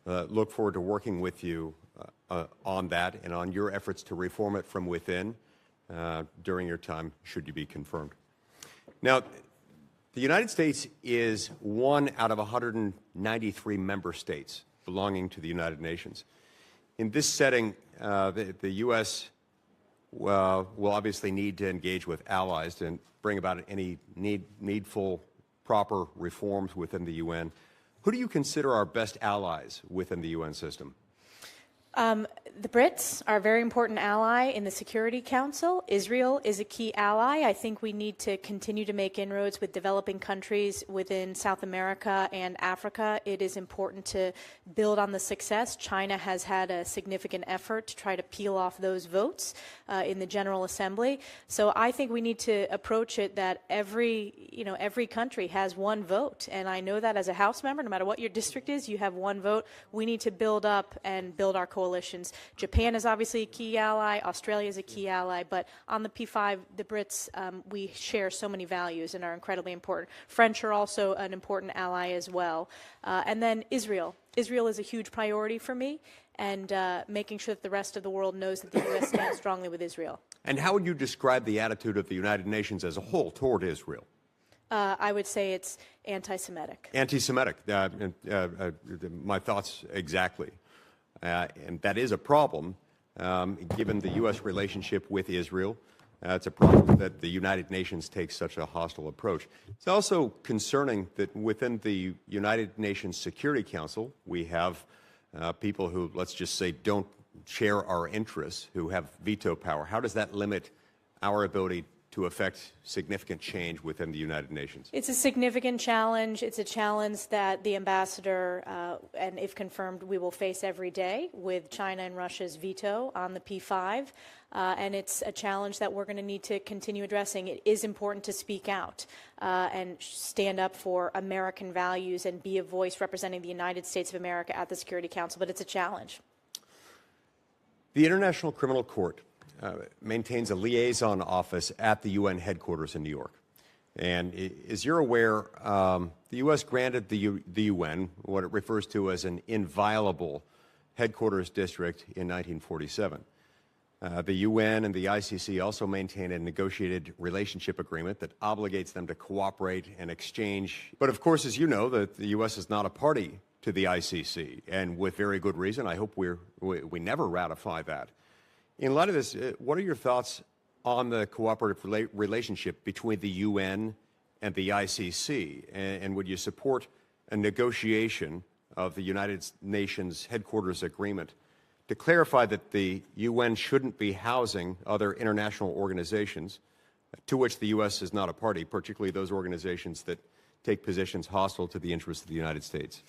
look forward to working with you on that and on your efforts to reform it from within during your time, should you be confirmed. Now, the United States is one out of 193 member states belonging to the United Nations. In this setting, the U.S. will obviously need to engage with allies and bring about any needful, proper reforms within the UN. Who do you consider our best allies within the UN system? The Brits are a very important ally in the Security Council. Israel is a key ally. I think we need to continue to make inroads with developing countries within South America and Africa. It is important to build on the success. China has had a significant effort to try to peel off those votes in the General Assembly. So I think we need to approach it that every country has one vote. And I know that as a House member, no matter what your district is, you have one vote. We need to build up and build our coalitions. Japan is obviously a key ally. Australia is a key ally. But on the P5, the Brits, we share so many values and are incredibly important. French are also an important ally as well. And then Israel. Israel is a huge priority for me, and making sure that the rest of the world knows that the U.S. stands strongly with Israel. And how would you describe the attitude of the United Nations as a whole toward Israel? I would say it's anti-Semitic. Anti-Semitic. My thoughts exactly. And that is a problem, given the U.S. relationship with Israel. It's a problem that the United Nations takes such a hostile approach. It's also concerning that within the United Nations Security Council, we have people who, let's just say, don't share our interests, who have veto power. How does that limit our ability to affect significant change within the United Nations? It's a significant challenge. It's a challenge that the ambassador, and if confirmed, we will face every day with China and Russia's veto on the P5. And it's a challenge that we're going to need to continue addressing. It is important to speak out and stand up for American values and be a voice representing the United States of America at the Security Council, but it's a challenge. The International Criminal Court maintains a liaison office at the UN headquarters in New York. And as you're aware, the U.S. granted the UN what it refers to as an inviolable headquarters district in 1947. The UN and the ICC also maintain a negotiated relationship agreement that obligates them to cooperate and exchange. But of course, as you know, the U.S. is not a party to the ICC, and with very good reason. I hope we never ratify that. In light of this, what are your thoughts on the cooperative relationship between the UN and the ICC, and would you support a negotiation of the United Nations headquarters agreement to clarify that the UN shouldn't be housing other international organizations to which the U.S. is not a party, particularly those organizations that take positions hostile to the interests of the United States?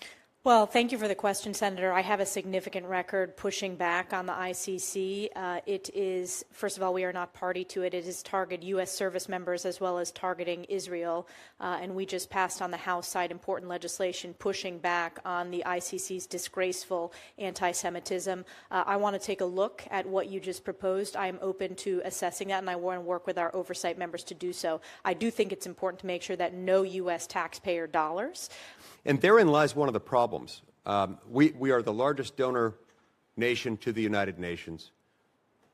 Well, thank you for the question, Senator. I have a significant record pushing back on the ICC. It is, first of all, we are not party to it. It has targeted U.S. service members as well as targeting Israel. And we just passed on the House side important legislation pushing back on the ICC's disgraceful anti-Semitism. I want to take a look at what you just proposed. I am open to assessing that, and I want to work with our oversight members to do so. I do think it's important to make sure that no U.S. taxpayer dollars. And therein lies one of the problems. We are the largest donor nation to the United Nations.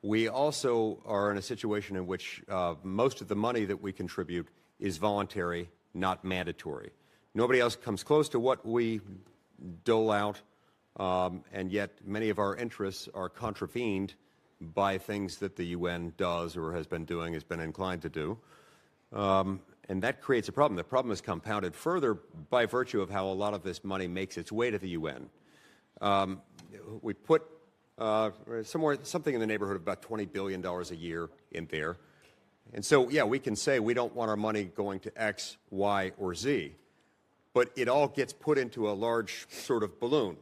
We also are in a situation in which most of the money that we contribute is voluntary, not mandatory. Nobody else comes close to what we dole out, and yet many of our interests are contravened by things that the UN does or has been doing, has been inclined to do. And that creates a problem. The problem is compounded further by virtue of how a lot of this money makes its way to the UN. We put something in the neighborhood of about $20 billion a year in there. And so, yeah, we can say we don't want our money going to X, Y, or Z, but it all gets put into a large sort of balloon.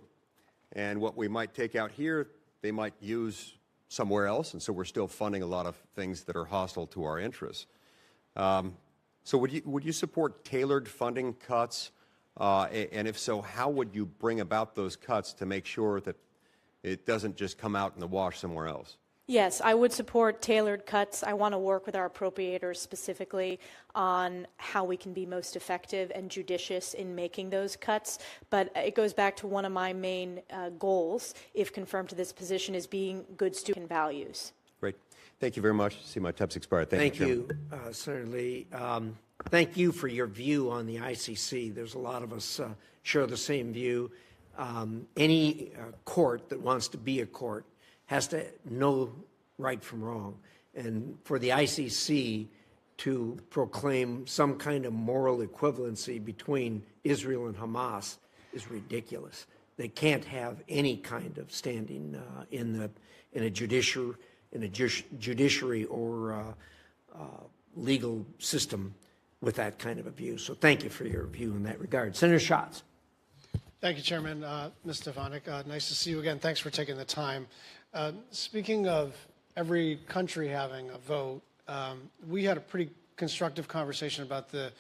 And what we might take out here, they might use somewhere else, and so we're still funding a lot of things that are hostile to our interests. So would you support tailored funding cuts? And if so, how would you bring about those cuts to make sure that it doesn't just come out in the wash somewhere else? Yes, I would support tailored cuts. I want to work with our appropriators specifically on how we can be most effective and judicious in making those cuts. But it goes back to one of my main goals, if confirmed to this position, is being good student values. Great. Thank you very much. I see my time's expired. Thank you, Senator Lee. Thank you for your view on the ICC. There's a lot of us share the same view. Any court that wants to be a court has to know right from wrong. And for the ICC to proclaim some kind of moral equivalency between Israel and Hamas is ridiculous. They can't have any kind of standing in a judiciary or legal system with that kind of a view. So thank you for your view in that regard. Senator Schatz. Thank you, Chairman. Ms. Stefanik, nice to see you again. Thanks for taking the time. Speaking of every country having a vote, we had a pretty constructive conversation about the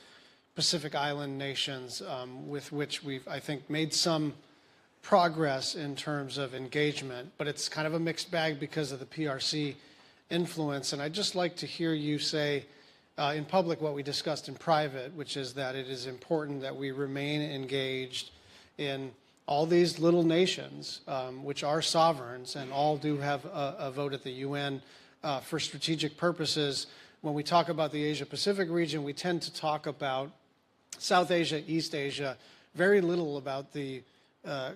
Pacific Island nations with which we've, I think, made some progress in terms of engagement, but it's kind of a mixed bag because of the PRC influence. And I'd just like to hear you say in public what we discussed in private, which is that it is important that we remain engaged in all these little nations, which are sovereigns and all do have a vote at the UN for strategic purposes. When we talk about the Asia-Pacific region, we tend to talk about South Asia, East Asia, very little about the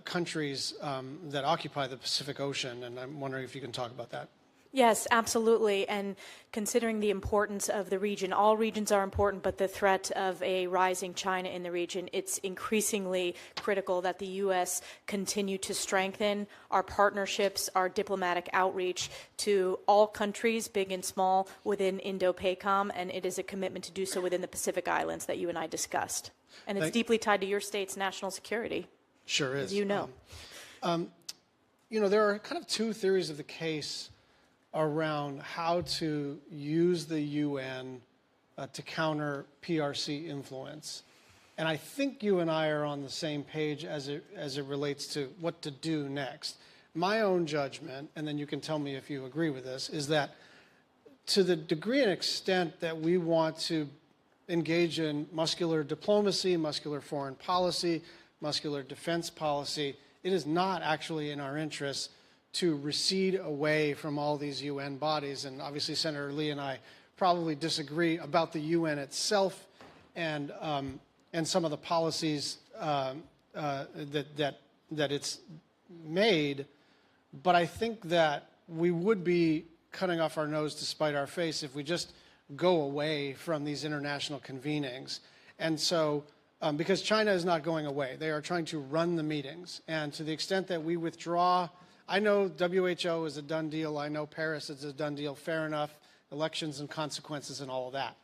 countries that occupy the Pacific Ocean, and I'm wondering if you can talk about that. Yes, absolutely. And considering the importance of the region, all regions are important, but the threat of a rising China in the region, it's increasingly critical that the U.S. continue to strengthen our partnerships, our diplomatic outreach to all countries, big and small, within Indo-PACOM, and it is a commitment to do so within the Pacific Islands that you and I discussed. And it's deeply tied to your state's national security. Sure is. As you know. You know, there are kind of two theories of the case around how to use the UN to counter PRC influence. And I think you and I are on the same page as it relates to what to do next. My own judgment, and then you can tell me if you agree with this, is that to the degree and extent that we want to engage in muscular diplomacy, muscular foreign policy, muscular defense policy, it is not actually in our interests to recede away from all these UN bodies. And obviously, Senator Lee and I probably disagree about the UN itself and some of the policies that it's made. But I think that we would be cutting off our nose to spite our face if we just go away from these international convenings. And so, because China is not going away, they are trying to run the meetings. And to the extent that we withdraw, I know WHO is a done deal. I know Paris is a done deal. Fair enough. Elections and consequences and all of that.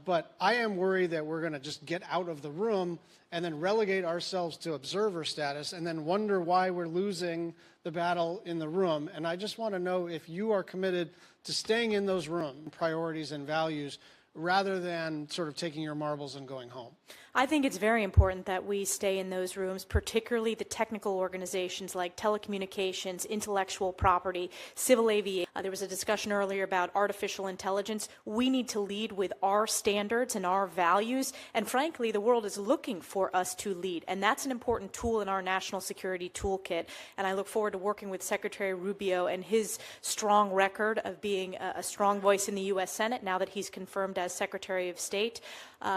But I am worried that we're going to just get out of the room and then relegate ourselves to observer status and then wonder why we're losing the battle in the room. And I just want to know if you are committed to staying in those rooms, priorities and values, rather than sort of taking your marbles and going home. I think it's very important that we stay in those rooms, particularly the technical organizations like telecommunications, intellectual property, civil aviation. There was a discussion earlier about artificial intelligence. We need to lead with our standards and our values, and frankly, the world is looking for us to lead, and that's an important tool in our national security toolkit, and I look forward to working with Secretary Rubio and his strong record of being a strong voice in the U.S. Senate now that he's confirmed as Secretary of State.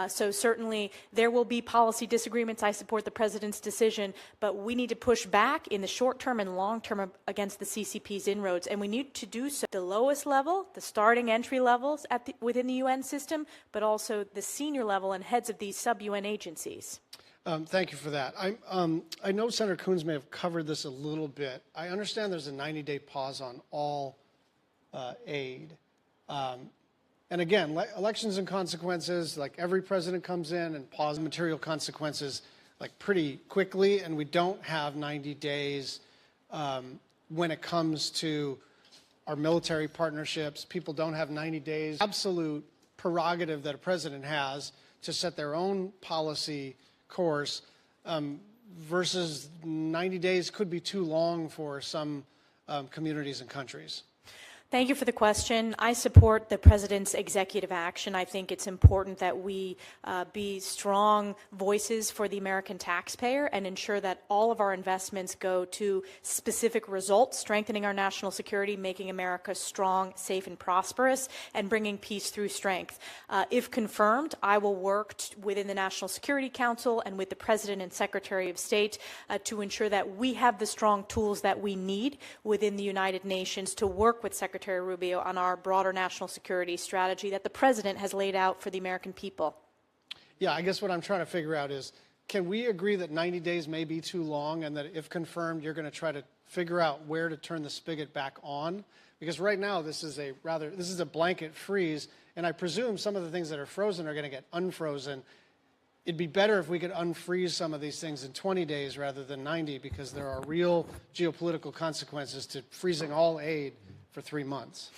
So certainly there will be policy disagreements. I support the President's decision, but we need to push back in the short term and long term against the CCP's inroads, and we need to do so at the lowest level, the starting entry levels within the UN system, but also the senior level and heads of these sub-UN agencies. Thank you for that. I know Senator Coons may have covered this a little bit. I understand there's a 90-day pause on all aid. And again, elections and consequences, like every president comes in and pauses material consequences like pretty quickly, and we don't have 90 days when it comes to our military partnerships. People don't have 90 days. Absolute prerogative that a president has to set their own policy course versus 90 days could be too long for some communities and countries. Thank you for the question. I support the President's executive action. I think it's important that we be strong voices for the American taxpayer and ensure that all of our investments go to specific results, strengthening our national security, making America strong, safe, and prosperous, and bringing peace through strength. If confirmed, I will work within the National Security Council and with the President and Secretary of State to ensure that we have the strong tools that we need within the United Nations to work with Secretary Rubio on our broader national security strategy that the President has laid out for the American people. Yeah, I guess what I'm trying to figure out is, can we agree that 90 days may be too long and that if confirmed, you're going to try to figure out where to turn the spigot back on? Because right now, this is a blanket freeze, and I presume some of the things that are frozen are going to get unfrozen. It'd be better if we could unfreeze some of these things in 20 days rather than 90, because there are real geopolitical consequences to freezing all aid for 3 months.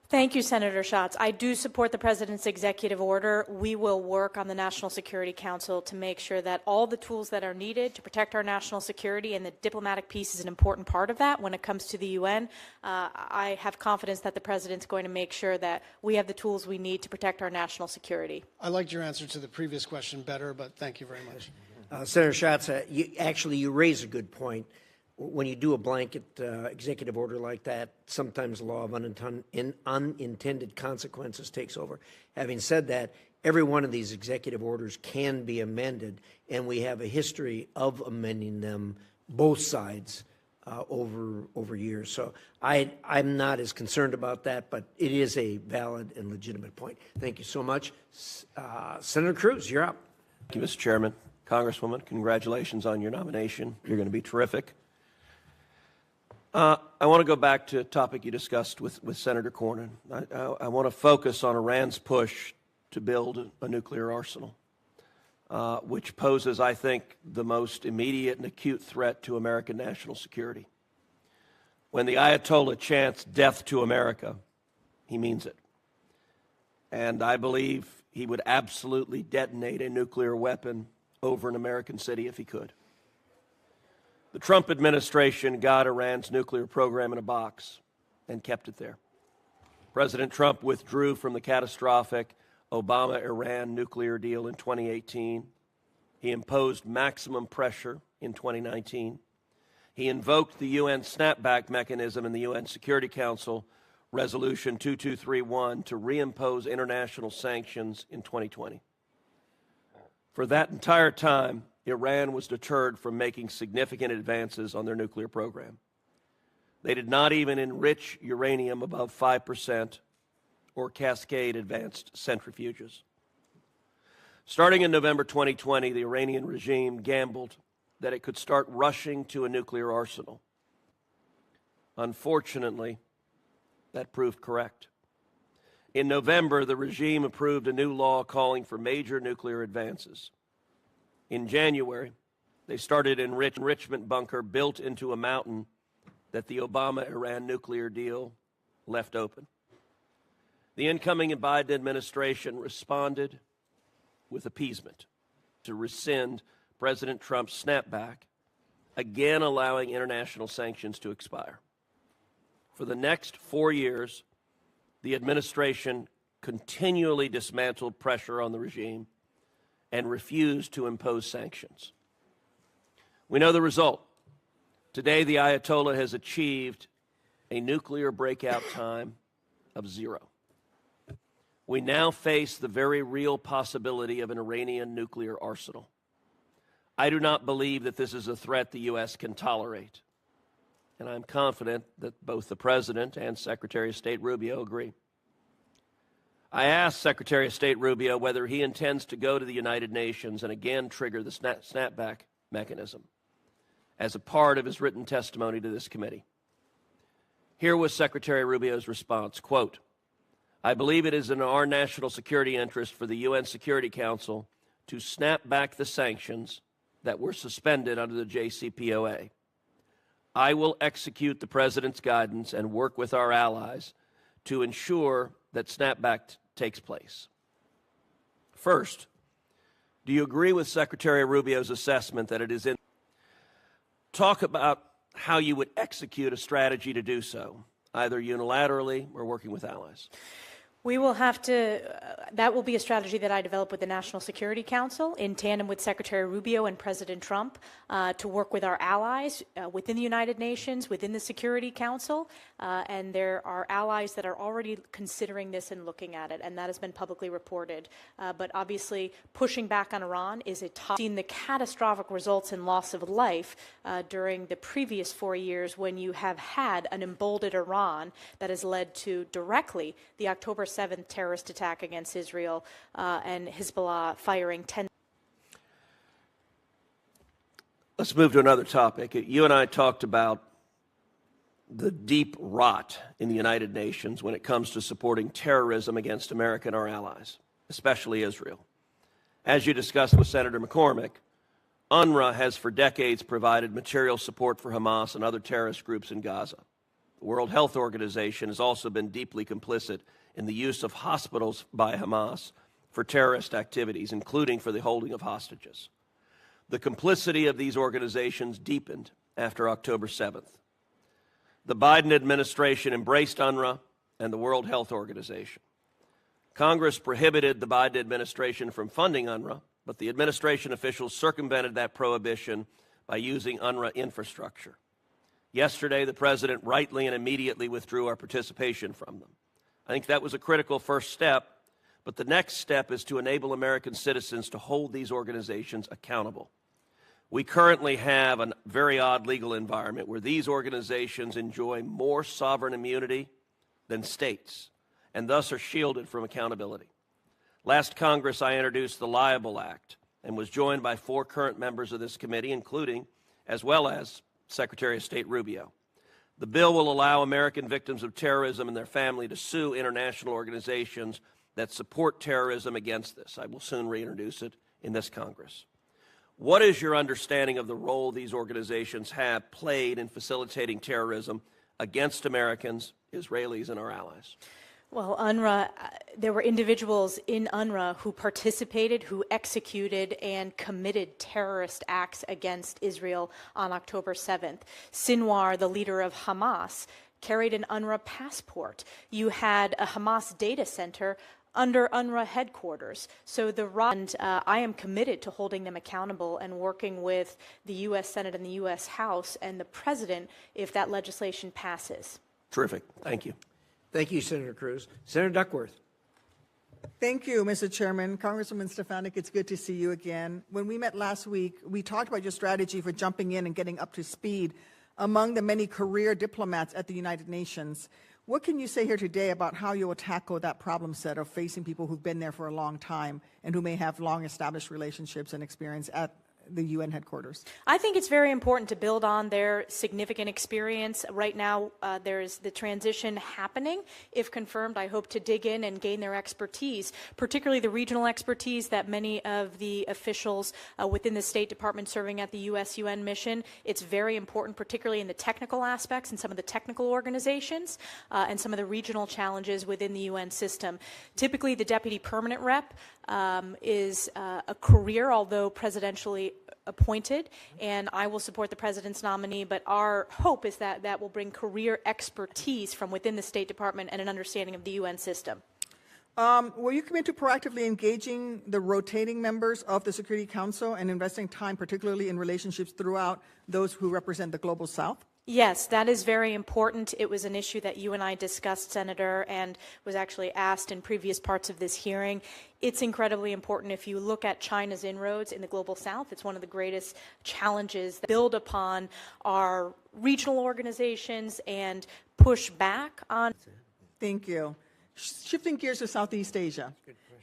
Thank you, Senator Schatz. I do support the President's executive order. We will work on the National Security Council to make sure that all the tools that are needed to protect our national security, and the diplomatic piece is an important part of that when it comes to the UN. I have confidence that the President's going to make sure that we have the tools we need to protect our national security. I liked your answer to the previous question better, but thank you very much. Senator Schatz, you raise a good point. When you do a blanket executive order like that, sometimes the law of unintended consequences takes over. Having said that, every one of these executive orders can be amended, and we have a history of amending them, both sides, over years. So I'm not as concerned about that, but it is a valid and legitimate point. Thank you so much. Senator Cruz, you're up. Thank you, Mr. Chairman. Congresswoman, congratulations on your nomination. You're going to be terrific. I want to go back to a topic you discussed with Senator Cornyn. I want to focus on Iran's push to build a nuclear arsenal, which poses, I think, the most immediate and acute threat to American national security. When the Ayatollah chants death to America, he means it. And I believe he would absolutely detonate a nuclear weapon over an American city if he could. The Trump administration got Iran's nuclear program in a box and kept it there. President Trump withdrew from the catastrophic Obama-Iran nuclear deal in 2018. He imposed maximum pressure in 2019. He invoked the UN snapback mechanism in the UN Security Council Resolution 2231 to reimpose international sanctions in 2020. For that entire time, Iran was deterred from making significant advances on their nuclear program. They did not even enrich uranium above 5% or cascade advanced centrifuges. Starting in November 2020, the Iranian regime gambled that it could start rushing to a nuclear arsenal. Unfortunately, that proved correct. In November, the regime approved a new law calling for major nuclear advances. In January, they started an enrichment bunker built into a mountain that the Obama-Iran nuclear deal left open. The incoming Biden administration responded with appeasement to rescind President Trump's snapback, again allowing international sanctions to expire. For the next 4 years, the administration continually dismantled pressure on the regime and refused to impose sanctions. We know the result. Today, the Ayatollah has achieved a nuclear breakout time of 0. We now face the very real possibility of an Iranian nuclear arsenal. I do not believe that this is a threat the U.S. can tolerate, and I'm confident that both the President and Secretary of State Rubio agree. I asked Secretary of State Rubio whether he intends to go to the United Nations and again trigger the snapback mechanism as a part of his written testimony to this committee. Here was Secretary Rubio's response, quote, "I believe it is in our national security interest for the UN Security Council to snap back the sanctions that were suspended under the JCPOA. I will execute the President's guidance and work with our allies to ensure that snapback takes place." First, do you agree with Secretary Rubio's assessment that it is in... Talk about how you would execute a strategy to do so, either unilaterally or working with allies. We will have to, that will be a strategy that I develop with the National Security Council in tandem with Secretary Rubio and President Trump to work with our allies within the United Nations, within the Security Council, and there are allies that are already considering this and looking at it, and that has been publicly reported. But obviously, pushing back on Iran is a top. Seen the catastrophic results in loss of life during the previous 4 years when you have had an emboldened Iran that has led to directly the October 7th terrorist attack against Israel and Hezbollah firing 10. Let's move to another topic. You and I talked about the deep rot in the United Nations when it comes to supporting terrorism against America and our allies, especially Israel. As you discussed with Senator McCormick, UNRWA has for decades provided material support for Hamas and other terrorist groups in Gaza. The World Health Organization has also been deeply complicit in the use of hospitals by Hamas for terrorist activities, including for the holding of hostages. The complicity of these organizations deepened after October 7th. The Biden administration embraced UNRWA and the World Health Organization. Congress prohibited the Biden administration from funding UNRWA, but the administration officials circumvented that prohibition by using UNRWA infrastructure. Yesterday, the President rightly and immediately withdrew our participation from them. I think that was a critical first step, but the next step is to enable American citizens to hold these organizations accountable. We currently have a very odd legal environment where these organizations enjoy more sovereign immunity than states, and thus are shielded from accountability. Last Congress, I introduced the Liable Act and was joined by 4 current members of this committee, including, as well as, Secretary of State Rubio. The bill will allow American victims of terrorism and their family to sue international organizations that support terrorism against this. I will soon reintroduce it in this Congress. What is your understanding of the role these organizations have played in facilitating terrorism against Americans, Israelis, and our allies? Well, UNRWA, there were individuals in UNRWA who participated, who executed, and committed terrorist acts against Israel on October 7th. Sinwar, the leader of Hamas, carried an UNRWA passport. You had a Hamas data center under UNRWA headquarters. So I am committed to holding them accountable and working with the U.S. Senate and the U.S. House and the President if that legislation passes. Terrific. Thank you. Thank you, Senator Cruz. Senator Duckworth. Thank you, Mr. Chairman. Congresswoman Stefanik, it's good to see you again. When we met last week, we talked about your strategy for jumping in and getting up to speed among the many career diplomats at the United Nations. What can you say here today about how you will tackle that problem set of facing people who've been there for a long time and who may have long established relationships and experience at the UN headquarters? I think it's very important to build on their significant experience. Right now, there's the transition happening. If confirmed, I hope to dig in and gain their expertise, particularly the regional expertise that many of the officials within the State Department serving at the UN mission. It's very important, particularly in the technical aspects and some of the technical organizations and some of the regional challenges within the UN system. Typically, the deputy permanent rep is a career, although presidentially appointed, and I will support the president's nominee, but our hope is that that will bring career expertise from within the State Department and an understanding of the UN system. Will you commit to proactively engaging the rotating members of the Security Council and investing time, particularly in relationships throughout those who represent the Global South? Yes, that is very important. It was an issue that you and I discussed, Senator, and was actually asked in previous parts of this hearing. It's incredibly important. If you look at China's inroads in the Global South, it's one of the greatest challenges that build upon our regional organizations and push back on. Thank you. Shifting gears to Southeast Asia.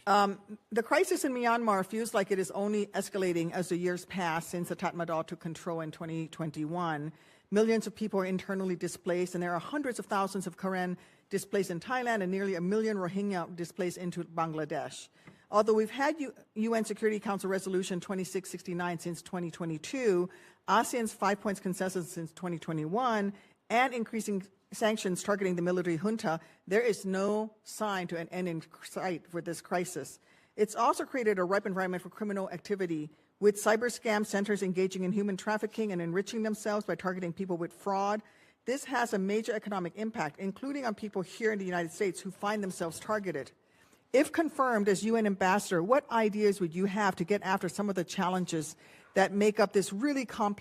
The crisis in Myanmar feels like it is only escalating as the years pass since the Tatmadaw took control in 2021. Millions of people are internally displaced, and there are hundreds of thousands of Karen displaced in Thailand and nearly 1 million Rohingya displaced into Bangladesh. Although we've had UN Security Council Resolution 2669 since 2022, ASEAN's 5 points consensus since 2021, and increasing sanctions targeting the military junta, there is no sign to an end in sight for this crisis. It's also created a ripe environment for criminal activity, with cyber scam centers engaging in human trafficking and enriching themselves by targeting people with fraud. This has a major economic impact, including on people here in the United States who find themselves targeted. If confirmed as UN ambassador, what ideas would you have to get after some of the challenges that make up this really complex